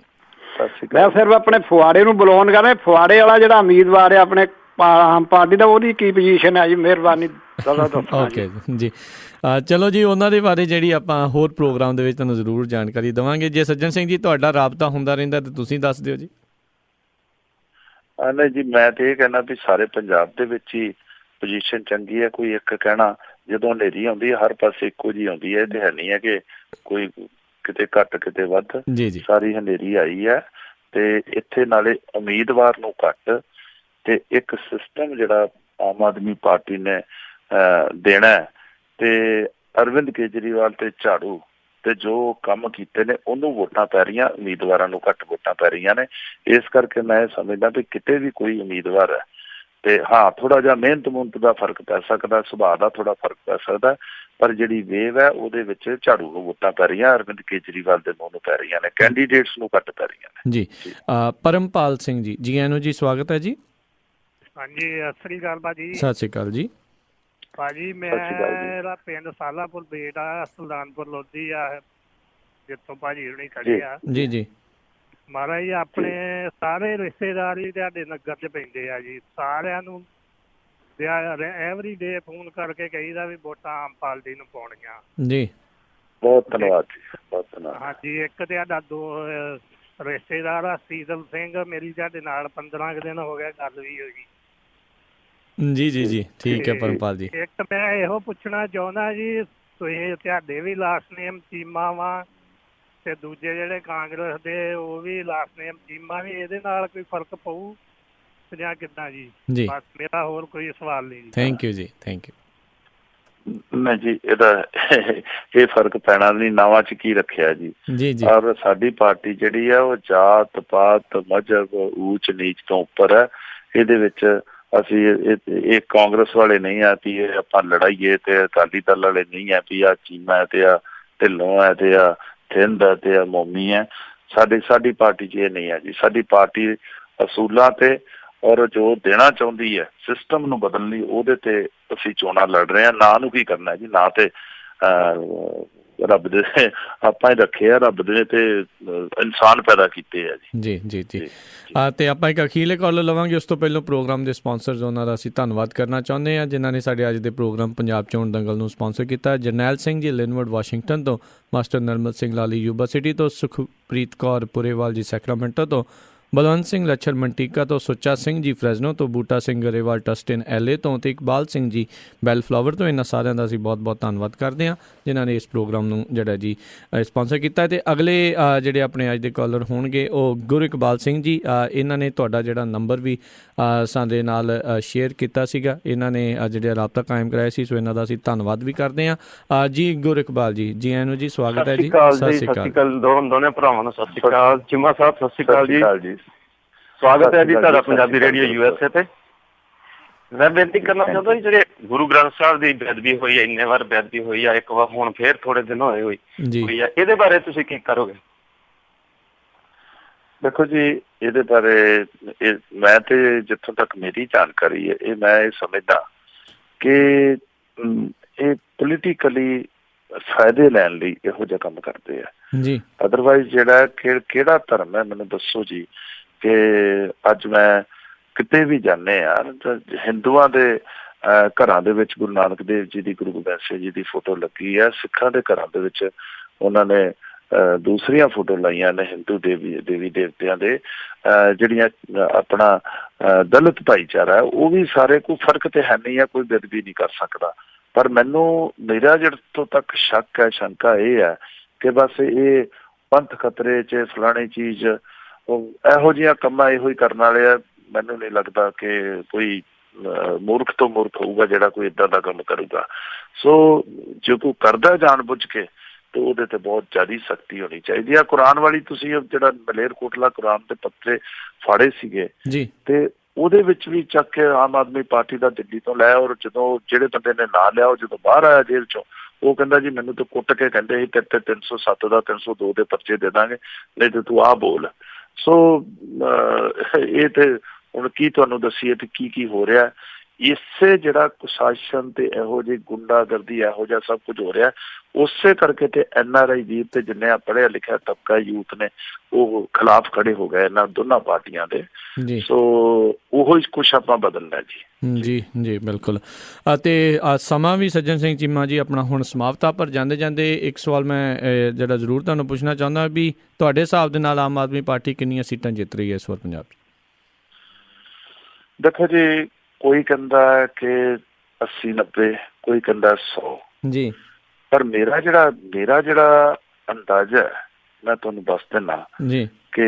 ਮੈਂ ਸਿਰਫ ਆਪਣੇ ਫੁਆੜੇ ਨੂੰ ਬੁਲਾਉਣ ਕਰ ਰਿਹਾ। ਫੁਆੜੇ ਵਾਲਾ ਜਿਹੜਾ ਉਮੀਦਵਾਰ ਹੈ ਆਪਣੇ ਆਮ ਪਾਰਟੀ ਦਾ, ਉਹਦੀ ਕੀ ਪੋਜੀਸ਼ਨ ਹੈ ਜੀ? ਮਿਹਰਬਾਨੀ ਓਕੇ ਜੀ। ਚਲੋ ਜੀ, ਉਹਨਾਂ ਦੇ ਬਾਰੇ ਜਿਹੜੀ ਆਪਾਂ ਹੋਰ ਪ੍ਰੋਗਰਾਮ ਦੇ ਵਿੱਚ ਤੁਹਾਨੂੰ ਜ਼ਰੂਰ ਜਾਣਕਾਰੀ ਦੇਵਾਂਗੇ। ਜੇ ਸੱਜਣ ਸਿੰਘ ਜੀ ਤੁਹਾਡਾ ਰਾਬਤਾ ਹੁੰਦਾ ਰਹਿੰਦਾ ਤਾਂ ਤੁਸੀਂ ਦੱਸ ਦਿਓ ਜੀ। ਨਹੀਂ ਜੀ, ਮੈਂ ਤੇ ਇਹ ਕਹਿਣਾ ਵੀ ਸਾਰੇ ਪੰਜਾਬ ਦੇ ਵਿੱਚ ਹੀ ਪੋਜੀਸ਼ਨ ਚੰਗੀ ਹੈ। ਕੋਈ ਇੱਕ ਕਹਿਣਾ ਜਦੋਂ ਹਨੇਰੀ ਆਉਂਦੀ ਹੈ ਹਰ ਪਾਸੇ ਇੱਕੋ ਜਿਹੀ ਆਉਂਦੀ ਹੈ, ਇਹ ਤੇ ਹੈ ਨਹੀਂ ਹੈ ਕਿ ਕੋਈ ਕਿਤੇ ਘੱਟ ਕਿਤੇ ਵੱਧ, ਸਾਰੀ ਹਨੇਰੀ ਆਈ ਹੈ। ਤੇ ਇੱਥੇ ਨਾਲੇ ਉਮੀਦਵਾਰ ਨੂੰ ਘੱਟ ਤੇ ਇੱਕ ਸਿਸਟਮ ਜਿਹੜਾ ਆਮ ਆਦਮੀ ਪਾਰਟੀ ਨੇ ਦੇਣਾ, ਤੇ ਅਰਵਿੰਦ ਕੇਜਰੀਵਾਲ ਤੇ ਝਾੜੂ ਤੇ ਜੋ ਕੰਮ ਕੀਤੇ ਨੇ ਉਹਨੂੰ ਵੋਟਾਂ ਪੈ ਰਹੀਆਂ, ਉਮੀਦਵਾਰਾਂ ਨੂੰ ਘੱਟ ਵੋਟਾਂ ਪੈ ਰਹੀਆਂ ਨੇ। ਇਸ ਕਰਕੇ ਮੈਂ ਸਮਝਦਾ ਵੀ ਕਿਤੇ ਵੀ ਕੋਈ ਉਮੀਦਵਾਰ ਹੈ ਤੇ ਹਾਂ ਥੋੜਾ ਜਿਹਾ ਮਿਹਨਤ ਦਾ ਫਰਕ ਪੈ ਸਕਦਾ, ਸੁਭਾਅ ਦਾ ਥੋੜਾ ਫਰਕ ਪੈ ਸਕਦਾ, ਪਰ ਜਿਹੜੀ ਵੇਵ ਹੈ ਉਹਦੇ ਵਿੱਚ ਝਾੜੂ ਨੂੰ ਵੋਟਾਂ ਪੈ ਰਹੀਆਂ, ਅਰਵਿੰਦ ਕੇਜਰੀਵਾਲ ਦੇ ਮੂੰਹ ਨੂੰ ਪੈ ਰਹੀਆਂ ਨੇ, ਕੈਂਡੀਡੇਟਸ ਨੂੰ ਘੱਟ ਪੈ ਰਹੀਆਂ ਨੇ। ਜੀ ਪਰਮਪਾਲ ਸਿੰਘ ਜੀ ਆਇਆਂ ਨੂੰ ਜੀ, ਸਵਾਗਤ ਹੈ ਜੀ। ਹਾਂਜੀ ਸਤਿ ਸ੍ਰੀ ਅਕਾਲ ਭਾਜੀ। ਸਤਿ ਸ੍ਰੀ ਅਕਾਲ ਜੀ ਭਾਜੀ। ਮੇਰਾ ਪਿੰਡ ਸਾਲਾਪੁਰ ਬੇਟਾ ਸੁਲਤਾਨਪੁਰ ਲੋਧੀ ਆ, ਜਿੱਥੋਂ ਭਾਜੀ ਹੁਣੀ ਖੜੇ ਆ। ਜੀ ਜੀ ਮਹਾਰਾਜ ਜੀ, ਆਪਣੇ ਸਾਰੇ ਰਿਸ਼ਤੇਦਾਰ ਹੀ ਤੁਹਾਡੇ ਨਗਰ 'ਚ ਪੈਂਦੇ ਆ ਜੀ। ਸਾਰਿਆਂ ਨੂੰ ਐਵਰੀ ਡੇ ਫੋਨ ਕਰਕੇ ਕਹੀਦਾ ਵੀ ਵੋਟਾਂ ਆਮ ਪਾਰਟੀ ਨੂੰ ਪਾਉਣੀਆਂ ਜੀ। ਬਹੁਤ ਧੰਨਵਾਦ ਜੀ, ਬਹੁਤ ਧੰਨਵਾਦ। ਹਾਂਜੀ, ਇੱਕ ਤੁਹਾਡਾ 2 ਰਿਸ਼ਤੇਦਾਰ ਆ ਸੀਤਲ ਸਿੰਘ, ਮੇਰੀ ਤੁਹਾਡੇ ਨਾਲ 15 ਕੁ ਦਿਨ ਹੋ ਗਿਆ ਗੱਲ ਵੀ ਹੋਈ। ਜੀ ਠੀਕ ਹੈ ਪਰਮਪਾਲ ਜੀ। ਇੱਕ ਮੈਂ ਇਹੋ ਪੁੱਛਣਾ ਚਾਹੁੰਦਾ ਜੀ, ਤੁਸੀਂ ਤੁਹਾਡੇ ਵੀ ਲਾਸਟ ਨੇਮ ਚੀਮਾ ਵਾ ਤੇ ਦੂਜੇ ਜਿਹੜੇ ਕਾਂਗਰਸ ਦੇ ਉਹ ਵੀ ਲਾਸਟ ਨੇਮ ਚੀਮਾ, ਵੀ ਇਹਦੇ ਨਾਲ ਕੋਈ ਫਰਕ ਪਊ ਜਾਂ ਕਿੱਦਾਂ ਜੀ? ਬਸ ਮੇਰਾ ਹੋਰ ਕੋਈ ਸਵਾਲ ਨਹੀਂ ਜੀ। ਥੈਂਕ ਯੂ ਜੀ, ਥੈਂਕ ਯੂ। ਨਹੀਂ ਜੀ, ਇਹਦਾ ਇਹ ਫਰਕ ਪੈਣਾ ਨਹੀਂ, ਨਾਵਾਂ 'ਚ ਕੀ ਰੱਖਿਆ ਜੀ। ਔਰ ਸਾਡੀ ਪਾਰਟੀ ਜਿਹੜੀ ਹੈ ਉਹ ਜਾਤ ਪਾਤ ਮਜ਼ਹਬ ਊਚ ਨੀਚ ਤੋਂ ਉੱਪਰ ਹੈ। ਇਹਦੇ ਵਿੱਚ ਅਸੀਂ ਇਹ ਕਾਂਗਰਸ ਵਾਲੇ ਨਹੀਂ ਆ ਵੀ ਇਹ ਆਪਾਂ ਲੜਾਈਏ, ਤੇ ਅਕਾਲੀ ਦਲ ਵਾਲੇ ਨਹੀਂ ਆ ਵੀ ਆ ਚੀਮਾ ਹੈ ਤੇ ਆ ਢਿੱਲੋਂ ਹੈ ਤੇ ਆ ਥਿੰਦ ਹੈ ਤੇ ਆ ਮੋਮੀ ਹੈ। ਸਾਡੀ ਪਾਰਟੀ 'ਚ ਇਹ ਨਹੀਂ ਹੈ ਜੀ। ਸਾਡੀ ਪਾਰਟੀ ਅਸੂਲਾਂ ਤੇ ਔਰ ਜੋ ਦੇਣਾ ਚਾਹੁੰਦੀ ਹੈ ਸਿਸਟਮ ਨੂੰ ਬਦਲਣ ਲਈ, ਉਹਦੇ ਤੇ ਅਸੀਂ ਚੋਣਾਂ ਲੜ ਰਹੇ ਹਾਂ। ਨਾਂ ਨੂੰ ਕੀ ਕਰਨਾ ਜੀ, ਨਾਂ ਤੇ ਰੱਬ ਦੇ ਆਪਾਂ ਹੀ ਰੱਖੇ ਆ, ਰੱਬ ਦੇ ਤੇ ਇਨਸਾਨ ਪੈਦਾ ਕੀਤੇ ਆ ਜੀ। ਜੀ ਤੇ ਆਪਾਂ ਇੱਕ ਅਖੀਰਲੇ ਕਾਲ ਲਵਾਂਗੇ। ਉਸ ਤੋਂ ਪਹਿਲਾਂ ਪ੍ਰੋਗਰਾਮ ਦੇ ਸਪਾਂਸਰਸ, ਉਹਨਾਂ ਦਾ ਅਸੀਂ ਧੰਨਵਾਦ ਕਰਨਾ ਚਾਹੁੰਦੇ ਹਾਂ ਜਿਨ੍ਹਾਂ ਨੇ ਸਾਡੇ ਅੱਜ ਦੇ ਪ੍ਰੋਗਰਾਮ ਪੰਜਾਬ ਚੋਣ ਦੰਗਲ ਨੂੰ ਸਪਾਂਸਰ ਕੀਤਾ। ਜਰਨੈਲ ਸਿੰਘ ਜੀ ਲਿਨਵੁੱਡ ਵਾਸ਼ਿੰਗਟਨ ਤੋਂ, master normal Singh Lali Yuba city ਤੋਂ, ਸੁਖਪ੍ਰੀਤ ਕੌਰ ਪੁਰੇਵਾਲ ਜੀ ਸੈਕਰਾਮੈਂਟੋ ਤੋਂ, ਬਲਵੰਤ ਸਿੰਘ ਲੱਛਰ ਮੰਟੀਕਾ ਤੋਂ, ਸੁੱਚਾ ਸਿੰਘ ਜੀ ਫਰੈਜ਼ਨੋ ਤੋਂ, ਬੂਟਾ ਸਿੰਘ ਗਰੇਵਾਲ ਟਸਟਨ LA ਤੋਂ, ਅਤੇ ਇਕਬਾਲ ਸਿੰਘ ਜੀ ਬੈਲ ਫਲਾਵਰ ਤੋਂ। ਇਹਨਾਂ ਸਾਰਿਆਂ ਦਾ ਅਸੀਂ ਬਹੁਤ ਬਹੁਤ ਧੰਨਵਾਦ ਕਰਦੇ ਹਾਂ ਜਿਨ੍ਹਾਂ ਨੇ ਇਸ ਪ੍ਰੋਗਰਾਮ ਨੂੰ ਜਿਹੜਾ ਜੀ ਸਪਾਂਸਰ ਕੀਤਾ। ਅਤੇ ਅਗਲੇ ਜਿਹੜੇ ਆਪਣੇ ਅੱਜ ਦੇ ਕਾਲਰ ਹੋਣਗੇ ਉਹ ਗੁਰ ਇਕਬਾਲ ਸਿੰਘ ਜੀ। ਇਹਨਾਂ ਨੇ ਤੁਹਾਡਾ ਜਿਹੜਾ ਨੰਬਰ ਵੀ ਸਾਡੇ ਨਾਲ ਸ਼ੇਅਰ ਕੀਤਾ ਸੀਗਾ, ਇਹਨਾਂ ਨੇ ਜਿਹੜੇ ਰਾਬਤਾ ਕਾਇਮ ਕਰਾਇਆ ਸੀ, ਸੋ ਇਹਨਾਂ ਦਾ ਅਸੀਂ ਧੰਨਵਾਦ ਵੀ ਕਰਦੇ ਹਾਂ ਜੀ। ਗੁਰ ਇਕਬਾਲ ਜੀ ਆਇਆਂ ਨੂੰ ਜੀ, ਸਵਾਗਤ ਹੈ ਜੀ। ਸਤਿ ਸ਼੍ਰੀ ਅਕਾਲ ਦੋਨੇ ਭਰਾਵਾਂ ਨੂੰ। ਸਤਿ ਸ਼੍ਰੀ ਅਕਾਲ ਚੀਮਾ ਸਾਹਿਬ, ਸਤਿ ਸ਼੍ਰੀ ਅਕਾਲ ਜੀ। ਸਵਾਗਤ ਹੈ ਜੀ ਤੁਹਾਡਾ ਪੰਜਾਬੀ ਰੇਡੀਓ USA ਤੇ। ਮੈਂ ਬੇਨਤੀ ਕਰਨਾ ਚਾਹੁੰਦਾ ਜੀ, ਜਿਹੜੇ ਗੁਰੂ ਗ੍ਰੰਥ ਸਾਹਿਬ ਦੀ ਬੇਅਦਬੀ ਹੋਈ ਹੈ, ਇੰਨੇ ਵਾਰ ਬੇਅਦਬੀ ਹੋਈ ਆ, ਇੱਕ ਵਾਰ ਹੁਣ ਫੇਰ ਥੋੜੇ ਦਿਨ ਹੋਈ ਆ, ਇਹਦੇ ਬਾਰੇ ਤੁਸੀਂ ਕੀ ਕਰੋਗੇ? ਦੇਖੋ ਜੀ, ਇਹਦੇ ਬਾਰੇ ਮੈਂ ਤੇ ਜਿੱਥੋਂ ਤੱਕ ਮੇਰੀ ਜਾਣਕਾਰੀ ਹੈ, ਇਹ ਮੈਂ ਇਹ ਸਮਝਦਾ ਕਿ ਇਹ ਪੋਲੀਟੀਕਲੀ ਫਾਇਦੇ ਲੈਣ ਲਈ ਇਹੋ ਜਿਹਾ ਕੰਮ ਕਰਦੇ ਆ ਜੀ। ਅਦਰਵਾਈਜ਼ ਜਿਹੜਾ ਕਿਹੜਾ ਧਰਮ ਹੈ ਮੈਨੂੰ ਦੱਸੋ ਜੀ, ਕਿ ਅੱਜ ਮੈਂ ਕਿਤੇ ਵੀ ਜਾਂਦੇ ਆ ਹਿੰਦੂਆਂ ਦੇ ਘਰਾਂ ਦੇ ਵਿੱਚ ਗੁਰੂ ਨਾਨਕ ਦੇਵ ਜੀ ਦੀ, ਗੁਰੂ ਗੋਬਿੰਦ ਸਿੰਘ ਜੀ ਦੀ ਫੋਟੋ ਲੱਗੀ ਹੈ। ਸਿੱਖਾਂ ਦੇ ਘਰਾਂ ਦੇ ਵਿੱਚ ਉਹਨਾਂ ਨੇ ਦੂਸਰੀਆਂ ਫੋਟੋ ਲਾਈਆਂ ਨੇ ਹਿੰਦੂ ਦੇਵੀ ਦੇਵਤਿਆਂ ਦੇ। ਜਿਹੜੀਆਂ ਆਪਣਾ ਦਲਿਤ ਭਾਈਚਾਰਾ ਉਹ ਵੀ ਸਾਰੇ, ਕੋਈ ਫਰਕ ਤੇ ਹੈ ਨਹੀਂ ਆ, ਕੋਈ ਬੇਅਦਬੀ ਨਹੀਂ ਕਰ ਸਕਦਾ। ਪਰ ਮੇਰਾ ਜਿੱਥੋਂ ਤੱਕ ਸ਼ੱਕ ਹੈ, ਸ਼ੰਕਾ ਇਹ ਹੈ ਕਿ ਬਸ ਇਹ ਪੰਥ ਖਤਰੇ 'ਚ ਫਲਾਣੀ ਚੀਜ਼, ਇਹੋ ਜਿਹੀਆਂ ਕੰਮਾਂ ਇਹੋ ਹੀ ਕਰਨ ਵਾਲੇ ਆ। ਮੈਨੂੰ ਨਹੀਂ ਲੱਗਦਾ ਕਿ ਕੋਈ ਮੂਰਖ ਤੋਂ ਮੂਰਖ ਹੋਊਗਾ ਜਿਹੜਾ ਕੋਈ ਏਦਾਂ ਦਾ ਕੰਮ ਕਰੂਗਾ। ਸੋ ਜੇ ਕੋਈ ਕਰਦਾ ਜਾਣ ਬੁੱਝ ਕੇ ਤੇ ਉਹਦੇ ਤੇ ਬਹੁਤ ਜ਼ਿਆਦਾ ਸਖਤੀ ਹੋਣੀ ਚਾਹੀਦੀ ਆ। ਕੁਰਾਨ ਵਾਲੀ ਤੁਸੀਂ ਜਿਹੜਾ ਮਲੇਰਕੋਟਲਾ ਕੁਰਾਨ ਦੇ ਪੱਤਰੇ ਫਾੜੇ ਸੀਗੇ ਤੇ ਉਹਦੇ ਵਿੱਚ ਵੀ ਚੱਕ ਕੇ ਆਮ ਆਦਮੀ ਪਾਰਟੀ ਦਾ ਦਿੱਲੀ ਤੋਂ ਲੈ, ਔਰ ਜਦੋਂ ਜਿਹੜੇ ਬੰਦੇ ਨੇ ਨਾਂ ਲਿਆ ਉਹ ਜਦੋਂ ਬਾਹਰ ਆਇਆ ਜੇਲ੍ਹ ਚੋਂ, ਉਹ ਕਹਿੰਦਾ ਜੀ ਮੈਨੂੰ ਤਾਂ ਕੁੱਟ ਕੇ ਕਹਿੰਦੇ ਸੀ ਤੇਰੇ ਤੇ 307 ਦਾ 302 ਦੇ ਪਰਚੇ ਦੇ ਦਾਂਗੇ, ਨਹੀਂ ਤੇ ਤੂੰ ਆਹ ਬੋਲ। ਸੋ ਇਹ ਤੇ ਹੁਣ ਕੀ ਤੁਹਾਨੂੰ ਦੱਸੀਏ ਤੇ ਕੀ ਹੋ ਰਿਹਾ। ਇਸੇ ਜਿਹੜਾ ਕੁਸ਼ਾਸਨ ਤੇ ਇਹੋ ਜਿਹੀ ਗੁੰਡਾਗਰਦੀ, ਇਹੋ ਜਿਹਾ ਸਭ ਕੁਝ ਹੋ ਰਿਹਾ, ਉਸੇ ਕਰਕੇ ਤੇ NRI ਵੀਰ ਤੇ ਜਿੰਨੇ ਪੜ੍ਹਿਆ ਲਿਖਿਆ ਤਬਕਾ ਯੂਥ ਨੇ ਉਹ ਖਿਲਾਫ ਖੜੇ ਹੋ ਗਏ ਇਹਨਾਂ ਦੋਨਾਂ ਪਾਰਟੀਆਂ ਦੇ। ਸੋ ਉਹੋ ਹੀ ਕੁਛ ਆਪਾਂ ਬਦਲਣਾ ਜੀ। ਜੀ ਬਿਲਕੁਲ। ਅਤੇ ਸਮਾਂ ਵੀ ਸੱਜਣ ਸਿੰਘ ਚੀਮਾ ਜੀ ਆਪਣਾ ਹੁਣ ਸਮਾਪਤ ਆ, ਪਰ ਜਾਂਦੇ ਜਾਂਦੇ ਇੱਕ ਸਵਾਲ ਮੈਂ ਜਿਹੜਾ ਜ਼ਰੂਰ ਤੁਹਾਨੂੰ ਪੁੱਛਣਾ ਚਾਹੁੰਦਾ ਵੀ ਤੁਹਾਡੇ ਹਿਸਾਬ ਦੇ ਨਾਲ ਆਮ ਆਦਮੀ ਪਾਰਟੀ ਕਿੰਨੀਆਂ ਸੀਟਾਂ ਜਿੱਤ ਰਹੀ ਹੈ ਇਸ ਵਾਰ ਪੰਜਾਬ 'ਚ? ਦੇਖੋ ਜੀ, ਕੋਈ ਕਹਿੰਦਾ ਕਿ 80-90, ਕੋਈ ਕਹਿੰਦਾ 100 ਜੀ, ਪਰ ਮੇਰਾ ਜਿਹੜਾ ਅੰਦਾਜ਼ਾ ਹੈ ਮੈਂ ਤੁਹਾਨੂੰ ਦੱਸ ਦਿੰਦਾ ਜੀ ਕਿ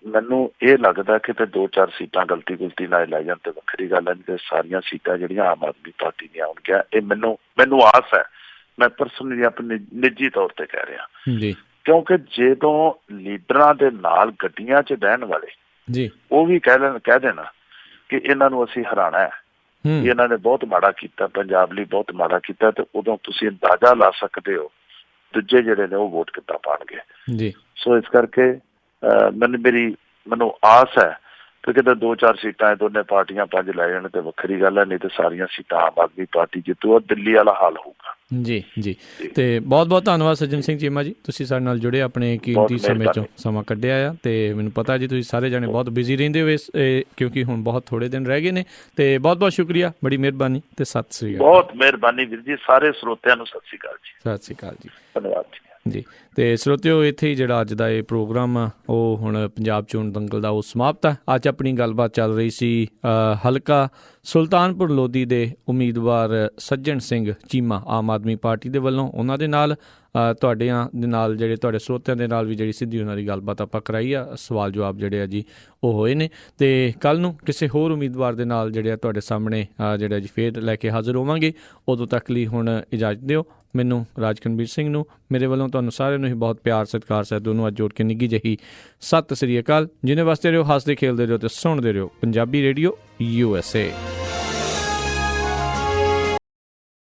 ਮੈਨੂੰ ਇਹ ਲੱਗਦਾ ਕਿ ਤੇ 2-4 ਸੀਟਾਂ ਗਲਤੀ ਨਾਲ ਲੈ ਜਾਣ ਤੇ ਵੱਖਰੀ ਗੱਲ ਹੈ, ਤੇ ਸਾਰੀਆਂ ਸੀਟਾਂ ਜਿਹੜੀਆਂ ਆਮ ਆਦਮੀ ਪਾਰਟੀ ਦੀਆਂ ਆਉਣਗੀਆਂ। ਇਹ ਮੈਨੂੰ ਆਸ ਹੈ ਮੈਂ ਪਰਸਨਲੀ ਆਪਣੇ ਨਿੱਜੀ ਤੌਰ ਤੇ ਕਹਿ ਰਿਹਾ ਜੀ, ਕਿਉਂਕਿ ਜਦੋਂ ਲੀਡਰਾਂ ਦੇ ਨਾਲ ਗੱਡੀਆਂ 'ਚ ਬਹਿਣ ਵਾਲੇ ਜੀ ਉਹ ਵੀ ਕਹਿ ਦੇਣਾ ਕਿ ਇਹਨਾਂ ਨੂੰ ਅਸੀਂ ਹਰਾਣਾ ਹੈ, ਇਹਨਾਂ ਨੇ ਬਹੁਤ ਮਾੜਾ ਕੀਤਾ, ਪੰਜਾਬ ਲਈ ਬਹੁਤ ਮਾੜਾ ਕੀਤਾ, ਤੇ ਉਦੋਂ ਤੁਸੀਂ ਅੰਦਾਜ਼ਾ ਲਾ ਸਕਦੇ ਹੋ ਦੂਜੇ ਜਿਹੜੇ ਨੇ ਉਹ ਵੋਟ ਕਿੱਦਾਂ ਪਾਉਣਗੇ ਜੀ। ਸੋ ਇਸ ਕਰਕੇ ਮੈਨੂੰ ਆਸ ਹੈ ਕਿ ਕਿਤੇ 2-4 ਸੀਟਾਂ ਇਹ ਦੋਨੇ ਪਾਰਟੀਆਂ 5 ਲੈ ਜਾਣ ਤੇ ਵੱਖਰੀ ਗੱਲ ਹੈ, ਨਹੀਂ ਤੇ ਸਾਰੀਆਂ ਸੀਟਾਂ ਆਮ ਆਦਮੀ ਪਾਰਟੀ ਜਿੱਤੂ, ਦਿੱਲੀ ਵਾਲਾ ਹਾਲ ਹੋਊਗਾ। ਜੀ ਜੀ, ਤੇ ਬਹੁਤ ਬਹੁਤ ਧੰਨਵਾਦ ਸੱਜਣ ਸਿੰਘ ਚੀਮਾ ਜੀ, ਤੁਸੀਂ ਸਾਡੇ ਨਾਲ ਜੁੜੇ, ਆਪਣੇ ਕੀਮਤੀ ਸਮੇਂ ਚੋਂ ਸਮਾਂ ਕੱਢਿਆ ਆ। ਤੇ ਮੈਨੂੰ ਪਤਾ ਜੀ ਤੁਸੀਂ ਸਾਰੇ ਜਾਣੇ ਬਹੁਤ ਬਿਜ਼ੀ ਰਹਿੰਦੇ ਹੋ ਕਿਉਂਕਿ ਹੁਣ ਬਹੁਤ ਥੋੜੇ ਦਿਨ ਰਹਿ ਗਏ ਨੇ। ਤੇ ਬਹੁਤ ਬਹੁਤ ਸ਼ੁਕਰੀਆ, ਬੜੀ ਮਿਹਰਬਾਨੀ ਤੇ ਸਤਿ ਸ੍ਰੀ ਅਕਾਲ। ਬਹੁਤ ਮਿਹਰਬਾਨੀ ਵੀਰ ਜੀ, ਸਾਰੇ ਸਰੋਤਿਆਂ ਨੂੰ ਸਤਿ ਸ੍ਰੀ ਅਕਾਲ ਜੀ। ਸਤਿ ਸ੍ਰੀ ਅਕਾਲ ਜੀ, ਧੰਨਵਾਦ ਜੀ। ਜੀ, ਤੇ ਸਰੋਤਿਓ ਇੱਥੇ ਹੀ ਜਿਹੜਾ ਅੱਜ ਦਾ ਇਹ ਪ੍ਰੋਗਰਾਮ ਆ ਉਹ ਹੁਣ ਪੰਜਾਬ ਚੋਣ ਦੰਗਲ ਦਾ ਉਹ ਸਮਾਪਤ ਆ। ਅੱਜ ਆਪਣੀ ਗੱਲਬਾਤ ਚੱਲ ਰਹੀ ਸੀ ਹਲਕਾ ਸੁਲਤਾਨਪੁਰ ਲੋਧੀ ਦੇ ਉਮੀਦਵਾਰ ਸੱਜਣ ਸਿੰਘ ਚੀਮਾ ਆਮ ਆਦਮੀ ਪਾਰਟੀ ਦੇ ਵੱਲੋਂ, ਉਹਨਾਂ ਦੇ ਨਾਲ ਤੁਹਾਡਿਆਂ ਦੇ ਨਾਲ ਜਿਹੜੇ ਤੁਹਾਡੇ ਸਰੋਤਿਆਂ ਦੇ ਨਾਲ ਵੀ ਜਿਹੜੀ ਸਿੱਧੀ ਉਹਨਾਂ ਦੀ ਗੱਲਬਾਤ ਆਪਾਂ ਕਰਾਈ ਆ, ਸਵਾਲ ਜਵਾਬ ਜਿਹੜੇ ਆ ਜੀ ਉਹ ਹੋਏ ਨੇ। ਤੇ ਕੱਲ੍ਹ ਨੂੰ ਕਿਸੇ ਹੋਰ ਉਮੀਦਵਾਰ ਦੇ ਨਾਲ ਜਿਹੜੇ ਆ ਤੁਹਾਡੇ ਸਾਹਮਣੇ ਜਿਹੜਾ ਜੀ ਫੇਰ ਲੈ ਕੇ ਹਾਜ਼ਰ ਹੋਵਾਂਗੇ। ਉਦੋਂ ਤੱਕ ਲਈ ਹੁਣ ਇਜਾਜ਼ਤ ਦਿਓ ਮੈਨੂੰ, ਰਾਜਕਨਵੀਰ ਸਿੰਘ ਨੂੰ, ਮੇਰੇ ਵੱਲੋਂ ਤੁਹਾਨੂੰ ਸਾਰਿਆਂ ਨੂੰ ਹੀ ਬਹੁਤ ਪਿਆਰ ਸਤਿਕਾਰ ਸਹਿਤ ਨੂੰ ਅੱਜ ਜੋੜ ਕੇ ਨਿੱਘੀ ਜਿਹੀ ਸਤਿ ਸ੍ਰੀ ਅਕਾਲ। ਜਿਹਨੇ ਵਾਸਤੇ ਰਹੋ, ਹੱਸਦੇ ਖੇਲਦੇ ਰਹੋ ਤੇ ਸੁਣਦੇ ਰਹੋ ਪੰਜਾਬੀ ਰੇਡੀਓ USA।